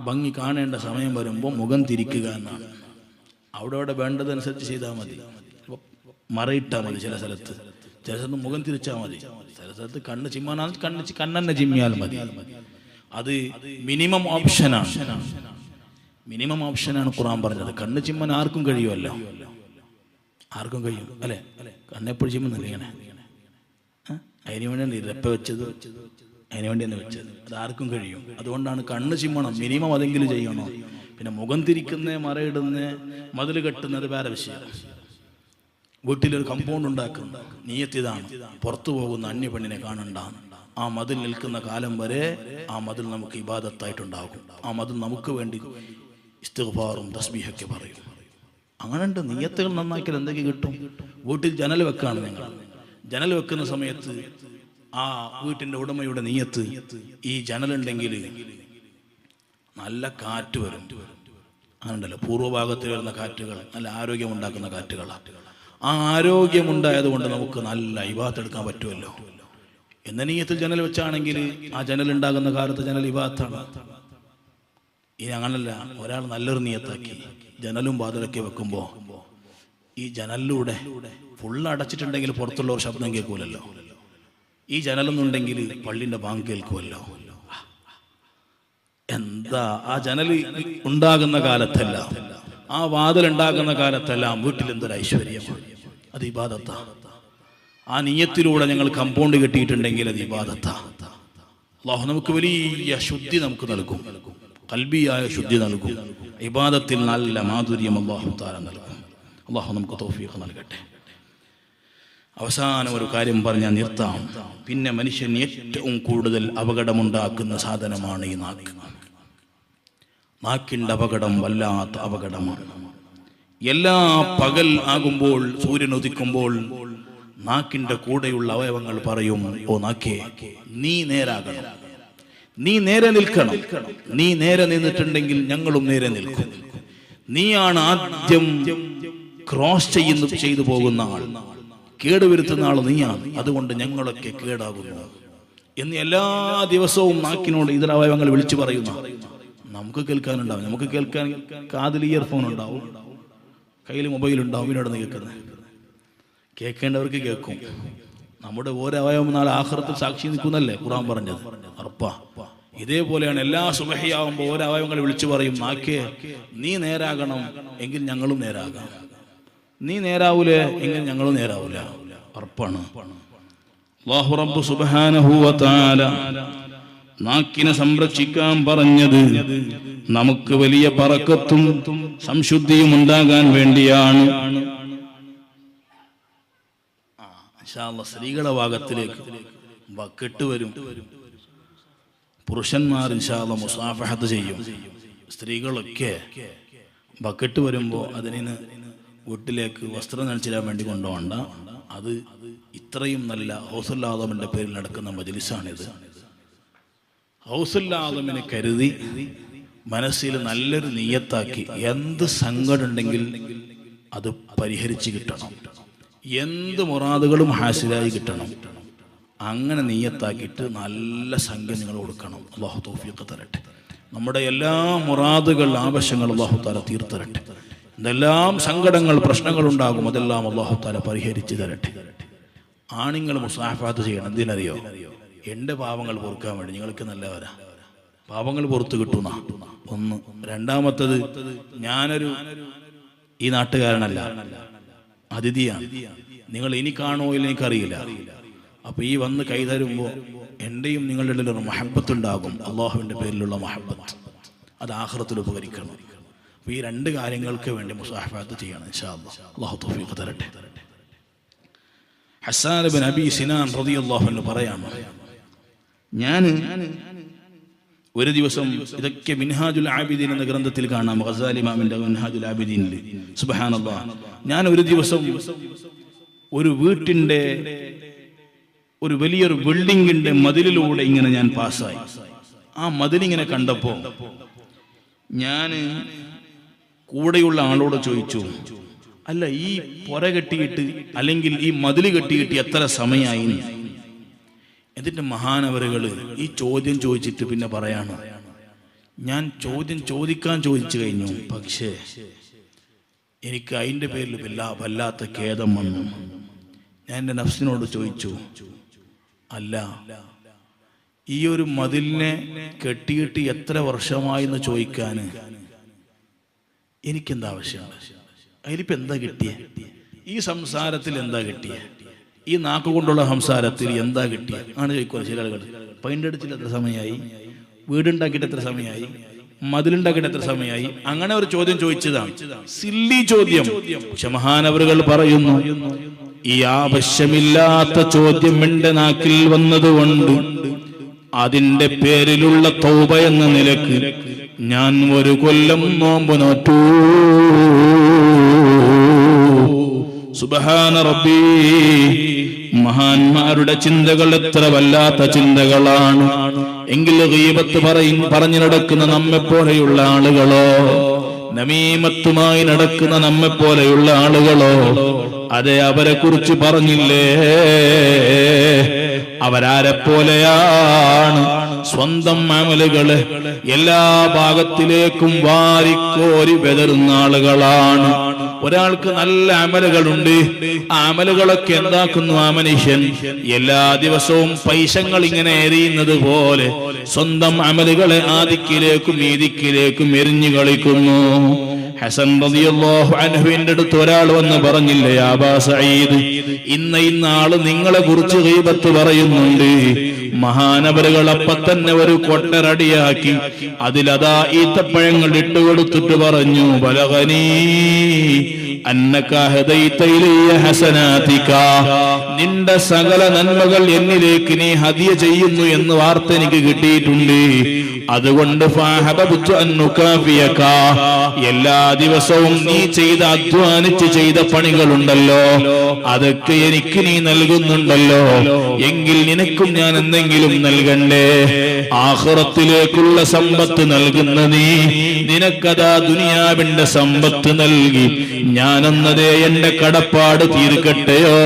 ഭംഗി കാണേണ്ട സമയം വരുമ്പോൾ മുഖം തിരിക്കുക എന്നാണ്. അവിടെ വേണ്ടതനുസരിച്ച് ചെയ്താൽ മതി. മറയിട്ടാൽ മതി, ചില സ്ഥലത്ത് മുഖം തിരിച്ചാൽ മതി, ചില സ്ഥലത്ത് കണ്ണ് ചിമ്മാനാൽ കണ്ണെന്നെ ചിമ്മിയാൽ മതി. അത് മിനിമം ഓപ്ഷനാണ്. മിനിമം ഓപ്ഷനാണ് ഖുർആൻ പറഞ്ഞത്. കണ്ണ് ചിമ്മാൻ ആർക്കും കഴിയുമല്ലോ, ആർക്കും കഴിയും അല്ലെ? കണ്ണെപ്പോഴും ചിമ്മുന്നില്ല ഇങ്ങനെ. അതിനു വേണ്ടിയാണ് ഇരപ്പ വെച്ചത്, അതിനു വേണ്ടി തന്നെ വെച്ചത്. അത് ആർക്കും കഴിയും. അതുകൊണ്ടാണ് കണ്ണ് ചിമ്മണം, മിനിമം അതെങ്കിലും ചെയ്യണം. പിന്നെ മുഖം തിരിക്കുന്ന, മറയിടുന്ന, മതിൽ കെട്ടുന്നത് വേറെ വിഷയം. വീട്ടിലൊരു കമ്പൗണ്ട് ഉണ്ടാക്കുന്ന നിയത്തിതാണ്, പുറത്തു പോകുന്ന അന്യ പെണ്ണിനെ കാണണ്ട. ആ മതിൽ നിൽക്കുന്ന കാലം വരെ ആ മതിൽ നമുക്ക് ഇബാദത്തായിട്ടുണ്ടാകും. ആ മതിൽ നമുക്ക് വേണ്ടി ഇസ്തിഗ്ഫാറും തസ്ബീഹൊക്കെ പറയും. അങ്ങനെയുണ്ട്. നിയത്തുകൾ നന്നാക്കിയാൽ എന്തൊക്കെ കിട്ടും? വീട്ടിൽ ജനൽ വെക്കാണ് നിങ്ങൾ. ജനൽ വെക്കുന്ന സമയത്ത് ആ വീട്ടിന്റെ ഉടമയുടെ നിയത്ത്, ഈ ജനലുണ്ടെങ്കിൽ നല്ല കാറ്റ് വരും. അങ്ങനെയുണ്ടല്ലോ, പൂർവ്വഭാഗത്ത് വരുന്ന കാറ്റുകൾ നല്ല ആരോഗ്യമുണ്ടാക്കുന്ന കാറ്റുകളാണ്. ആ ആരോഗ്യമുണ്ടായത് കൊണ്ട് നമുക്ക് നല്ല ഇബാദത്ത് എടുക്കാൻ പറ്റുമല്ലോ എന്ന നിയത്തിൽ ജനൽ വെച്ചാണെങ്കിൽ ആ ജനൽ ഉണ്ടാകുന്ന കാലത്ത് ജനൽ ഇബാദത്താണ്. ഇനി അങ്ങനല്ല, ഒരാൾ നല്ലൊരു നിയത്താക്കി ജനലും വാതിലൊക്കെ വെക്കുമ്പോൾ ഈ ജനലിലൂടെ ഫുള്ള് അടച്ചിട്ടുണ്ടെങ്കിൽ പുറത്തുള്ള ഒരു ശബ്ദം കേൾക്കൂലല്ലോ. ഈ ജനലൊന്നുണ്ടെങ്കിൽ പള്ളിന്റെ ബാങ്ക് കേൾക്കുമല്ലോ. എന്താ ആ ജനൽ ഉണ്ടാകുന്ന കാലത്തല്ല, ആ വാതിലുണ്ടാകുന്ന കാലത്തെല്ലാം വീട്ടിൽ എന്തൊരു ഐശ്വര്യമാണ്. അത് ഇബാദത്താ. ആ നിയത്തിലൂടെ ഞങ്ങൾ കമ്പൗണ്ട് കെട്ടിയിട്ടുണ്ടെങ്കിൽ അത് ഇബാദത്താ. അല്ലാഹു നമുക്ക് വലിയ ശുദ്ധി നമുക്ക് നൽകും, ഖൽബിയായ ശുദ്ധി നൽകും. ഇബാദത്തിൽ നല്ല മാധുര്യം അല്ലാഹു തആല നൽകും. അല്ലാഹു നമുക്ക് തൗഫീഖ് നൽകട്ടെ. അവസാനം ഒരു കാര്യം പറഞ്ഞാൽ നിർത്താം. പിന്നെ മനുഷ്യൻ ഏറ്റവും കൂടുതൽ അപകടമുണ്ടാക്കുന്ന സാധനമാണ് ഈ നാക്ക്. നാക്കിൻ്റെ അപകടം വല്ലാത്ത അപകടമാണ്. എല്ലാ പകൽ ആകുമ്പോൾ, സൂര്യൻ ഉദിക്കുമ്പോൾ നാക്കിൻ്റെ കൂടെയുള്ള അവയവങ്ങൾ പറയും, ഓ നാക്കേ, നീ നേരാകണം, നീ നേരെ നിൽക്കണം. നീ നേരെ നിന്നിട്ടുണ്ടെങ്കിൽ ഞങ്ങളും നേരെ നിൽക്കും. നീയാണ് ആദ്യം ക്രോസ് ചെയ്തു പോകുന്ന ആൾ, കേടുവരുത്തുന്ന ആൾ നീയാണ്, അതുകൊണ്ട് ഞങ്ങളൊക്കെ കേടാകുന്നു എന്ന് എല്ലാ ദിവസവും നാക്കിനോട് ഇതര അവയവങ്ങൾ വിളിച്ചു പറയുന്നു. നമുക്ക് കേൾക്കാനുണ്ടാവും, നമുക്ക് കേൾക്കാൻ കാതിൽ ഇയർഫോൺ ഉണ്ടാവും, കയ്യിൽ മൊബൈൽ ഉണ്ടാവും, ഇവിടെയാണ് കേൾക്കുന്നത്. കേൾക്കേണ്ടവർക്ക് കേൾക്കും. നമ്മുടെ ഓരോ അവയവം നാളെ ആഖിറത്തിൽ സാക്ഷി നിൽക്കുന്നല്ലേ ഖുർആൻ പറഞ്ഞത്, ഉറപ്പാ. ഇതേപോലെയാണ് എല്ലാ സുബഹിയാവുമ്പോൾ ഓരോ അവയവങ്ങൾ വിളിച്ചു പറയും, നാക്കേ നീ നേരാകണം എങ്കിൽ ഞങ്ങളും നേരാകാം, നീ നേരാവൂലേ എങ്കിൽ ഞങ്ങളും നേരാവൂല. ഉറപ്പാണ്. അല്ലാഹു റബ്ബ് സുബ്ഹാനഹു വ തആല നാക്കിനെ സംരക്ഷിക്കാൻ പറഞ്ഞത് നമുക്ക് വലിയ ബറക്കത്തും സംശുദ്ധിയും ഉണ്ടാകാൻ വേണ്ടിയാണ്. ഇൻഷാ അല്ലാഹ് സ്ത്രീകളുടെ ഭാഗത്തിലേക്ക് ബക്കറ്റ് വരും. പുരുഷന്മാർ ഇൻഷാ അല്ലാഹ് മുസാഫഹത്ത് ചെയ്യും. സ്ത്രീകളൊക്കെ ബക്കറ്റ് വരുമ്പോൾ അതിന് വീട്ടിലേക്ക് വസ്ത്രം നനച്ചിടാൻ വേണ്ടി കൊണ്ടുപോകണ്ട. അത് ഇത്രയും നല്ല ഹൗസുൽ ആദമിന്റെ പേരിൽ നടക്കുന്ന മജ്ലിസാണിത്. ഹൗസുൽ ആദമിനെ കരുതി മനസ്സിൽ നല്ലൊരു നിയ്യത്താക്കി എന്ത് സങ്കടം ഉണ്ടെങ്കിൽ അത് പരിഹരിച്ച് കിട്ടണം, എന്ത് മുറാദുകളും ഹാസിലായി കിട്ടണം. അങ്ങനെ നിയ്യത്താക്കിയിട്ട് നല്ല സംഖ്യ നിങ്ങൾ കൊടുക്കണം. അല്ലാഹു തൗഫീഖ് തരട്ടെ. നമ്മുടെ എല്ലാ മുറാദുകൾ, ആവശ്യങ്ങൾ അല്ലാഹു തആല തീർത്തരട്ടെ. എന്തെല്ലാം സങ്കടങ്ങൾ, പ്രശ്നങ്ങൾ ഉണ്ടാകും, അതെല്ലാം അല്ലാഹു തആല പരിഹരിച്ച് തരട്ടെ. ആണുങ്ങൾ മുസാഫഹത്ത് ചെയ്യണം. എന്തിനറിയോ? എൻ്റെ പാപങ്ങൾ പൊറുക്കാൻ വേണ്ടി. നിങ്ങൾക്ക് നല്ലവരാ, പാപങ്ങൾ പുറത്ത് കിട്ടുന്ന ഒന്ന്. രണ്ടാമത്തത്, ഞാനൊരു ഈ നാട്ടുകാരനല്ല, അതിഥിയാണ്. നിങ്ങൾ ഇനി കാണുമോ ഇല്ല എനിക്കറിയില്ല. അപ്പൊ ഈ വന്ന് കൈതരുമ്പോൾ എൻ്റെയും നിങ്ങളുടെ ഇടയിൽ ഒരു മഹബത്തുണ്ടാകും, അള്ളാഹുവിൻ്റെ പേരിലുള്ള മഹബത്ത്. അത് ആഖിറത്തിൽ ഉപകരിക്കണം. അപ്പൊ ഈ രണ്ട് കാര്യങ്ങൾക്ക് വേണ്ടി മുസാഫഹത്ത് ചെയ്യണം. ഇൻഷാ അല്ലാഹ്. അല്ലാഹു തൗഫീഖ് തരട്ടെ. ഹസ്സാൻ ഇബ്നു അബീ സിനാൻ റളിയല്ലാഹു അൻഹു പറയാണ്, ഞാൻ ഒരു ദിവസം, ഇതൊക്കെ മിൻഹാജുൽ ആബിദീൻ എന്ന ഗ്രന്ഥത്തിൽ കാണാം, ഗസാലി ഇമാമിന്റെ മിൻഹാജുൽ ആബിദീനിൽ. സുബ്ഹാനല്ലാഹ്, ഞാൻ ഒരു ദിവസം ഒരു വീട്ടിന്റെ, ഒരു വലിയൊരു ബിൽഡിങ്ങിന്റെ മതിലിലൂടെ ഇങ്ങനെ ഞാൻ പാസ്സായി. ആ മതിലിങ്ങനെ കണ്ടപ്പോ ഞാൻ കൂടെയുള്ള ആളോട് ചോദിച്ചു, അല്ല ഈ പൊര കെട്ടിയിട്ട് അല്ലെങ്കിൽ ഈ മതിൽ കെട്ടിയിട്ട് എത്ര സമയമായി? എന്നിട്ട് മഹാനവറുകൾ ഈ ചോദ്യം ചോദിച്ചിട്ട് പിന്നെ പറയാണ്, ഞാൻ ചോദ്യം ചോദിച്ചു കഴിഞ്ഞു, പക്ഷേ എനിക്ക് അതിൻ്റെ പേരിൽ വല്ലാത്ത ഖേദം വന്നു. ഞാൻ എൻ്റെ നഫ്സിനോട് ചോദിച്ചു, അല്ല ഈ ഒരു മതിലിനെ കെട്ടിയിട്ട് എത്ര വർഷമായി എന്ന് ചോദിക്കാൻ എനിക്കെന്താ ആവശ്യമാണ്? അതിലിപ്പോൾ എന്താ കിട്ടിയ? ഈ സംസാരത്തിൽ എന്താ കിട്ടിയ? ഈ നാക്കുകൊണ്ടുള്ള സംസാരത്തിൽ എന്താ കിട്ടിയ ആണ് ചോദിക്കുക ചില ആളുകൾ. പൈൻ്റടിച്ചിട്ട് എത്ര സമയമായി? വീടുണ്ടാക്കിയിട്ട് എത്ര സമയമായി? മതിലുണ്ടാക്കിയിട്ട് എത്ര സമയമായി? അങ്ങനെ ഒരു ചോദ്യം ചോദിച്ചതാണ്, സില്ലി ചോദ്യം. പക്ഷെ മഹാനവറുകൾ പറയുന്നു, ഈ ആവശ്യമില്ലാത്ത ചോദ്യം എന്റെ നാക്കിൽ വന്നതുകൊണ്ട് അതിന്റെ പേരിലുള്ള തൗബ എന്ന നിലക്ക് ഞാൻ ഒരു കൊല്ലം നോമ്പ് നോറ്റു. സുബ്ഹാന റബ്ബി. മഹാന്മാരുടെ ചിന്തകൾ എത്ര വല്ലാത്ത ചിന്തകളാണ്. എങ്കിൽ ഗീബത്ത് പറഞ്ഞു നടക്കുന്ന നമ്മെപ്പോലെയുള്ള ആളുകളോ, നമീമത്തുമായി നടക്കുന്ന നമ്മെപ്പോലെയുള്ള ആളുകളോ, അതെ അവരെ കുറിച്ച് പറഞ്ഞില്ലേ, അവരാരെ പോലെയാണ്? സ്വന്തം അമലുകള് എല്ലാ ഭാഗത്തിലേക്കും വാരിക്കോരി വെതറുന്ന ആളുകളാണ്. ഒരാൾക്ക് നല്ല അമലുകളുണ്ട്, ആ അമലുകളൊക്കെ എന്താക്കുന്നു ആ മനുഷ്യൻ? എല്ലാ ദിവസവും പൈസകൾ ഇങ്ങനെ എറിയുന്നത് പോലെ സ്വന്തം അമലുകളെ ആദിക്കിലേക്കും ഈദിക്കിലേക്കും എറിഞ്ഞു കളിക്കുന്നു. ഹസൻ റളിയല്ലാഹു അൻഹുവിന്റെ അടുത്ത് ഒരാൾ വന്ന് പറഞ്ഞില്ലേ, യാ അബാ സഈദ്, ഇന്ന ആള് നിങ്ങളെ കുറിച്ച് ഗീബത്ത് പറയുന്നുണ്ട്. മഹാനവറുകൾ അപ്പൊ തന്നെ ഒരു കൊട്ടറടിയാക്കി അതിലതാ ഈത്തപ്പഴങ്ങൾ ഇട്ടുകൊടുത്തിട്ട് പറഞ്ഞു, ബലഗനീ അന്നക ഹദൈത ഇലയ്യ ഹസനാതിക, നിന്റെ സകല നന്മകൾ എന്നിലേക്ക് നീ ഹദിയ ചെയ്യുന്നു എന്ന് വാർത്ത എനിക്ക് കിട്ടിയിട്ടുണ്ട്. അതുകൊണ്ട് ഫഹബബ്തു അൻ നുകാഫിയക, എല്ലാ ദിവസവും നീ അധ്വാനിച്ച് ചെയ്ത പണികളുണ്ടല്ലോ അതൊക്കെ എനിക്ക് നീ നൽകുന്നുണ്ടല്ലോ, എങ്കിൽ നിനക്കും ഞാൻ എന്തെങ്കിലും നൽകണ്ടേ? ആഖിറത്തിലേക്കുള്ള സമ്പത്ത് നൽകുന്ന നീ നിനക്കതാ ദുനിയാവിന്റെ സമ്പത്ത് നൽകി, ഞാനെന്നതേ എന്റെ കടപ്പാട് തീർക്കട്ടെയോ?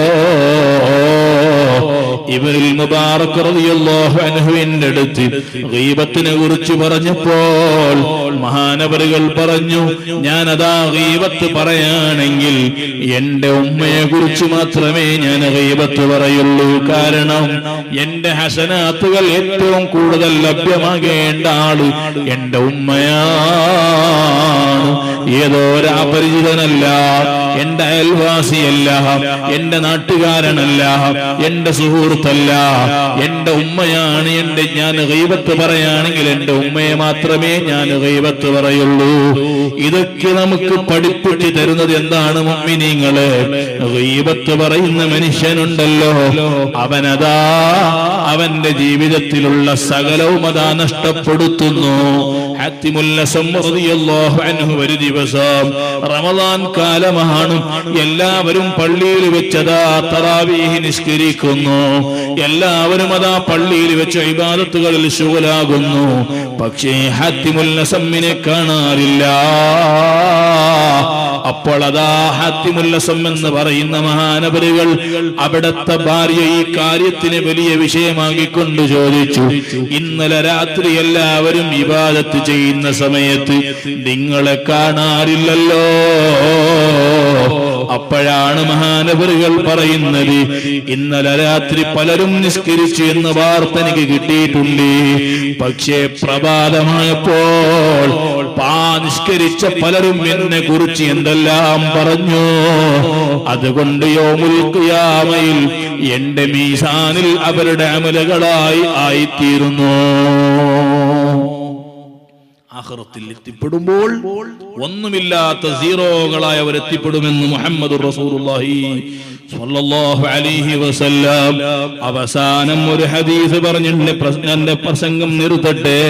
ഇബ്നുൽ മുബാറക് റളിയല്ലാഹു അൻഹുവിന്റെ അടുത്ത് ഗീബത്തിനെ കുറിച്ച് പറഞ്ഞപ്പോൾ മഹാനവറുകൾ പറഞ്ഞു, ഞാൻ അതാ ഗീബത്ത് പറയാണെങ്കിൽ എന്റെ ഉമ്മയെ കുറിച്ച് മാത്രമേ ഞാൻ ഗീബത്ത് പറയുള്ളൂ. കാരണം എന്റെ ഹസനാത്തുകൾ ഏറ്റവും കൂടുതൽ ലഭ്യമാകേണ്ട ആള് എന്റെ ഉമ്മയാണ്. ഏതോ ഒരു അപരിചിതനല്ല, എന്റെ അയൽവാസിയല്ല, എന്റെ നാട്ടുകാരനല്ല, എന്റെ സുഹൃത്തല്ല, എന്റെ ഉമ്മയാണ്. ഞാൻ ഗീബത്ത് പറയുകയാണെങ്കിൽ എന്റെ ഉമ്മയെ മാത്രമേ ഞാൻ ഗീബത്ത് പറയുള്ളൂ. ഇതൊക്കെ നമുക്ക് പഠിപ്പിച്ചു തരുന്നത് എന്താണ് മുഅ്മിനീങ്ങളെ? ഗീബത്ത് പറയുന്ന മനുഷ്യനുണ്ടല്ലോ, അവനതാ അവന്റെ ജീവിതത്തിലുള്ള സകലവും അതാ നഷ്ടപ്പെടുത്തുന്നു. ഹാത്തിമുൽ അസ്സം റളിയല്ലാഹു അൻഹു ഒരു ദിവസം റമദാൻ കാലമാണ്, എല്ലാവരും പള്ളിയിൽ വെച്ചതാ തറാവീഹ് നിസ്കരിക്കുന്നു, എല്ലാവരും അതാ പള്ളിയിൽ വെച്ച് ഇബാദത്തുകളിൽ ശുഗലാകുന്നു. പക്ഷേ ഹാത്തിമുൽ അസ്സമിനെ കാണാറില്ല. അപ്പോൾ അതാ ഹാത്തിമുൽ അസ്സം എന്ന് പറയുന്ന മഹാനവറുകൾ അവിടത്തെ ഭാര്യ ഈ കാര്യത്തിന് വലിയ വിഷയമാക്കിക്കൊണ്ട് ചോദിച്ചു, ഇന്നലെ രാത്രി എല്ലാവരും ഇബാദത്ത് ചെയ്യുന്ന സമയത്ത് നിങ്ങളെ കാണാറില്ലല്ലോ? അപ്പോഴാണ് മഹാനവറുകൾ പറയുന്നത്, ഇന്നലെ രാത്രി പലരും നിസ്കരിച്ചു എന്ന വാർത്ത എനിക്ക് കിട്ടിയിട്ടുണ്ട്. പക്ഷേ പ്രഭാതമായപ്പോൾ നിസ്കരിച്ച പലരും എന്നെ കുറിച്ച് എന്തെല്ലാം പറഞ്ഞു. അതുകൊണ്ട് യൗമുൽ ഖിയാമയിൽ എന്റെ മീസാനിൽ അവരുടെ അമലുകളായി ആയിത്തീരുന്നു. ആഖിറത്തിൽ എത്തിപ്പെടുമ്പോൾ ഒന്നുമില്ലാത്ത സീറോകളായി അവർ എത്തിപ്പെടുമെന്ന് മുഹമ്മദുർ റസൂലുള്ളാഹി സ്വല്ലല്ലാഹു അലൈഹി വസല്ലം അവസാനം ഒരു ഹദീസ് പറഞ്ഞിട്ട് എന്റെ പ്രസംഗം നിർത്തട്ടെ.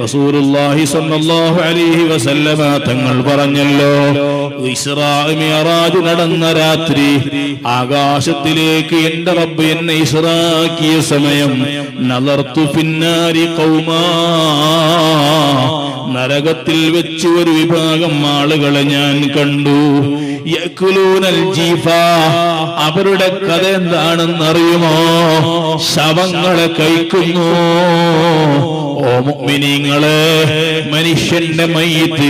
റസൂലുള്ളാഹി സ്വല്ലല്ലാഹു അലൈഹി വസല്ലം തങ്ങൾ പറഞ്ഞല്ലോ, ഇസ്റാ മിഅറാജ് നടന്ന രാത്രി ആകാശത്തിലേക്ക് എന്റെ റബ്ബ് എന്നെ ഇസ്റാക്കിയ സമയം നളർതു ഫിന്നാരി ഖൗമാ, നരകത്തിൽ വെച്ച് ഒരു വിഭാഗം ആളുകളെ ഞാൻ കണ്ടു. യഅ്കുലൂനൽ ജീഫാ, അവരുടെ കഥ എന്താണെന്നറിയുമോ? ശവങ്ങളെ കഴിക്കുന്നു. ഓ മുഅ്മിനീങ്ങളെ, മനുഷ്യന്റെ മയ്യിത്ത്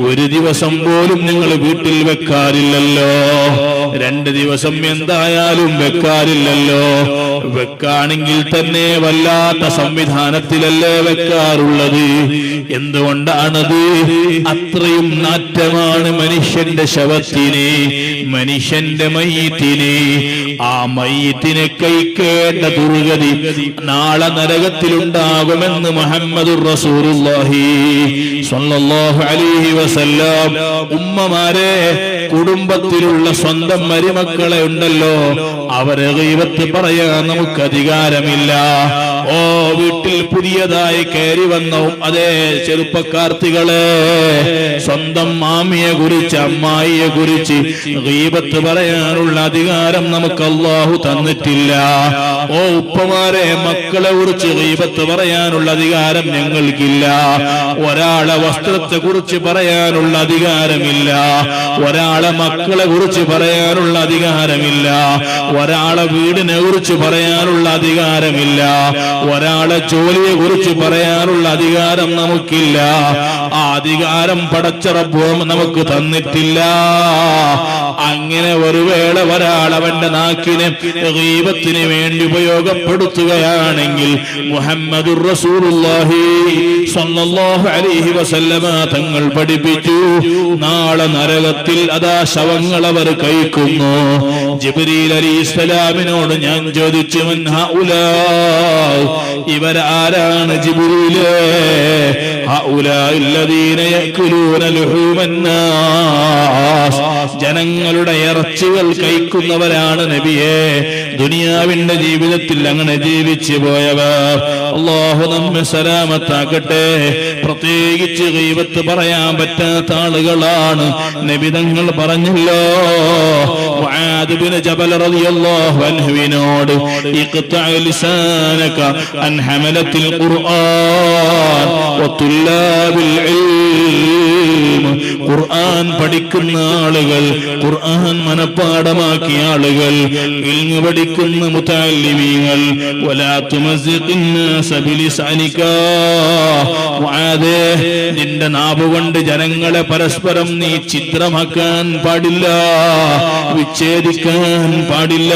ഒരു ദിവസം പോലും നിങ്ങൾ വീട്ടിൽ വെക്കാറില്ലല്ലോ, 2 ദിവസം എന്തായാലും വെക്കാറില്ലല്ലോ. വെക്കാണെങ്കിൽ തന്നെ വല്ലാത്ത സംവിധാനത്തിലല്ലേ വെക്കാറുള്ളത്. എന്തുകൊണ്ടാണത്? അത്രയും നാറ്റമാണ് മനുഷ്യന്റെ ശവത്തിന്, മനുഷ്യന്റെ മയ്യിത്തിന്. ആ മയ്യിത്തിനെ കഴിക്കേണ്ട ദുർഗതി നാളെ നരകത്തിലുണ്ടാകുമെന്ന് മുഹമ്മദുർ റസൂലുള്ളാഹി സ്വല്ലല്ലാഹു അലൈഹി വസല്ലം. ഉമ്മമാരെ, കുടുംബത്തിലുള്ള സ്വന്തം മരുമക്കളെ ഉണ്ടല്ലോ, അവരെ ഗീബത്ത് പറയാൻ നമുക്ക് അധികാരമില്ല. ഓ വീട്ടിൽ പുതിയതായി കയറി വന്ന അതേ ചെറുപ്പക്കാർത്തികളെ, സ്വന്തം മാമിയെ കുറിച്ച് അമ്മായിയെ കുറിച്ച് ഗീബത്ത് പറയാനുള്ള അധികാരം നമുക്ക് അല്ലാഹു തന്നിട്ടില്ല. ഓ ഉപ്പമാരെ, മക്കളെ കുറിച്ച് ഗീബത്ത് പറയാനുള്ള അധികാരം ഞങ്ങൾക്കില്ല. ഒരാളെ വസ്ത്രത്തെ കുറിച്ച് പറയാനുള്ള അധികാരമില്ല, ഒരാളെ മക്കളെ കുറിച്ച് പറയാനുള്ള അധികാരമില്ല, ഒരാളെ വീടിനെ കുറിച്ച് പറയാനുള്ള അധികാരമില്ല, ഒരാളെ ജോലിയെ കുറിച്ച് പറയാനുള്ള അധികാരം നമുക്കില്ല. ആ അധികാരം പടച്ച റബ്ബ് നമുക്ക് തന്നിട്ടില്ല. അങ്ങനെ ഒരു വേള ഒരാൾ അവന്റെ നാക്കിനെ ഗീബത്തിന് വേണ്ടി ഉപയോഗപ്പെടുത്തുകയാണെങ്കിൽ മുഹമ്മദുർ റസൂലുള്ളാഹി സ്വല്ലല്ലാഹു അലൈഹി വസല്ലമ തങ്ങൾ പഠിപ്പിച്ചു, നാളെ നരകത്തിൽ അതാ ശവങ്ങൾ അവർ കഴിക്കുന്നു. ജിബ്രീൽ അലൈഹിസ്സലാമിനോട് ഞാൻ ചോദിച്ചു, മൻ ഹൗലാ, ഇവരാരാണ് ജിബ്രീലേ? ഹൗലാ അല്ലദീന യഅ്കുലൂന ലുഹൂമൻ നാസ്, ജനങ്ങൾ ജനങ്ങളുടെ ഇറച്ചികൾ കഴിക്കുന്നവരാണ് നബിയെ. ദുനിയാവിന്റെ ജീവിതത്തിൽ അങ്ങനെ ജീവിച്ചു പോയവർ. അല്ലാഹു നമ്മെ സലാമത്താക്കട്ടെ. പ്രത്യേകിച്ച് ഗീബത്ത് പറയാൻ പറ്റാത്ത ആളുകളാണ്. നബി തങ്ങൾ പറഞ്ഞല്ലോ, മുആദ് ബിൻ ജബൽ റളിയല്ലാഹു അൻഹുവിനോട് ഇഖ്തഅ ലിസാനക അൻ ഹമലത്തിൽ ഖുർആൻ വതുല്ലാബിൽ ഇൽം. ഖുർആൻ പഠിക്കുന്ന ആളുകൾ, ഖുർആൻ മനപ്പാഠമാക്കിയ ആളുകൾ, ഇൽമു പഠിക്കുന്ന മുതഅല്ലിമീങ്ങൾ, വലാ തുമസ്സിഖിന്നാസ ബിലിസാനിക. മുആദേ, നിന്റെ നാവ് കൊണ്ട് ജനങ്ങളെ പരസ്പരം നീ ചിത്രമാക്കാൻ പാടില്ല, വിച്ഛേദിക്കാൻ പാടില്ല.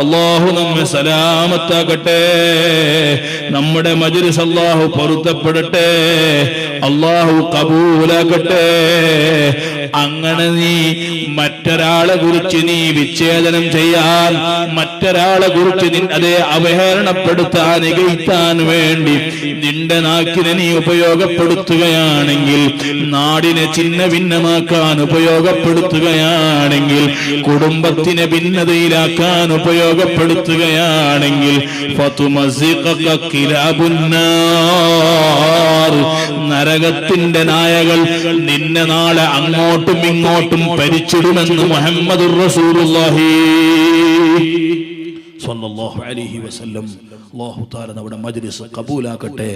അല്ലാഹു നമ്മെ സലാമത്താക്കട്ടെ. നമ്മുടെ മജ്‌ലിസ് അല്ലാഹു പൊരുത്തപ്പെടട്ടെ, അല്ലാഹു കബൂലാക്കട്ടെ. അങ്ങനെ നീ മറ്റൊരാളെ കുറിച്ച് നീ വിച്ഛേദനം ചെയ്യാൻ, മറ്റൊരാളെ കുറിച്ച് അതേ അവഹേളനപ്പെടുത്താൻ, ഇകഴ്ത്താൻ വേണ്ടി നിന്റെ നാക്കിനെ നീ ഉപയോഗപ്പെടുത്തുകയാണെങ്കിൽ, നാടിനെ ചിന്ന ഭിന്നമാക്കാൻ ഉപയോഗപ്പെടുത്തുകയാണെങ്കിൽ, കുടുംബത്തിനെ ഭിന്നതയിലാക്കാൻ ഉപയോഗപ്പെടുത്തുകയാണെങ്കിൽ, ഫതുമസിഖക കിലാബുന്നാർ, നരകത്തിന്റെ നായകൾ നിന്നെ നാളെ അങ്ങോട്ടും ഇങ്ങോട്ടും പരിച്ചിടുമെന്ന് മുഹമ്മദുർ റസൂലുള്ളാഹി സ്വല്ലല്ലാഹു അലൈഹി വസല്ലം. അല്ലാഹു തആല നമ്മുടെ മജ്‌ലിസ് കബൂലാക്കട്ടെ.